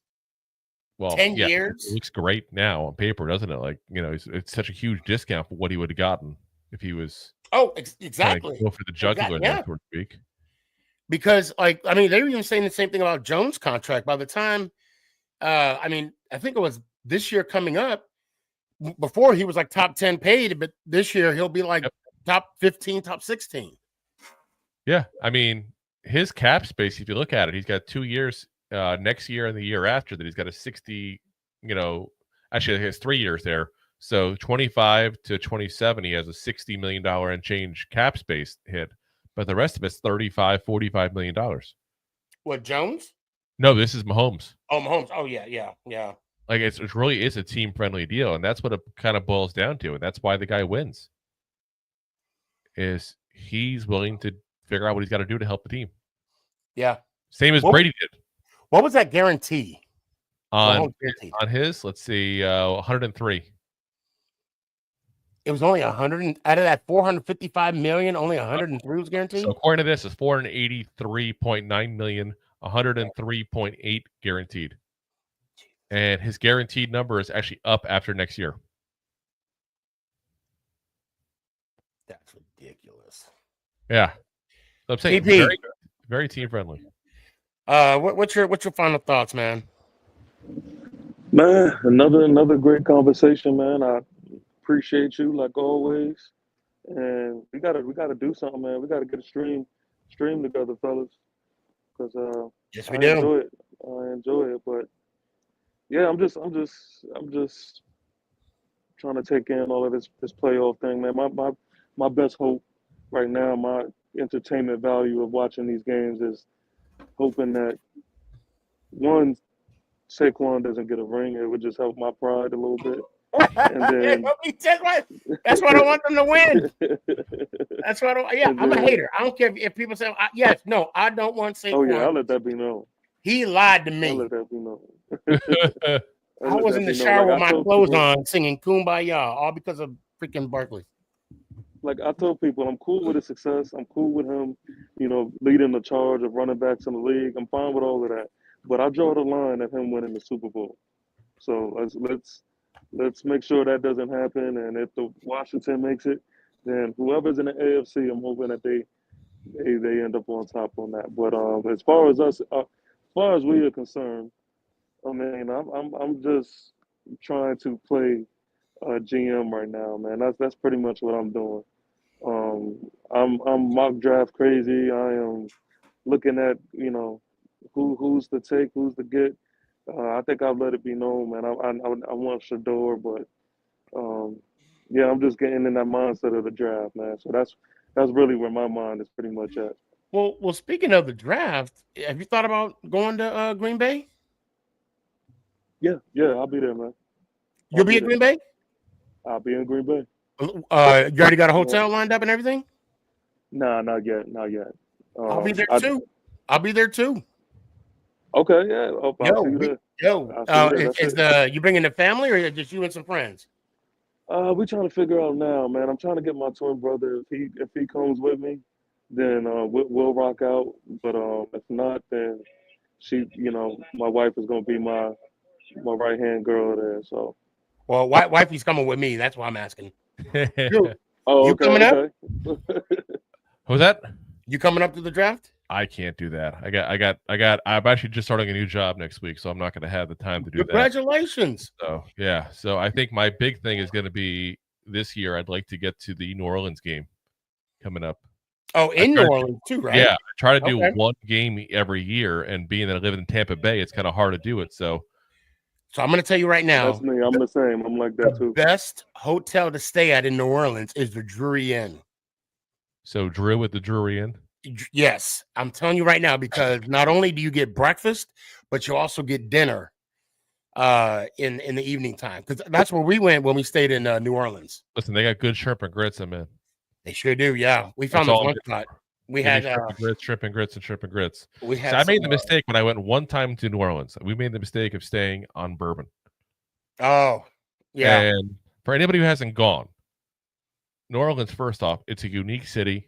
Well, 10 years? It looks great now on paper, doesn't it? Like, it's such a huge discount for what he would have gotten if he was exactly go for the jugular, so to speak. Because, like, I mean, they were even saying the same thing about Jones' contract. By the time, I mean, I think it was this year coming up, before he was like top 10 paid, but this year he'll be like top 15, top 16. Yeah. I mean, his cap space, if you look at it, he's got 2 years next year and the year after that. He's got a 60, actually he has 3 years there. So 25 to 27, he has a $60 million and change cap space hit, but the rest of it's $35, $45 million. What, Jones? No, this is Mahomes. Oh, Mahomes. Oh, yeah. Like it really is a team friendly deal, and that's what it kind of boils down to, and that's why the guy wins. Is he's willing to figure out what he's got to do to help the team. Yeah, same as Brady did. What was that guarantee on his? Let's see, 103. It was only 100 out of that 455 million. Only 103 was guaranteed. So according to this, it's 483.9 million, 103.8 guaranteed. And his guaranteed number is actually up after next year. That's ridiculous. Yeah. So I'm saying very, very team friendly. What's your final thoughts, man? Man, another great conversation, man. I appreciate you like always. And we gotta do something, man. We gotta get a stream together, fellas. Cause Yes, we I do. enjoy it. I enjoy it. But yeah, I'm just trying to take in all of this playoff thing, man. My best hope right now, my entertainment value of watching these games is hoping that one, Saquon doesn't get a ring. It would just help my pride a little bit. And then That's what I want them to win. That's what and I'm a then hater. I don't care if people say yes, no, I don't want oh yeah, Saquon. I'll let that be known. He lied to I'll me. let that be known. I was in the Like shower I with my told clothes people, on singing Kumbaya, all because of freaking Barkley. like I told people, I'm cool with his success. I'm cool with him, leading the charge of running backs in the league. I'm fine with all of that. But I draw the line at him winning the Super Bowl. So let's make sure that doesn't happen. And if the Washington makes it, then whoever's in the AFC, I'm hoping that they end up on top on that. But as far as us, as far as we are concerned, I mean, I'm just trying to play GM right now, man. That's pretty much what I'm doing. I'm mock draft crazy. I am looking at who's to take, who's to get. I think I've let it be known, man. I want Shador, but yeah, I'm just getting in that mindset of the draft, man. So that's really where my mind is pretty much at. Well, speaking of the draft, have you thought about going to Green Bay? Yeah, I'll be there, man. You'll be at Green Bay? I'll be in Green Bay. You already got a hotel lined up and everything? Nah, not yet. I'll be there too. I'll be there too. Okay, yeah. I'll see you there. You bringing the family or just you and some friends? We're trying to figure out now, man. I'm trying to get my twin brother. If he comes with me, then we'll rock out. But if not, then my wife is gonna be my right hand girl there. So. Well, wifey's coming with me. That's why I'm asking. You Okay, coming up? Who's that? You coming up to the draft? I can't do that. I'm actually just starting a new job next week, so I'm not going to have the time to do that. Congratulations. So, yeah. So I think my big thing is going to be this year. I'd like to get to the New Orleans game coming up. Oh, in New Orleans too, right? Yeah. I try to do one game every year, and being that I live in Tampa Bay, it's kind of hard to do it. So I'm going to tell you right now. That's me. I'm the same. I'm like that too. The best hotel to stay at in New Orleans is the Drury Inn. So Drew at the Drury Inn? Yes. I'm telling you right now, because not only do you get breakfast, but you also get dinner in the evening time. Because that's where we went when we stayed in New Orleans. Listen, they got good shrimp and grits, man. They sure do, yeah. We found this one spot. We had shrimp and grits. We had. So I made the mistake when I went one time to New Orleans. We made the mistake of staying on Bourbon. Oh, yeah. And for anybody who hasn't gone, New Orleans, first off, it's a unique city.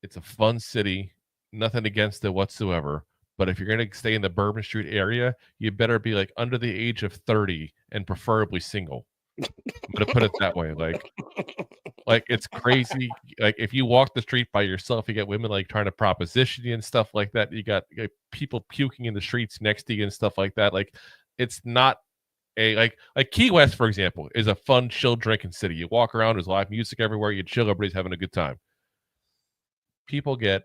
It's a fun city. Nothing against it whatsoever. But if you're going to stay in the Bourbon Street area, you better be like under the age of 30 and preferably single. I'm going to put it that way. Like it's crazy. Like if you walk the street by yourself, you get women like trying to proposition you and stuff like that. You got people puking in the streets next to you and stuff like that. Like it's not like Key West, for example, is a fun, chill drinking city. You walk around, there's live music everywhere. You chill, everybody's having a good time. People get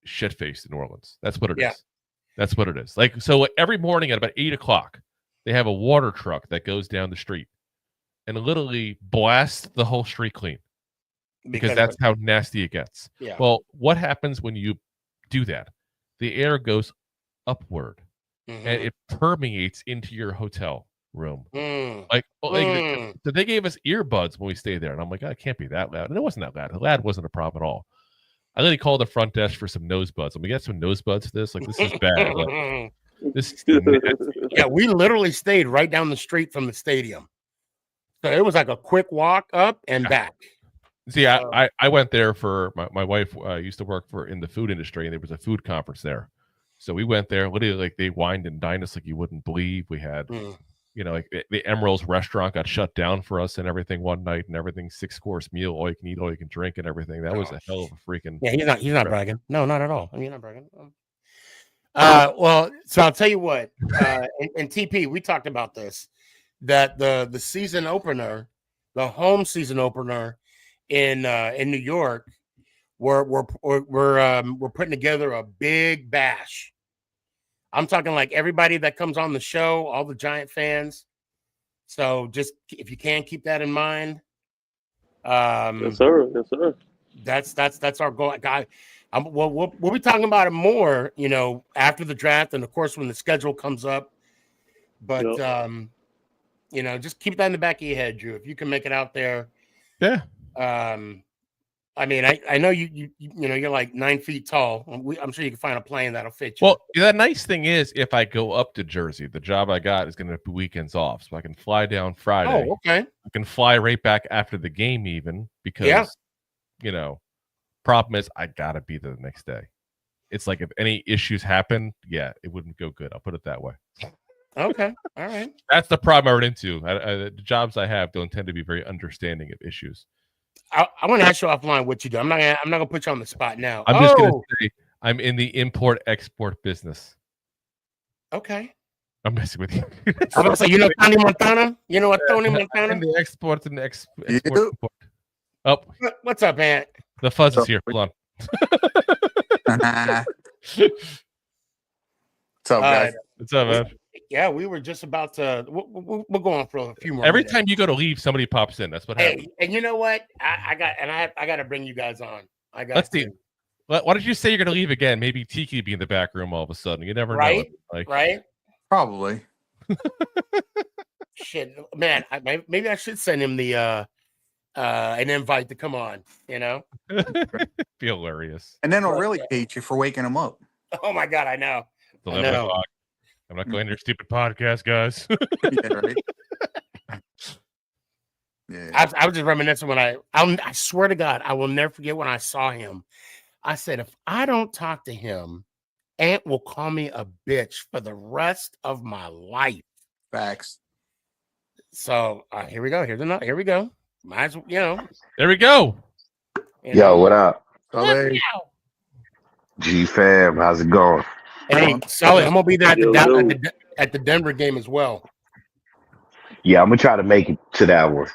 shit faced in New Orleans. That's what it is. That's what it is. Like so, every morning at about 8:00, they have a water truck that goes down the street and literally blasts the whole street clean. Because that's how nasty it gets. Yeah. Well, what happens when you do that? The air goes upward and it permeates into your hotel room. So they gave us earbuds when we stayed there, and I'm like, it can't be that loud. And it wasn't that loud. The loud wasn't a problem at all. I literally called the front desk for some nose buds. I'm like, get some nose buds for this. Like, this is bad. Like, this is nasty. Yeah, we literally stayed right down the street from the stadium, so it was like a quick walk up and back. See, I went there for my wife used to work in the food industry, and there was a food conference there. So we went there. Literally, like they wined and dined us like you wouldn't believe. We had, like the Emerald's restaurant got shut down for us and everything one night, and everything 6-course meal, all you can eat, all you can drink, and everything. That was a hell of a freaking. Yeah, he's not bragging. No, not at all. I mean, he's not bragging. Well, so I'll tell you what. And TP, we talked about this. that the season opener, the home season opener in New York, we're putting together a big bash. I'm talking like everybody that comes on the show, all the Giant fans. So just if you can keep that in mind. Yes, sir. Yes, sir. That's our goal. We'll be talking about it more, after the draft, and of course when the schedule comes up. But Yep. just keep that in the back of your head, Drew. If you can make it out there, Yeah. I mean, I know you're like 9 feet tall. I'm sure you can find a plane that'll fit you. Well, the nice thing is, if I go up to Jersey, the job I got is going to be weekends off, so I can fly down Friday. Oh, okay. I can fly right back after the game, even because, problem is I gotta be there the next day. It's like if any issues happen, it wouldn't go good. I'll put it that way. Okay, all right. That's the problem I run into. The jobs I have don't tend to be very understanding of issues. I want to ask you offline what you do. I'm not gonna put you on the spot now. I'm just gonna say I'm in the import-export business. Okay. I'm messing with you. I'm gonna say, Tony Montana? You know what, Tony Montana? In the export and export. Import. Oh, what's up, Ant? The fuzz is here. Hold on. What's up, guys? What's up, man? Yeah, we were just about to. We'll go on for a few more. Every minutes. time you go to leave, somebody pops in. That's what happens. And you know what? I got to bring you guys on. Let's see. Why did you say you're going to leave again? Maybe Tiki would be in the back room all of a sudden. You never know. Right? Probably. Shit, man. Maybe I should send him the an invite to come on. Be hilarious. And then he'll really hate you for waking him up. Oh my God, I know. 11 o'clock. I'm not going to your stupid podcast, guys. I was just reminiscing when I swear to God, I will never forget when I saw him. I said, if I don't talk to him, Ant will call me a bitch for the rest of my life. Facts. So here we go. Here we go. Might as well, There we go. Yo, what up? Yo. G fam, how's it going? Hey, Sully, I'm gonna be there at the Denver game as well. Yeah, I'm gonna try to make it to that one.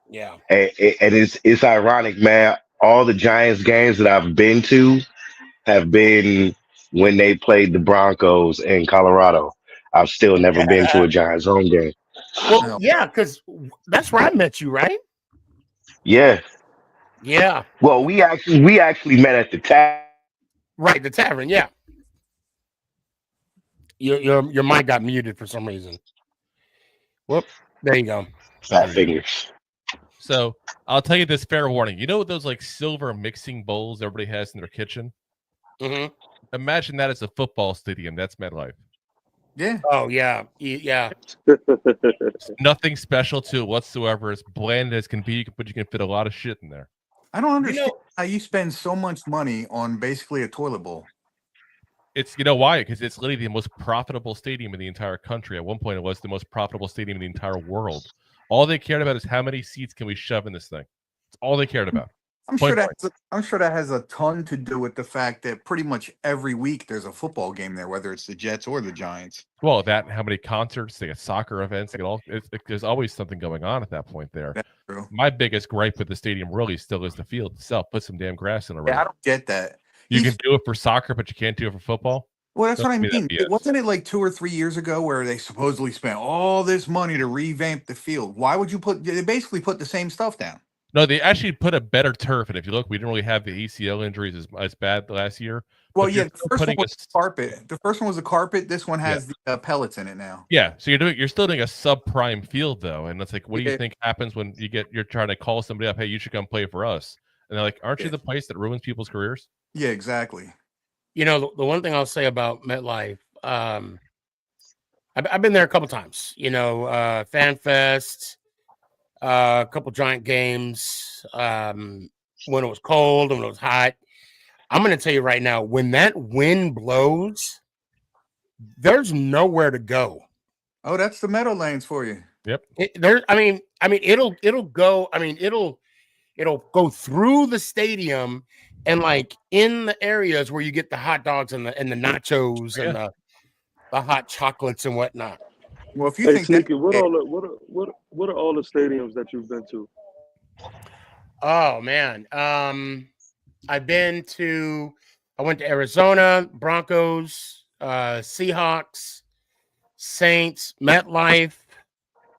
Yeah. And it's ironic, man. All the Giants games that I've been to have been when they played the Broncos in Colorado. I've still never been to a Giants home game. Well, yeah, because that's where I met you, right? Yeah. Yeah. Well, we actually met at the tavern. Right, the tavern. Yeah. Your mic got muted for some reason. Whoop. There you go. Fat fingers. So I'll tell you this fair warning. You know those like silver mixing bowls everybody has in their kitchen? Mm-hmm. Imagine that as a football stadium. That's MetLife. Yeah. Oh, yeah. Yeah. Nothing special to it whatsoever. As bland as can be, but you can fit a lot of shit in there. I don't understand how you spend so much money on basically a toilet bowl. It's why? Because it's literally the most profitable stadium in the entire country. At one point, it was the most profitable stadium in the entire world. All they cared about is how many seats can we shove in this thing. That's all they cared about. I'm sure that has a ton to do with the fact that pretty much every week there's a football game there, whether it's the Jets or the Giants. Well, how many concerts, they got soccer events, there's always something going on at that point there. That's true. My biggest gripe with the stadium really still is the field itself. Put some damn grass in the road. Yeah, I don't get that. You can do it for soccer, but you can't do it for football. Well, that's what I Don't give mean. me that BS. Wasn't it like 2 or 3 years ago where they supposedly spent all this money to revamp the field? Why would you they basically put the same stuff down? No, they actually put a better turf. And if you look, we didn't really have the ACL injuries as bad last year. Well, yeah, the first one was carpet. The first one was a carpet. This one has the pellets in it now. Yeah, so you're still doing a sub-prime field though, and it's like, what do you think happens when you're trying to call somebody up? Hey, you should come play for us, and they're like, aren't you the place that ruins people's careers? Yeah, exactly. The one thing I'll say about MetLife, I've been there a couple times. Fan Fest, a couple Giant games, when it was cold and when it was hot. I'm going to tell you right now, when that wind blows, there's nowhere to go. Oh, that's the Meadowlands for you. Yep. It'll go. It'll go through the stadium and like in the areas where you get the hot dogs and the nachos and the hot chocolates and whatnot. Well, if you Hey, think that, Sneaky, what are all the stadiums that you've been to? Oh man, I went to Arizona, Broncos, Seahawks, Saints, MetLife,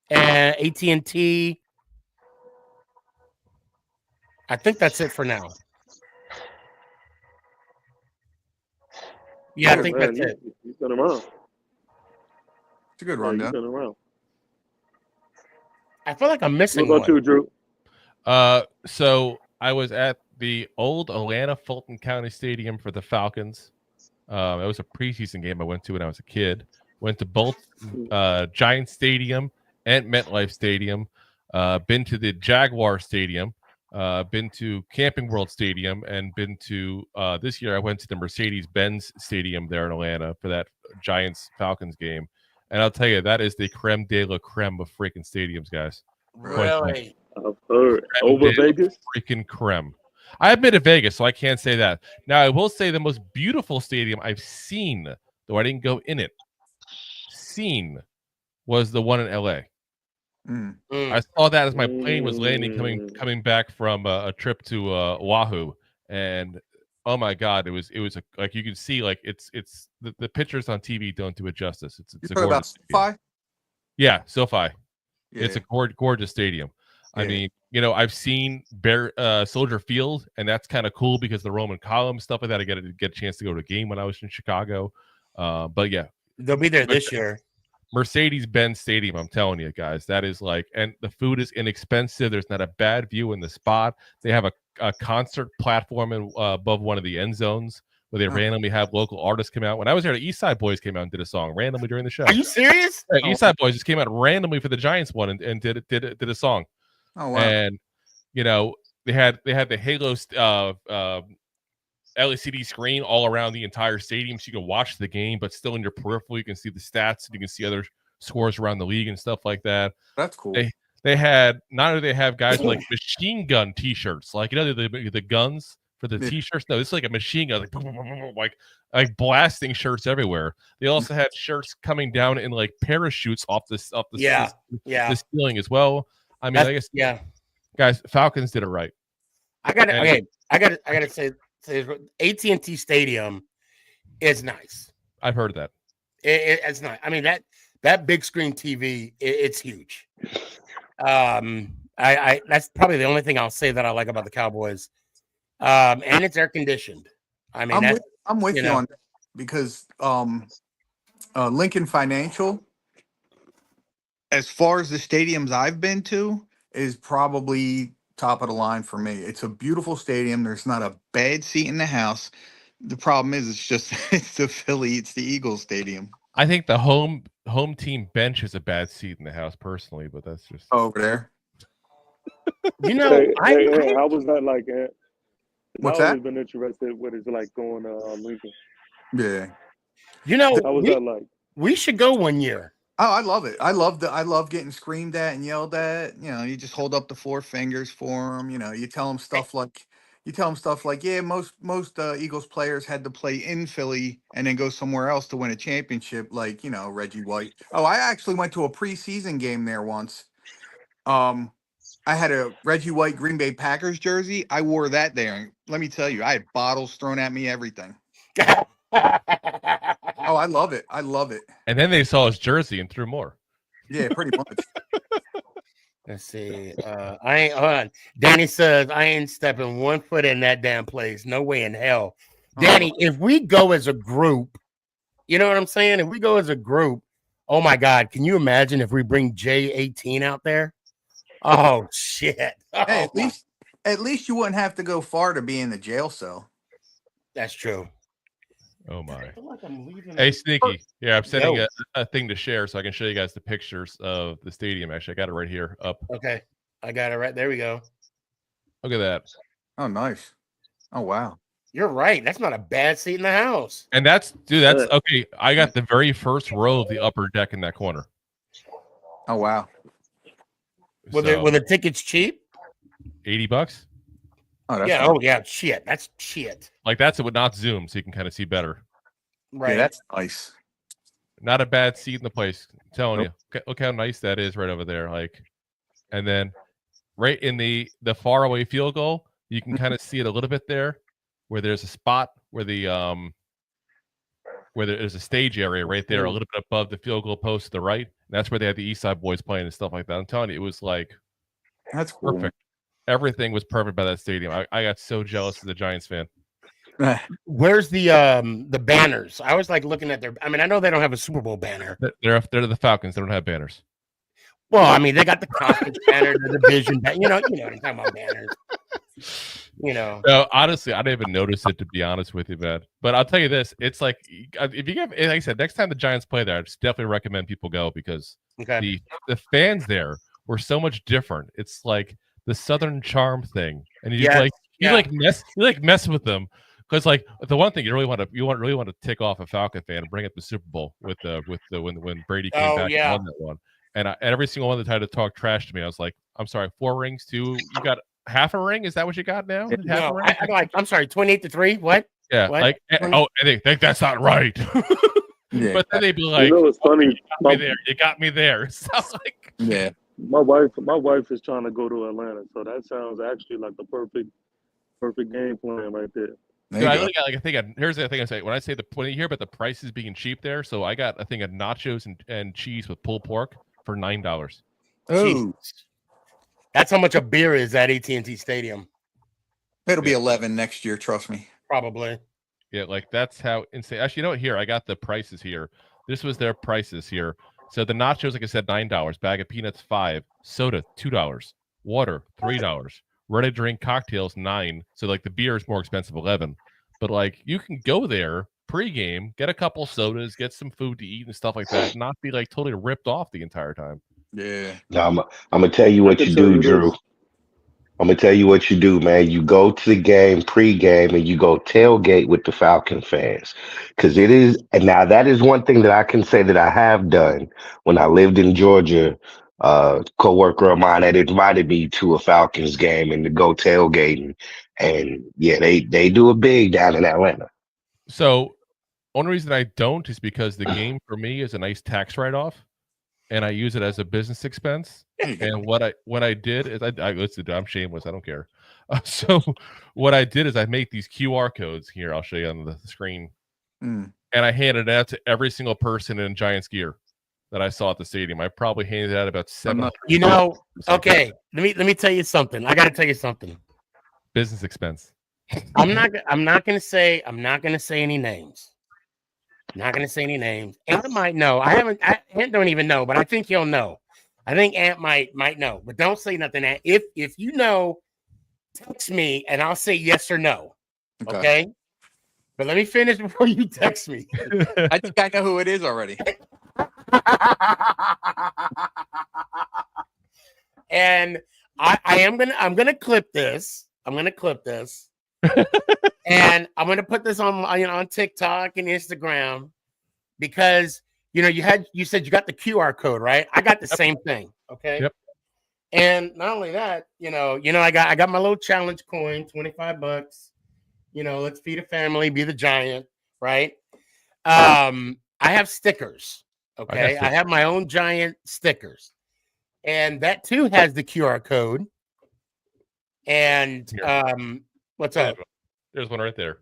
and AT&T. I think that's it for now. Yeah, I Oh think man, that's it. you've been around. it's a good Yeah, you've rundown. been around. I feel like I'm What missing about one. you, Drew? So I was at the old Atlanta Fulton County Stadium for the Falcons. It was a preseason game I went to when I was a kid. Went to both Giant Stadium and MetLife Stadium. Been to the Jaguar Stadium. Been to Camping World Stadium, and been to this year I went to the Mercedes-Benz Stadium there in Atlanta for that Giants Falcons game. And I'll tell you, that is the creme de la creme of freaking stadiums, guys. Really? I've heard. Creme Over de la Vegas? freaking creme. I have been to Vegas, so I can't say that. Now, I will say the most beautiful stadium I've seen, though I didn't go in it, was the one in LA. I saw that as my plane was landing, coming back from a trip to Oahu, and oh my god, it was like you can see, like it's the pictures on TV don't do it justice. It's You a talking about gorgeous stadium. SoFi? Yeah, SoFi. It's a Yeah. gorgeous stadium. I Yeah. mean, I've seen Soldier Field, and that's kind of cool because the Roman column stuff like that. I get a chance to go to a game when I was in Chicago. But yeah, They'll be there this year. Mercedes-Benz Stadium, I'm telling you guys, that is like, and the food is inexpensive. There's not a bad view in the spot. They have a concert platform above one of the end zones where they randomly have local artists come out. When I was there, the East Side Boys came out and did a song randomly during the show. Are you serious? Yeah, East Side Boys just came out randomly for the Giants one and did a song. Oh wow! And they had the Halo LCD screen all around the entire stadium, so you can watch the game, but still in your peripheral, you can see the stats and you can see other scores around the league and stuff like that. That's cool. They had, not only they have guys with like machine gun T-shirts, like the guns for the T-shirts. No, it's like a machine gun, like blasting shirts everywhere. They also had shirts coming down in like parachutes off the ceiling as well. I mean, I guess guys, Falcons did it right. I gotta say AT&T Stadium is nice. I've heard of that. It's nice. I mean that big screen TV, it's huge. I that's probably the only thing I'll say that I like about the Cowboys. And it's air conditioned. I mean, I'm with you on that because Lincoln Financial, as far as the stadiums I've been to, is probably top of the line for me. It's a beautiful stadium. There's not a bad seat in the house. The problem is it's the Eagles stadium. I think the home team bench is a bad seat in the house personally, but that's just over there. How was that like? What's I've that? always been interested what it's like going to Lincoln. Yeah. How was that like? We should go one year. Oh, I love it. I love getting screamed at and yelled at. You just hold up the 4 fingers for them. You tell them stuff like, yeah, most Eagles players had to play in Philly and then go somewhere else to win a championship, like, Reggie White. Oh, I actually went to a preseason game there once. I had a Reggie White Green Bay Packers jersey. I wore that there. And let me tell you, I had bottles thrown at me, everything. Oh, I love it. I love it. And then they saw his jersey and threw more. Yeah, pretty much. Let's see. Hold on. Danny says, I ain't stepping 1 foot in that damn place. No way in hell. Danny, if we go as a group, you know what I'm saying? If we go as a group, oh my God, can you imagine if we bring J18 out there? Oh shit. Hey, at least you wouldn't have to go far to be in the jail cell. That's true. Oh my. I feel like I'm leaving. Hey, Sneaky. Yeah, I'm sending a thing to share so I can show you guys the pictures of the stadium. Actually, I got it right here up. Okay. I got it right. There we go. Look at that. Oh, nice. Oh, wow. You're right. That's not a bad seat in the house. And that's okay. I got the very first row of the upper deck in that corner. Oh, wow. Were the tickets cheap? $80. Oh, that's yeah. nice. Oh, yeah. Shit. That's shit. Like that's it would not zoom, so you can kind of see better. Right. Yeah, that's nice. Not a bad seat in the place. I'm telling you. Look how nice that is right over there. Like, and then right in the far away field goal, you can kind of see it a little bit there, where there's a spot where there's a stage area right there, a little bit above the field goal post to the right. And that's where they had the East Side Boys playing and stuff like that. I'm telling you, it was like That's cool. perfect. Everything was perfect by that stadium. I got so jealous as a Giants fan. Where's the banners? I was like looking at their. I mean, I know they don't have a Super Bowl banner. They're the Falcons. They don't have banners. Well, I mean, they got the conference banner, the division banner. You know what I'm talking about banners. No, honestly, I didn't even notice it, to be honest with you, man. But I'll tell you this: it's like if you get, like I said, next time the Giants play there, I just definitely recommend people go because the fans there were so much different. It's like the Southern charm thing, and you mess with them because like the one thing you really want to tick off a Falcon fan and bring up the Super Bowl with when Brady came back and won that one. And every single one that tried to talk trash to me, I was like, I'm sorry, 4 rings too. You got half a ring? Is that what you got now? No, I'm sorry, 28-3. What? Yeah, what? like and they think that's not right. But then they'd be like, it's funny. You got me there. So like, yeah. My wife is trying to go to Atlanta, so that sounds actually like the perfect game plan right there. I really got like a thing. Here's the thing I say: when I say when you hear about the prices being cheap there, so I got a thing of nachos and cheese with pulled pork for $9. Oh, that's how much a beer is at AT&T Stadium. It'll be 11 next year. Trust me. Probably. Yeah, like that's how insane. Actually, you know what? Here, I got the prices here. This was their prices here. So the nachos, like I said, $9. Bag of peanuts, $5. Soda, $2. Water, $3. Ready to drink cocktails, $9. So like the beer is more expensive, $11. But like you can go there pregame, get a couple sodas, get some food to eat and stuff like that, not be like totally ripped off the entire time. Yeah. Now, I'm gonna tell you what you do, Drew. I'm gonna tell you what you do, man. You go to the game pregame and you go tailgate with the Falcon fans, because it is. And now that is one thing that I can say that I have done when I lived in Georgia. Coworker of mine had invited me to a Falcons game and to go tailgating, and yeah, they do it big down in Atlanta. So, only reason I don't is because the game for me is a nice tax write-off. And I use it as a business expense. And what I did is listen, I'm shameless. I don't care. So what I did is I make these QR codes here. I'll show you on the screen. And I handed it out to every single person in Giants gear that I saw at the stadium. I probably handed out about 700. Okay. Let me tell you something. I got to tell you something. Business expense. I'm not gonna say any names. Not going to say any names. Ant might know. Ant don't even know, but I think he'll know. I think Ant might know, but don't say nothing. Ant. If you know, text me and I'll say yes or no. Okay? But let me finish before you text me. I think I know who it is already. And I'm gonna clip this. And I'm gonna put this on TikTok and Instagram because you said you got the QR code, right? I got the same thing. Okay. Yep. And not only that, I got my little challenge coin, $25. Let's feed a family, be the giant, right? I have stickers. Okay. I have my own giant stickers. And that too has the QR code. And what's up? There's one right there.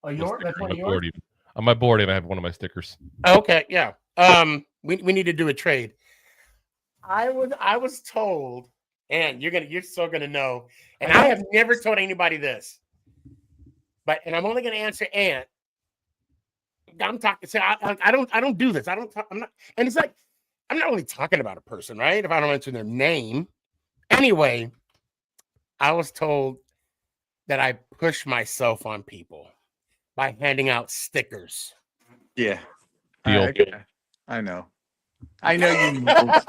Oh, that's one of yours? On my board, and I have one of my stickers. Okay, yeah. We need to do a trade. I was told, and you're still gonna know, and I have never told anybody this, and I'm only gonna answer Ant. I'm talking. So I don't do this. I'm not. And it's like I'm not only talking about a person, right? If I don't mention their name, anyway, I was told that I push myself on people by handing out stickers. Yeah. Deal. I know. I know you know.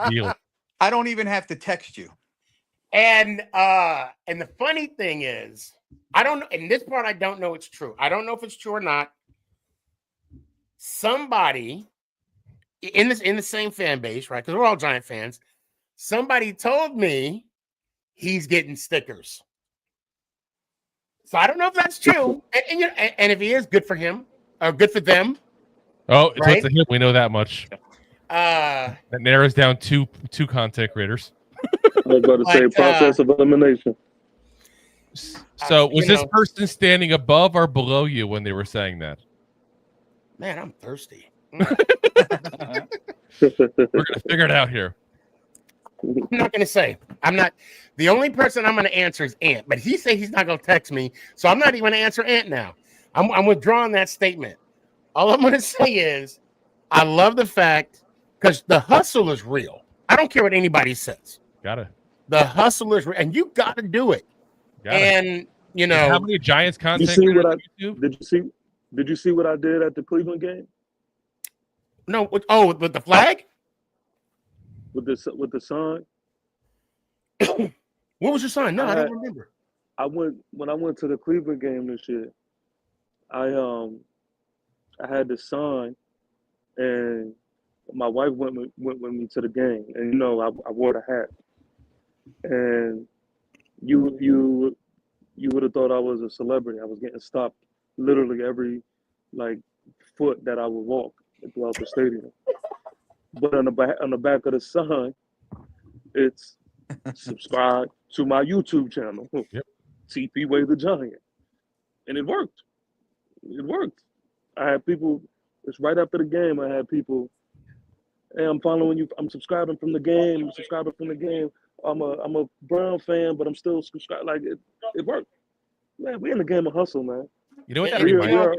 Deal. I don't even have to text you. And the funny thing is, I don't know. In this part, I don't know it's true. I don't know if it's true or not. Somebody in the same fan base, right? Because we're all Giant fans. Somebody told me he's getting stickers. So I don't know if that's true, and if he is, good for him or good for them. Oh, so Right? it's a hit. We know that much. Uh, That narrows down two content creators. I was about to say process of elimination. So was you this know. person standing above or below you when they were saying that? Man, I'm thirsty. We're gonna figure it out here. I'm not gonna say. I'm not. The only person I'm gonna answer is Ant, but he said he's not gonna text me, so I'm not even gonna answer Ant now. I'm withdrawing that statement. All I'm gonna say is, I love the fact because the hustle is real. I don't care what anybody says. Got it. The hustle is real, and you got to do it. And you know, how many Giants You content see creators what I on YouTube? did you see what I did at the Cleveland game no, with the flag. with the sign? What was your sign? No, I don't remember. When I went to the Cleveland game this year. I had the sign, and my wife went with me to the game, and you know I wore the hat, and you would have thought I was a celebrity. I was getting stopped literally every foot that I would walk throughout the stadium. But on the back of the sign, it's subscribe to my YouTube channel, TP Way the Giant, and it worked. It worked. I had people. It's right after the game. I had people. Hey, I'm following you. I'm subscribing from the game. I'm subscribing from the game. I'm a Brown fan, but I'm still subscribed. Like it worked. Man, we in the game of hustle, man. You know what that reminds me of?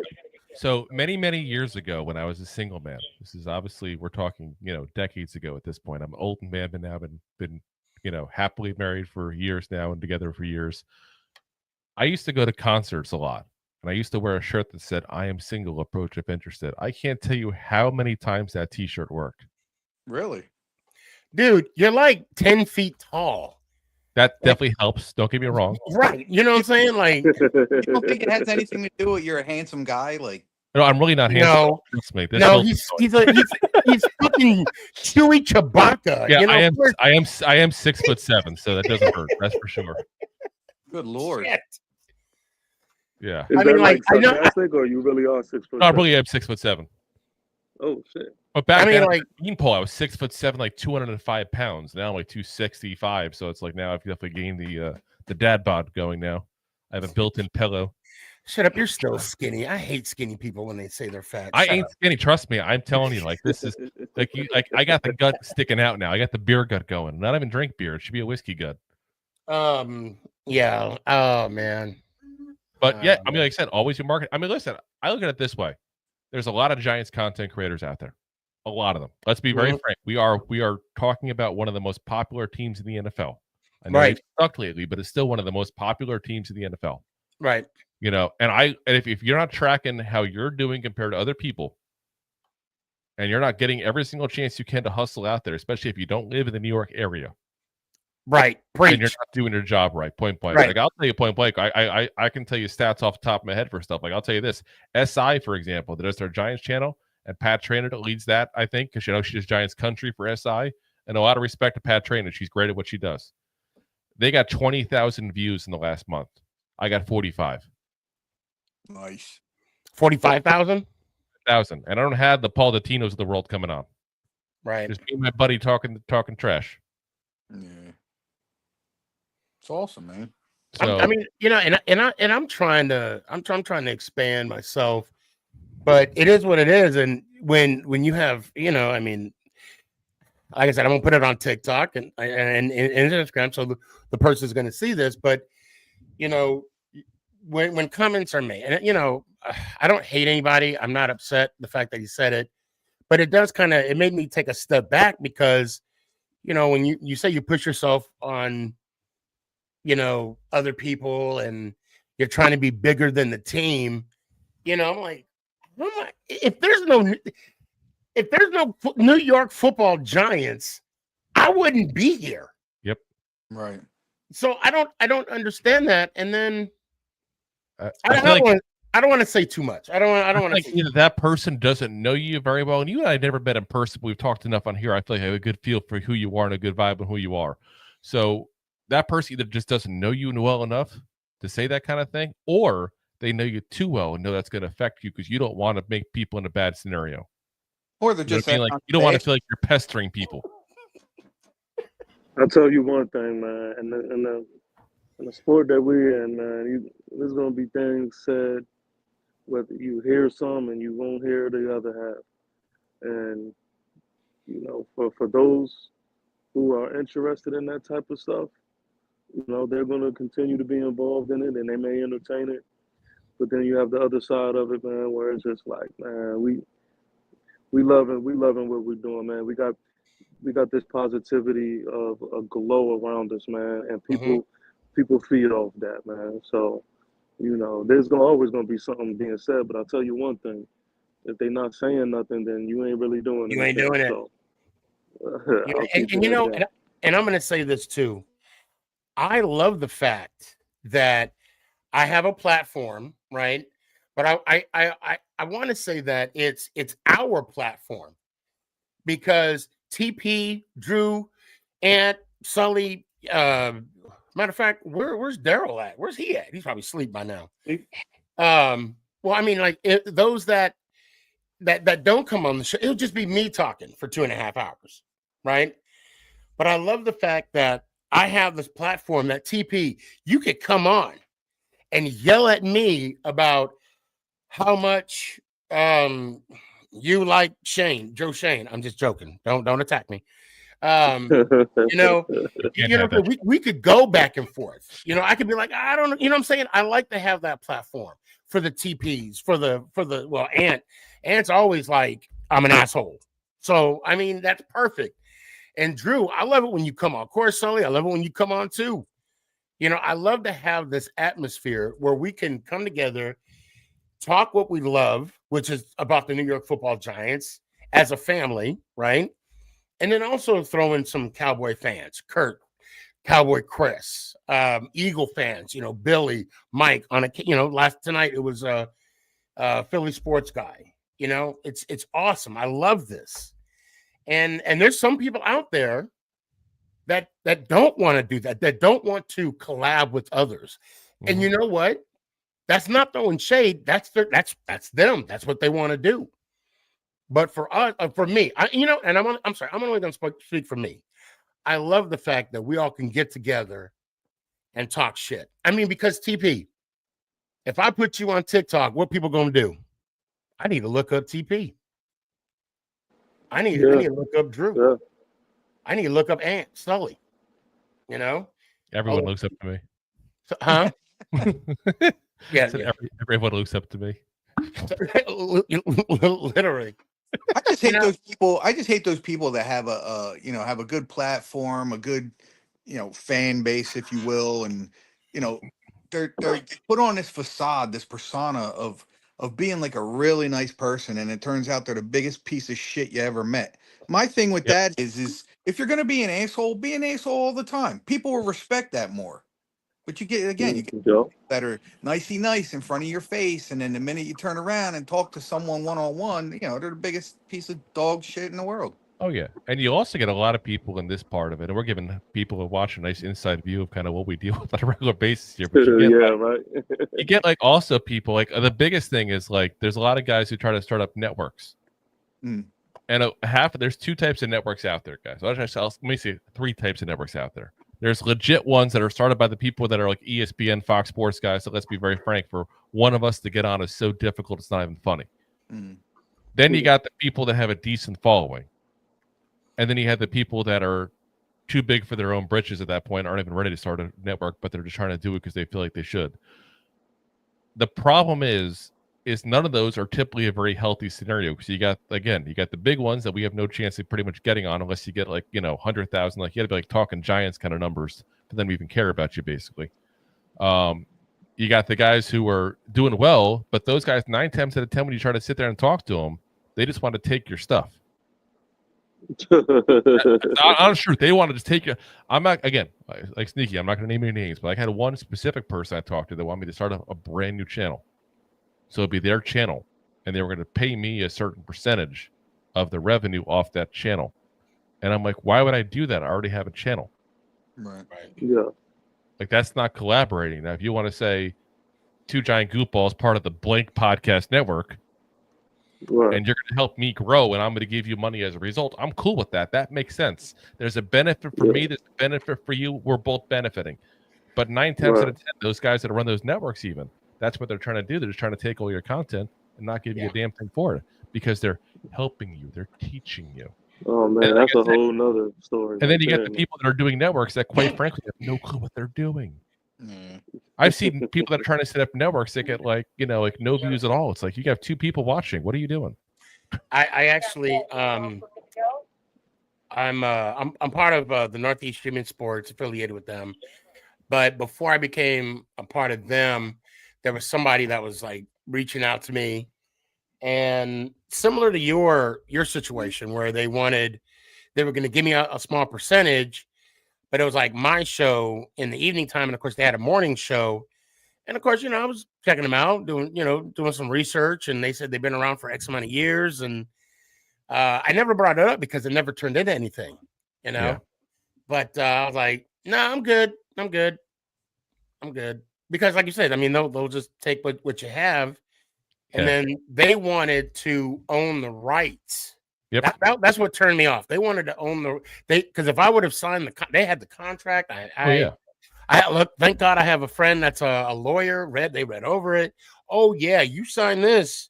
So many years ago, when I was a single man, this is obviously we're talking, decades ago at this point. I'm an old man, but now been happily married for years now and together for years. I used to go to concerts a lot, and I used to wear a shirt that said, "I am single, approach if interested." I can't tell you how many times that T-shirt worked. Really? Dude, you're like 10 feet tall. That definitely helps. Don't get me wrong. Right. You know what I'm saying? Like, you don't think it has anything to do with you're a handsome guy? Like, no, I'm really not handsome. No, Trust me. no, he's fucking Chewy Chewbacca. Yeah, you know? I am 6'7", so that doesn't hurt. That's for sure. Good Lord. Shit. Yeah. Is that like sarcastic, or you really are 6 foot? No, I really am 6'7". Oh shit! But back then, like beanpole, I was 6'7", like 205 pounds. Now I'm like 265. So it's like now I've definitely gained the dad bod going. Now I have a built-in pillow. Shut up! You're still skinny. I hate skinny people when they say they're fat. I Shut ain't up. skinny. Trust me. I'm telling you, like this is like I got the gut sticking out now. I got the beer gut going. Not even drink beer. It should be a whiskey gut. Yeah. Oh man. But yeah, I mean, like I said, always your market. I mean, listen, I look at it this way. There's a lot of Giants content creators out there. A lot of them. Let's be very frank. We are talking about one of the most popular teams in the NFL. I know it's sucked lately, but it's still one of the most popular teams in the NFL. Right. And if you're not tracking how you're doing compared to other people, and you're not getting every single chance you can to hustle out there, especially if you don't live in the New York area. Right. And you're not doing your job right. Point blank. Right. Like I'll tell you point blank. I can tell you stats off the top of my head for stuff. Like I'll tell you this. SI, for example, that is their Giants channel, and Pat Traynor that leads that, I think, because she's Giants country for SI. And a lot of respect to Pat Traynor. She's great at what she does. They got 20,000 views in the last month. I got 45. Nice. 45,000? And I don't have the Paul Datinos of the world coming on. Right. Just me and my buddy talking trash. Yeah. It's awesome, man. So, I mean, I'm trying to expand myself, but it is what it is. And when you have, I mean, like I said, I'm gonna put it on TikTok and Instagram, so the person's gonna see this. But when comments are made, and I don't hate anybody. I'm not upset the fact that he said it, but it does it made me take a step back because, when you say you push yourself on, other people and you're trying to be bigger than the team, I'm like, if there's no New York Football Giants, I wouldn't be here. Yep. Right. So I don't understand that. And then I don't want to say too much. I don't want to say either that person doesn't know you very well, and you and I never met in person. We've talked enough on here. I feel like I have a good feel for who you are and a good vibe on who you are. So that person either just doesn't know you well enough to say that kind of thing, or they know you too well and know that's going to affect you because you don't want to make people in a bad scenario. Or they're You know just what I mean? that Like you don't want to bad. feel like you're pestering people. I'll tell you one thing, man. In the sport that we're in, man, there's gonna be things said whether you hear some and you won't hear the other half. And for those who are interested in that type of stuff, they're gonna continue to be involved in it, and they may entertain it. But then you have the other side of it, man, where it's just like, man, we loving what we're doing, man. We got this positivity of a glow around us, man, and Mm-hmm. people feed off that, man. So there's always gonna be something being said. But I'll tell you one thing: if they're not saying nothing, then you ain't really doing You ain't anything. doing it. So You, I'll keep and it at that. and I'm going to say this too. I love the fact that I have a platform, right? But I want to say that it's our platform because TP, Drew, and Sully. Matter of fact, where's Daryl at? Where's he at? He's probably asleep by now. Well, I mean, like those that don't come on the show, it'll just be me talking for 2.5 hours, right? But I love the fact that I have this platform that TP, you could come on and yell at me about how much you like Joe Shane. I'm just joking. Don't attack me. You know, we could go back and forth. I could be like, I don't know. You know what I'm saying? I like to have that platform for the TPs, for the well, Ant's always like, I'm an asshole. So I mean, that's perfect. And Drew, I love it when you come on. Of course, Sully, I love it when you come on too. I love to have this atmosphere where we can come together, talk what we love, which is about the New York Football Giants as a family, right? And then also throw in some Cowboy fans, Kurt, Cowboy Chris, Eagle fans, Billy, Mike. Last tonight it was a Philly sports guy. It's awesome. I love this, and there's some people out there that don't want to do that don't want to collab with others. And you know what? That's not throwing shade. That's them. That's what they want to do. But for us, for me, and I'm sorry, I'm only going to speak for me. I love the fact that we all can get together and talk shit. I mean, because TP, if I put you on TikTok, what people going to do? I need to look up TP. I need to look up Drew. Yeah. I need to look up Ant Sully. Everyone looks up to me. Huh? Yeah, everyone looks up to me. Literally. I just hate those people. I just hate those people that have have a good platform, a good, fan base, if you will, and they're put on this facade, this persona of being like a really nice person, and it turns out they're the biggest piece of shit you ever met. My thing with that is if you're gonna be an asshole all the time. People will respect that more. But you get that are nicey nice in front of your face, and then the minute you turn around and talk to someone one-on-one, they're the biggest piece of dog shit in the world. Oh yeah, and you also get a lot of people in this part of it, and we're giving people who watch a nice inside view of kind of what we deal with on a regular basis here. But you get right. You get also people the biggest thing is there's a lot of guys who try to start up networks, and there's 2 types of networks out there, guys. Let me see 3 types of networks out there. There's legit ones that are started by the people that are like ESPN, Fox Sports guys. So let's be very frank, for one of us to get on is so difficult, it's not even funny. Then you got the people that have a decent following. And then you have the people that are too big for their own britches at that point, aren't even ready to start a network, but they're just trying to do it because they feel like they should. The problem is none of those are typically a very healthy scenario, because you got the big ones that we have no chance of pretty much getting on unless you get 100,000. You got to be talking Giants kind of numbers for them to even care about you, basically. You got the guys who are doing well, but those guys 9 times out of 10 when you try to sit there and talk to them, they just want to take your stuff. Honest truth, they want to just take you. I'm not, again, like Sneaky, I'm not going to name any names, but I had one specific person I talked to that wanted me to start a brand new channel. So it'd be their channel, and they were going to pay me a certain percentage of the revenue off that channel. And I'm like, why would I do that? I already have a channel. Right. Yeah. That's not collaborating. Now, if you want to say 2 Giant Goofballs part of the Blank Podcast Network, Right. and you're going to help me grow, and I'm going to give you money as a result. I'm cool with that. That makes sense. There's a benefit for Yeah. me. There's a benefit for you. We're both benefiting. But 9 times out Right. of 10, those guys that run those networks, even that's what they're trying to do. They're just trying to take all your content and not give you a damn thing for it because they're helping you. They're teaching you. Oh And man, like that's I a said, whole nother story. and Right then you get there, the man. people that are doing networks that, quite frankly, have no clue what they're doing. I've seen people that are trying to set up networks that get like no views at all. It's like you have 2 people watching. What are you doing? I actually I'm part of the Northeast Streaming Sports, affiliated with them. But before I became a part of them, there was somebody that was like reaching out to me, and similar to your situation where they were going to give me a small percentage, but it was like my show in the evening time, and of course they had a morning show, and of course I was checking them out, doing some research, and they said they've been around for X amount of years, and I never brought it up because it never turned into anything, Yeah. But I was like, no, I'm good. Because like you said, I mean, they'll just take what you have. And Yeah. then they wanted to own the rights. Yep. That's what turned me off. They wanted to own because if I would have signed they had the contract. Look, thank God I have a friend that's a lawyer. They read over it. Oh yeah, you signed this.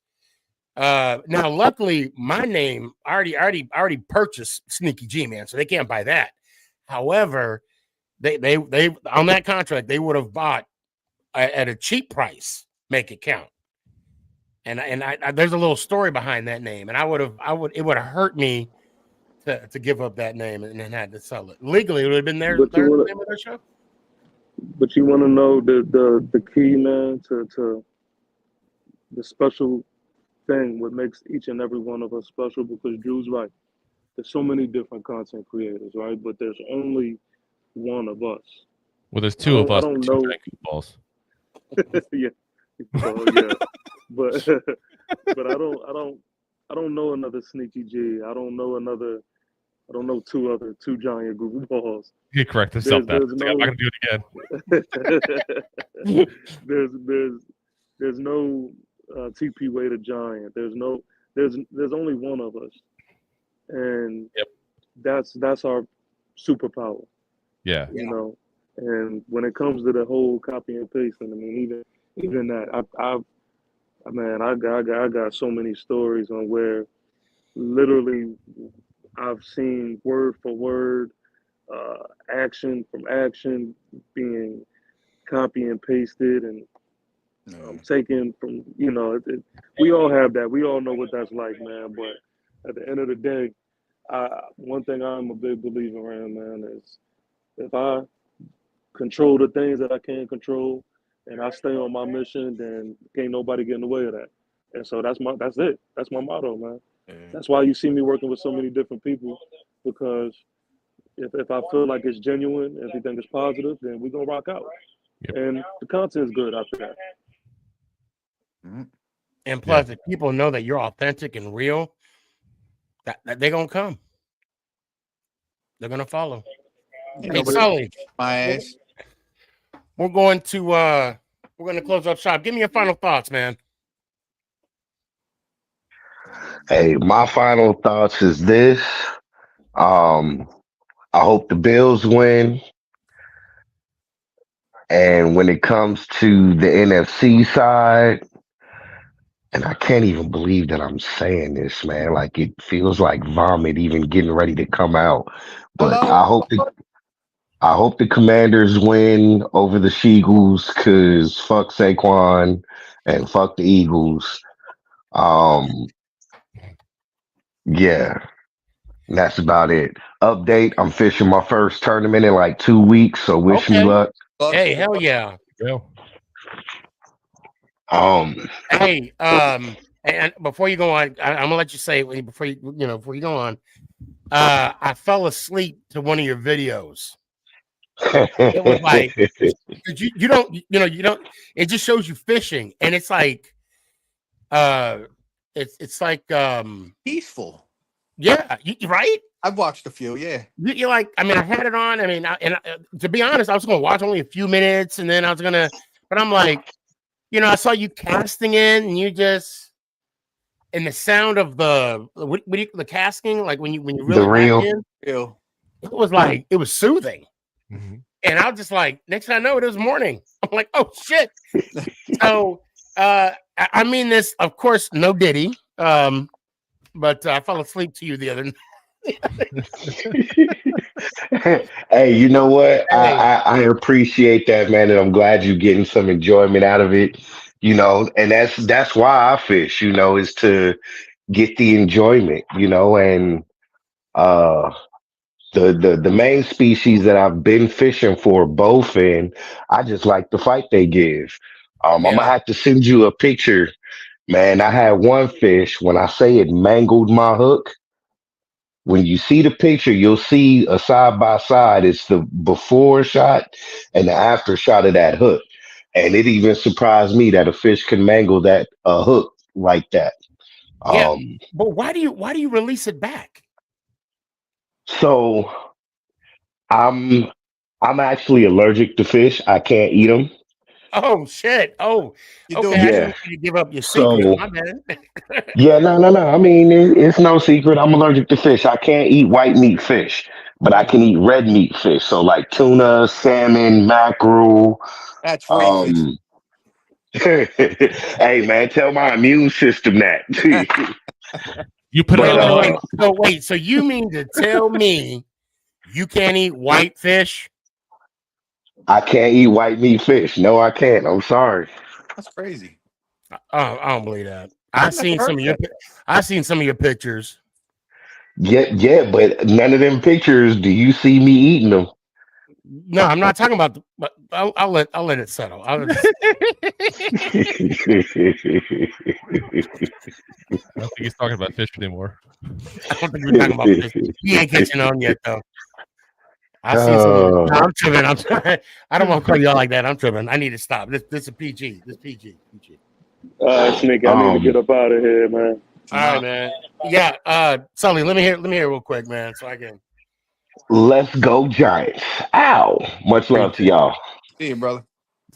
Now luckily my name I already purchased Sneaky G, man, so they can't buy that. However, they on that contract they would have bought at a cheap price, make it count. And I there's a little story behind that name, and it would have hurt me to give up that name and then had to sell it legally. It would have been their But you name of their show. But you want to know the key, man, to the special thing, what makes each and every one of us special, because Drew's right. There's so many different content creators, right? But there's only one of us. Well, there's 2 of us. I don't 2 know. balls. Yeah. So, yeah. But I don't know another Sneaky G. I don't know 2 giant group balls. He correct himself. I'm not gonna do it again. There's no TP way to giant. There's only one of us, and that's our superpower. Yeah. And when it comes to the whole copy and pasting, I mean, even that, I got so many stories on where literally I've seen word for word, action from action being copy and pasted and taken from, we all have that. We all know what that's like, man. But at the end of the day, one thing I'm a big believer in, man, is if I control the things that I can control and I stay on my mission, then can't nobody get in the way of that. And so that's it. That's my motto, man. That's why you see me working with so many different people, because if I feel like it's genuine, if you think it's positive, then we're going to rock out. Yep. And the content's good after that. And plus, if people know that you're authentic and real, that they're going to come. They're going to follow. Hey, Sully, my ass. We're going to close up shop. Give me your final thoughts, man. Hey, my final thoughts is this. I hope the Bills win. And when it comes to the NFC side, and I can't even believe that I'm saying this, man. Like, it feels like vomit even getting ready to come out. But I hope the Commanders win over the Seagulls, because fuck Saquon and fuck the Eagles. Yeah, that's about it. Update: I'm fishing my first tournament in like 2 weeks, so wish me luck. Hey, hell yeah. Go. Hey, and before you go on, I'm gonna let you say before you go on. I fell asleep to one of your videos. It was like you don't. It just shows you fishing, and it's like, it's like peaceful. Yeah, right. I've watched a few. Yeah, you're like, I mean, I had it on. I mean, to be honest, I was gonna watch only a few minutes, and then I was gonna, but I'm like, I saw you casting in, and you just, and the sound of the casking, like when you The really back real. in, Ew. it was like it was soothing. Mm-hmm. And I was just like, next thing I know, it was morning. I'm like, oh shit. So I mean this, of course, no Diddy. But I fell asleep to you the other night. Hey, you know what? Hey, I appreciate that, man, and I'm glad you're getting some enjoyment out of it. And that's why I fish. Is to get the enjoyment. And uh, the main species that I've been fishing for both in, I just like the fight they give. I'm gonna yeah, have to send you a picture, man. I had one fish when I say it mangled my hook. When you see the picture, you'll see a side by side. It's the before shot and the after shot of that hook. And it even surprised me that a fish can mangle that hook like that. yeah. Um, But why do you release it back? so I'm I'm actually allergic to fish. I can't eat them. Oh shit. Oh, You okay. doing I good? didn't Yeah. want you to give up your secret. So My bad. yeah, no, no, no. I mean, it's no secret. I'm allergic to fish. I can't eat white meat fish, but I can eat red meat fish. So like tuna, salmon, mackerel. That's racist. Um, hey man, tell my immune system that. You put it Wait, but on the wait, ice. wait. So wait, so you mean to tell me you can't eat white fish? I can't eat white meat fish. No, I can't. I'm sorry. That's crazy. I don't believe that. I've never heard that. I seen some of your pictures. Yeah, yeah, but none of them pictures do you see me eating them. No, I'm not talking about. But I'll let it settle. I don't think he's talking about fish anymore. I don't think we're talking about fish. He ain't catching on yet though. I seen some. No, Oh, I'm tripping. I'm tripping. I don't want to call y'all like that. I'm tripping. I need to stop. This is PG. This PG. PG. Sneaky, I need to get um, up out of here, man. All right, man. Yeah. Sully, let me hear real quick, man, so I can let's go Giants. Ow. Much love to appreciate y'all. See you, brother.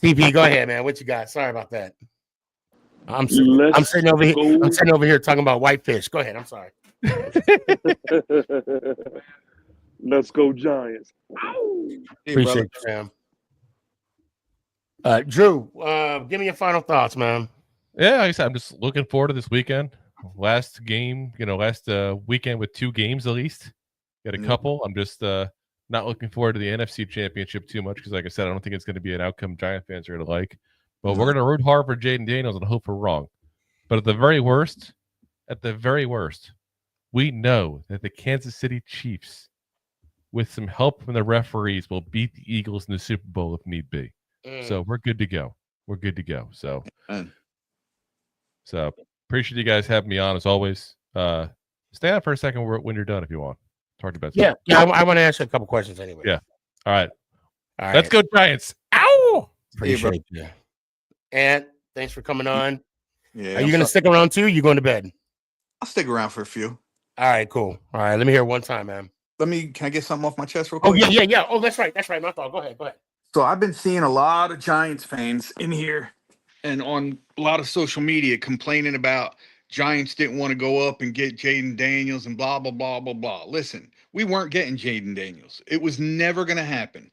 it. TP, go ahead, man. What you got? Sorry about that. I'm Let's sitting over here. I'm go. sitting over here talking about whitefish. Go ahead. I'm sorry. Let's go Giants. See you, brother. Appreciate you, Sam. Drew, give me your final thoughts, man. Yeah, like I said, I'm just looking forward to this weekend. Last game, last weekend with 2 games at least. Got a couple. I'm just not looking forward to the NFC Championship too much because, like I said, I don't think it's going to be an outcome Giant fans are going to like. But we're going to root hard for Jaden Daniels and hope we're wrong. But at the very worst, we know that the Kansas City Chiefs, with some help from the referees, will beat the Eagles in the Super Bowl if need be. So we're good to go. We're good to go. So appreciate you guys having me on as always. Stay on for a second when you're done if you want. Talk about Yeah, I want to ask you a couple questions anyway. Yeah. All right. All Let's right. go Giants. Ow! Appreciate you. And thanks for coming on. Yeah. Are you going to stick around too? You going to bed? I'll stick around for a few. All right, cool. All right, let me hear it one time, man. Can I get something off my chest real Oh quick? yeah. Oh, that's right. My fault. Go ahead. So I've been seeing a lot of Giants fans in here and on a lot of social media complaining about Giants didn't want to go up and get Jaden Daniels and blah, blah, blah, blah, blah. Listen, we weren't getting Jaden Daniels. It was never going to happen.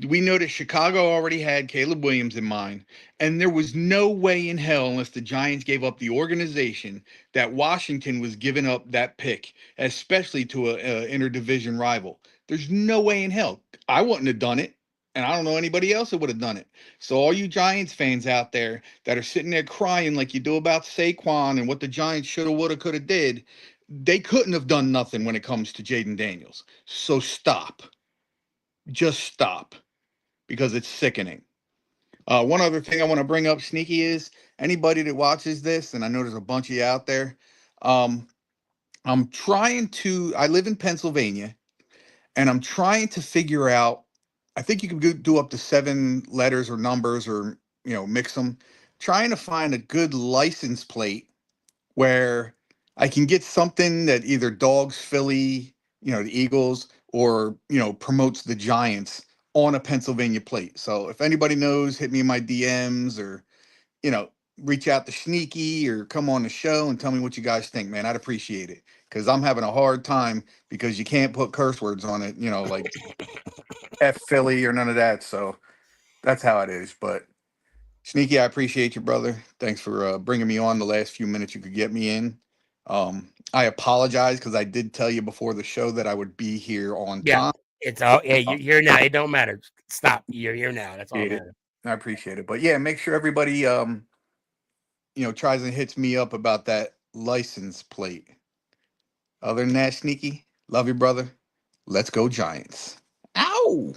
We know that Chicago already had Caleb Williams in mind, and there was no way in hell, unless the Giants gave up the organization, that Washington was giving up that pick, especially to a interdivision rival. There's no way in hell. I wouldn't have done it. And I don't know anybody else that would have done it. So all you Giants fans out there that are sitting there crying like you do about Saquon and what the Giants shoulda, woulda, coulda did, they couldn't have done nothing when it comes to Jaden Daniels. So stop. Just stop. Because it's sickening. One other thing I want to bring up, Sneaky, is anybody that watches this, and I know there's a bunch of you out there, I live in Pennsylvania, and I'm trying to figure out, I think you can do up to 7 letters or numbers or, mix them. Trying to find a good license plate where I can get something that either dogs Philly, the Eagles, or, promotes the Giants on a Pennsylvania plate. So if anybody knows, hit me in my DMs or, reach out to Sneaky or come on the show and tell me what you guys think, man. I'd appreciate it because I'm having a hard time because you can't put curse words on it, like F Philly or none of that. So that's how it is. But Sneaky, I appreciate you, brother. Thanks for bringing me on the last few minutes you could get me in. I apologize because I did tell you before the show that I would be here on time. It's all. Hey, you're here now. It don't matter. Stop. You're here now. That's all that matters. I appreciate it. But yeah, make sure everybody tries and hits me up about that license plate. Other than that, Sneaky, love you, brother. Let's go Giants. Ow!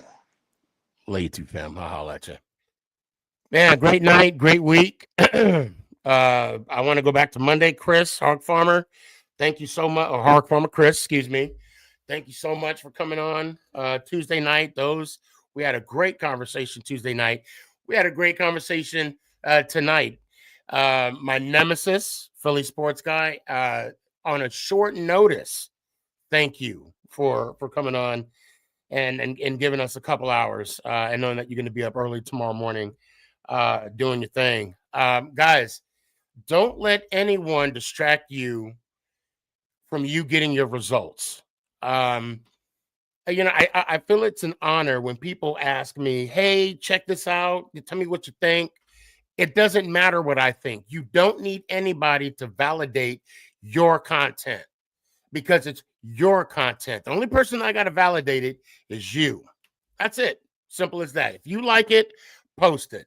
Lay you too, fam. I'll holler at you. Man, great night, great week. I want to go back to Monday. Chris, Hog Farmer, thank you so much. Or Hog Farmer Chris, excuse me. Thank you so much for coming on Tuesday night. We had a great conversation Tuesday night. We had a great conversation tonight. My nemesis, Philly sports guy, on a short notice. Thank you for coming on and giving us a couple hours and knowing that you're going to be up early tomorrow morning doing your thing. Guys, don't let anyone distract you from you getting your results. I feel it's an honor when people ask me, hey, check this out. Tell me what you think. It doesn't matter what I think. You don't need anybody to validate your content because it's your content. The only person I got to validate it is you. That's it. Simple as that. If you like it, post it.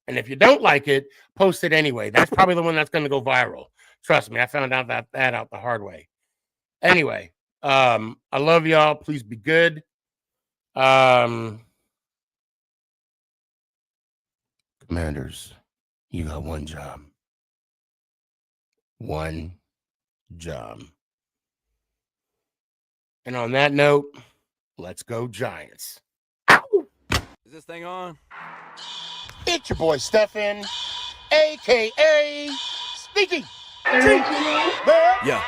And if you don't like it, post it anyway. That's probably the one that's going to go viral. Trust me, I found out that out the hard way. Anyway, I love y'all. Please be good. Commanders, you got one job. One job. And on that note, let's go Giants. Ow! Is this thing on? It's your boy Stefan, a.k.a. Sneaky. Yeah.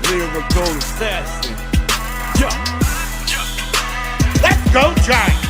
Lyrical assassin. Let's go Giants.